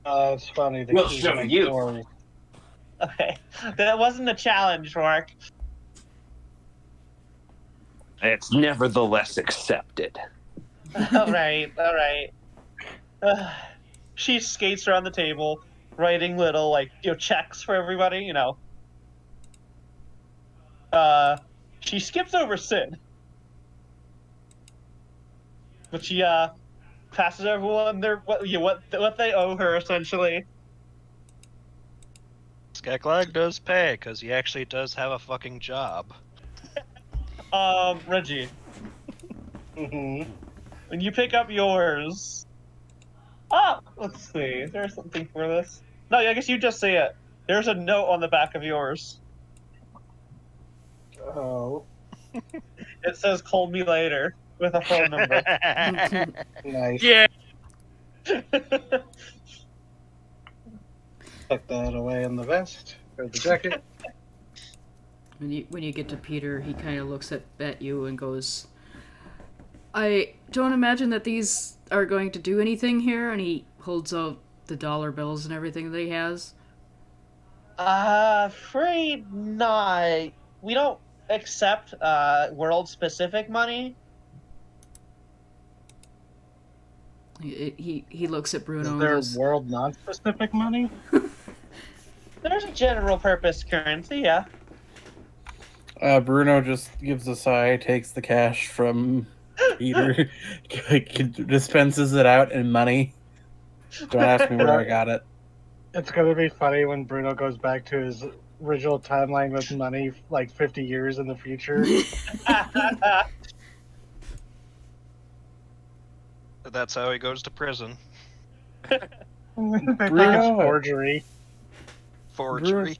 It's funny. The We'll key show to my you. story. Okay. That wasn't a challenge, Rourke. It's nevertheless accepted. All right. She skates around the table, writing little, checks for everybody, She skips over Sid. But she, passes everyone what they owe her, essentially. Skeklag does pay, because he actually does have a fucking job. Reggie, Mm-hmm. when you pick up yours... let's see. Is there something for this? No, I guess you just see it. There's a note on the back of yours. Oh, It says, "Call me later," with a phone number. nice. Yeah. Tuck that away in the vest or the jacket. When you get to Peter, he kind of looks at you and goes, "I don't imagine that these are going to do anything here." And he holds out the dollar bills and everything that he has. Afraid not. We don't accept world-specific money. He looks at Bruno Is and there goes, world non-specific money? There's a general purpose currency, yeah. Bruno just gives a sigh, takes the cash from Peter, dispenses it out in money. Don't ask me where I got it. It's gonna be funny when Bruno goes back to his original timeline with money like 50 years in the future. That's how he goes to prison. They think it's Bruno- forgery. Forgery.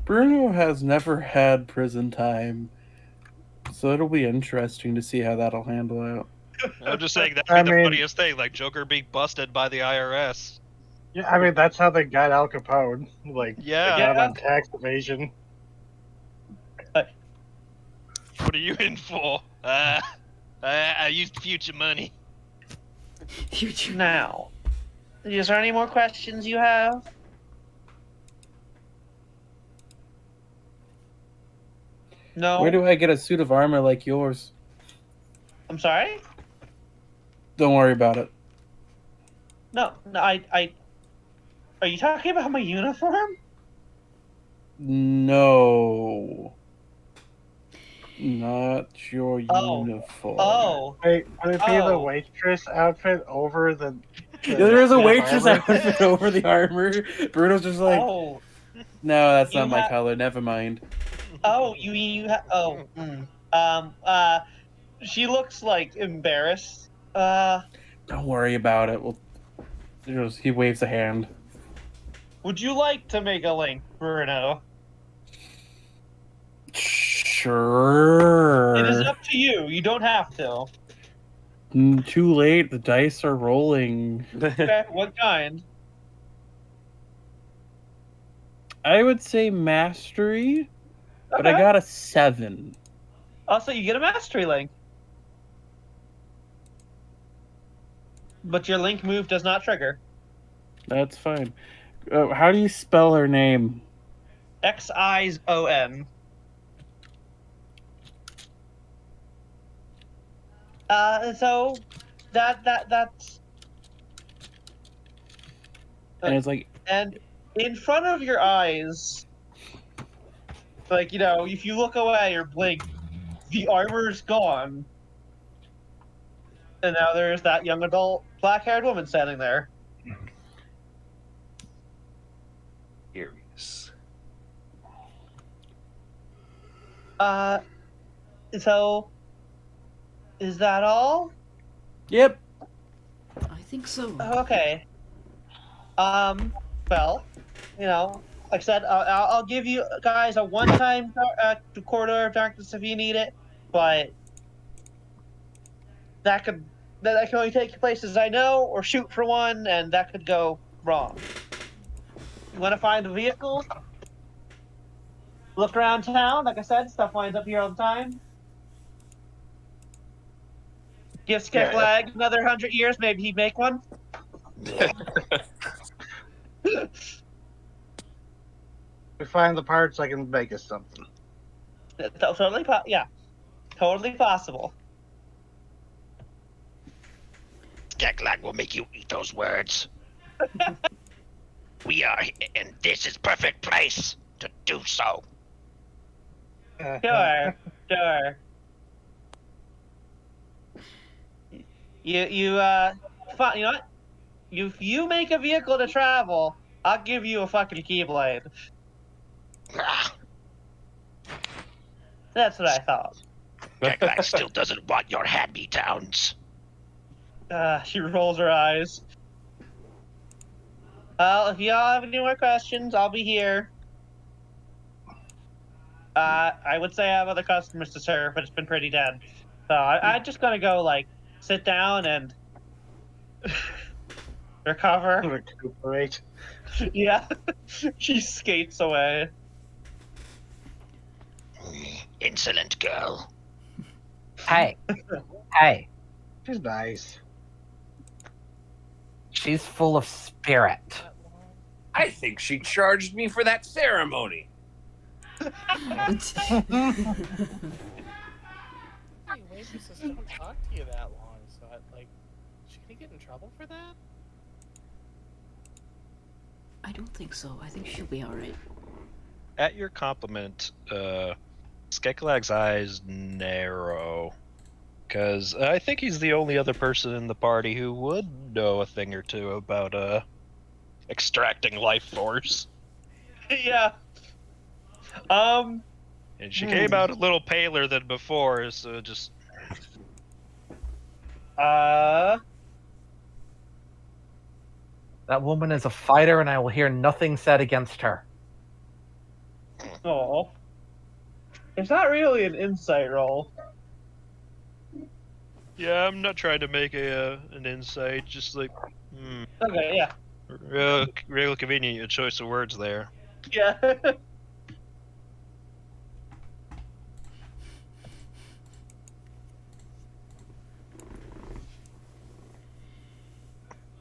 Bruno has never had prison time, so it'll be interesting to see how that'll handle out. I'm just saying that'd I be the mean- funniest thing, like Joker being busted by the IRS. Yeah, I mean that's how they got Al Capone. Like, Yeah. they got him on tax evasion. What are you in for? I used future money. "Future." Now, is there any more questions you have? No. Where do I get a suit of armor like yours? I'm sorry? Don't worry about it. No, I. Are you talking about my uniform? No. Not your Oh. uniform. Oh. Wait, would it be the Oh. waitress outfit over the Yeah, there is a suit of waitress armor? outfit over the armor. Bruno's just like, Oh. no, that's You not my ha- color. Never mind. Oh, oh. She looks like embarrassed. Don't worry about it. He waves a hand. Would you like to make a link, Bruno? Sure. It is up to you. You don't have to. Too late. The dice are rolling. Okay, what kind? I would say mastery, but I Okay. got a 7. Also, you get a mastery link. But your link move does not trigger. That's fine. How do you spell her name? Xizon. So that's And it's like, and in front of your eyes, like, you know, if you look away or blink, the armor's gone. And now there's that young adult black-haired woman standing there. Curious. So is that all? yep. I think so. Okay. Well, you know, like I said, I'll give you guys a one-time corridor of darkness if you need it, but that can only take places I know, or shoot for one, and that could go wrong. You want to find a vehicle? Look around town. Like I said, stuff winds up here all the time. Give Skeklag another 100 years, maybe he'd make one. We find the parts, I can make us something. Totally, totally possible. Skeklag will make you eat those words. We are, and this is perfect place to do so. Sure. You know what? If you make a vehicle to travel, I'll give you a fucking keyblade. That's what I thought. Skeklag still doesn't want your hand-me-downs. She rolls her eyes. Well, if y'all have any more questions, I'll be here. I would say I have other customers to serve, but it's been pretty dead. So I'm just gonna go, like, sit down and recover. Recuperate. Yeah. She skates away. Insolent girl. Hey, hey, She's nice. she's full of spirit. I think she charged me for that ceremony. Hey, waitresses don't talk to you that long, so is she gonna get in trouble for that? I don't think so. I think she'll be alright. At your compliment, Skeklag's eyes narrow. Because I think he's the only other person in the party who would know a thing or two about extracting life force. Yeah. And she came out a little paler than before, so just... That woman is a fighter, and I will hear nothing said against her. Oh. It's not really an insight roll. Yeah, I'm not trying to make an insight, just like... Okay, yeah. Real convenient your choice of words there. Yeah.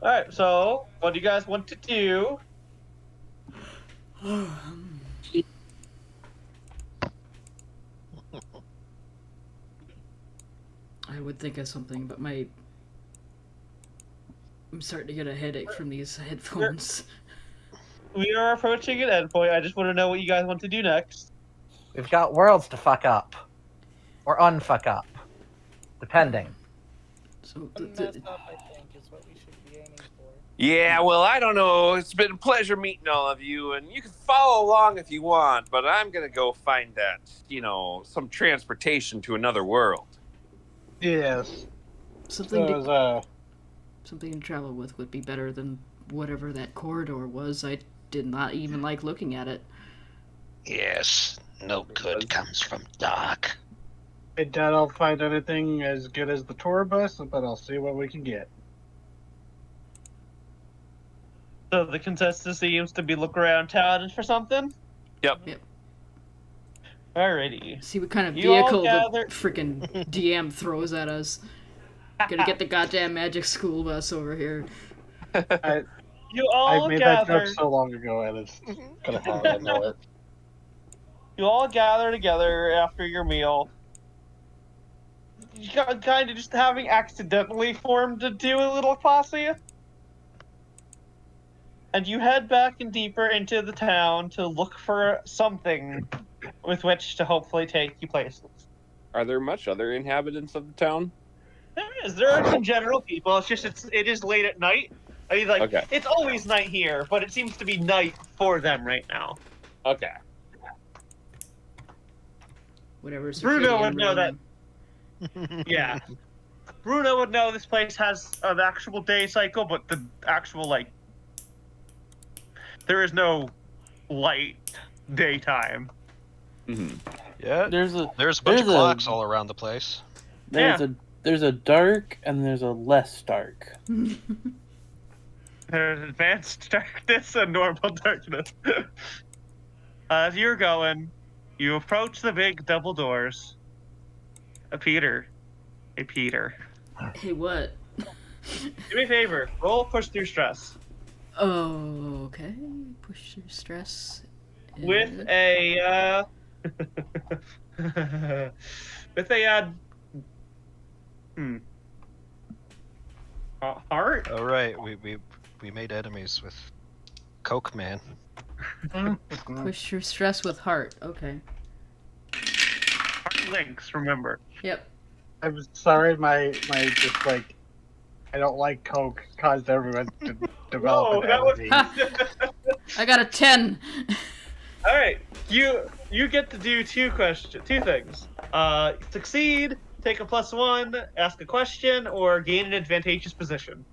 Alright, so what do you guys want to do? I would think of something, but I'm starting to get a headache from these headphones. We are approaching an endpoint. I just want to know what you guys want to do next. We've got worlds to fuck up. Or unfuck up. Depending. So Messed up, I think, is what we should be aiming for. Yeah, well, I don't know. It's been a pleasure meeting all of you, and you can follow along if you want, but I'm gonna go find that, some transportation to another world. Yes. something There was to something to travel with would be better than whatever that corridor was. I did not even like looking at it. Yes, no good comes from dark. I doubt I'll find anything as good as the tour bus, but I'll see what we can get. So the consensus seems to be look around town for something? Yep. Alrighty. See what kind of You all vehicle the gather- freaking DM throws at us. Gonna get the goddamn magic school bus over here. You I all made that gather. joke so long ago, and it's gonna hard. I know it. You all gather together after your meal. You kind of just having accidentally formed into a little posse. And you head back and deeper into the town to look for something with which to hopefully take you places. Are there much other inhabitants of the town? There are some general people. It's just it is late at night. I mean, Okay. It's always night here, but it seems to be night for them right now. Okay. Whatever. Bruno would circadian know rhythm. Yeah. Bruno would know this place has an actual day cycle, but the actual, there is no light daytime. Mm-hmm. Yeah, There's a there's a bunch of there's a- clocks all around the place. there's a dark and there's a less dark. There's advanced darkness and normal darkness. As you're going, you approach the big double doors. Peter. Hey, Peter. Hey, what? Do me a favor. Roll push through stress. Oh, okay. Push through stress. With a, with a, heart? Oh right, we made enemies with Coke Man. Push through stress with heart. Okay. Heart links, remember. Yep. I'm sorry, my just I don't like Coke caused everyone to develop an allergy. I got a 10. Alright, you get to do two things. Succeed, take a +1, ask a question, or gain an advantageous position.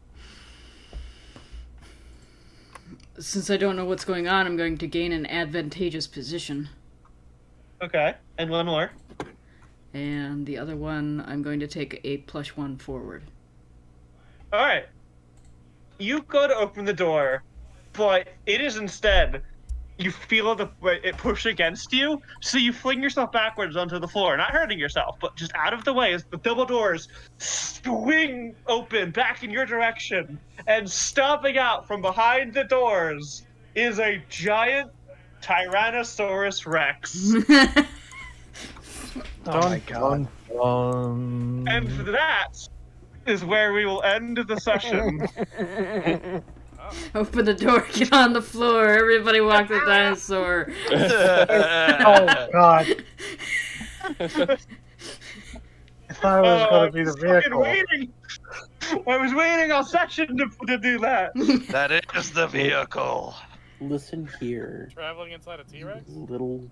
Since I don't know what's going on, I'm going to gain an advantageous position. Okay, and one more. And the other one, I'm going to take a +1 forward. Alright. you go to open the door, but it is instead, you feel it push against you, so you fling yourself backwards onto the floor, not hurting yourself, but just out of the way as the double doors swing open back in your direction, and stomping out from behind the doors is a giant Tyrannosaurus Rex. Oh my god. And that is where we will end the session. Open the door, get on the floor, everybody walk the dinosaur. Oh god. I thought it was going to be the vehicle. I was waiting all session to do that. That is the vehicle. Listen here, Traveling inside a T-Rex? little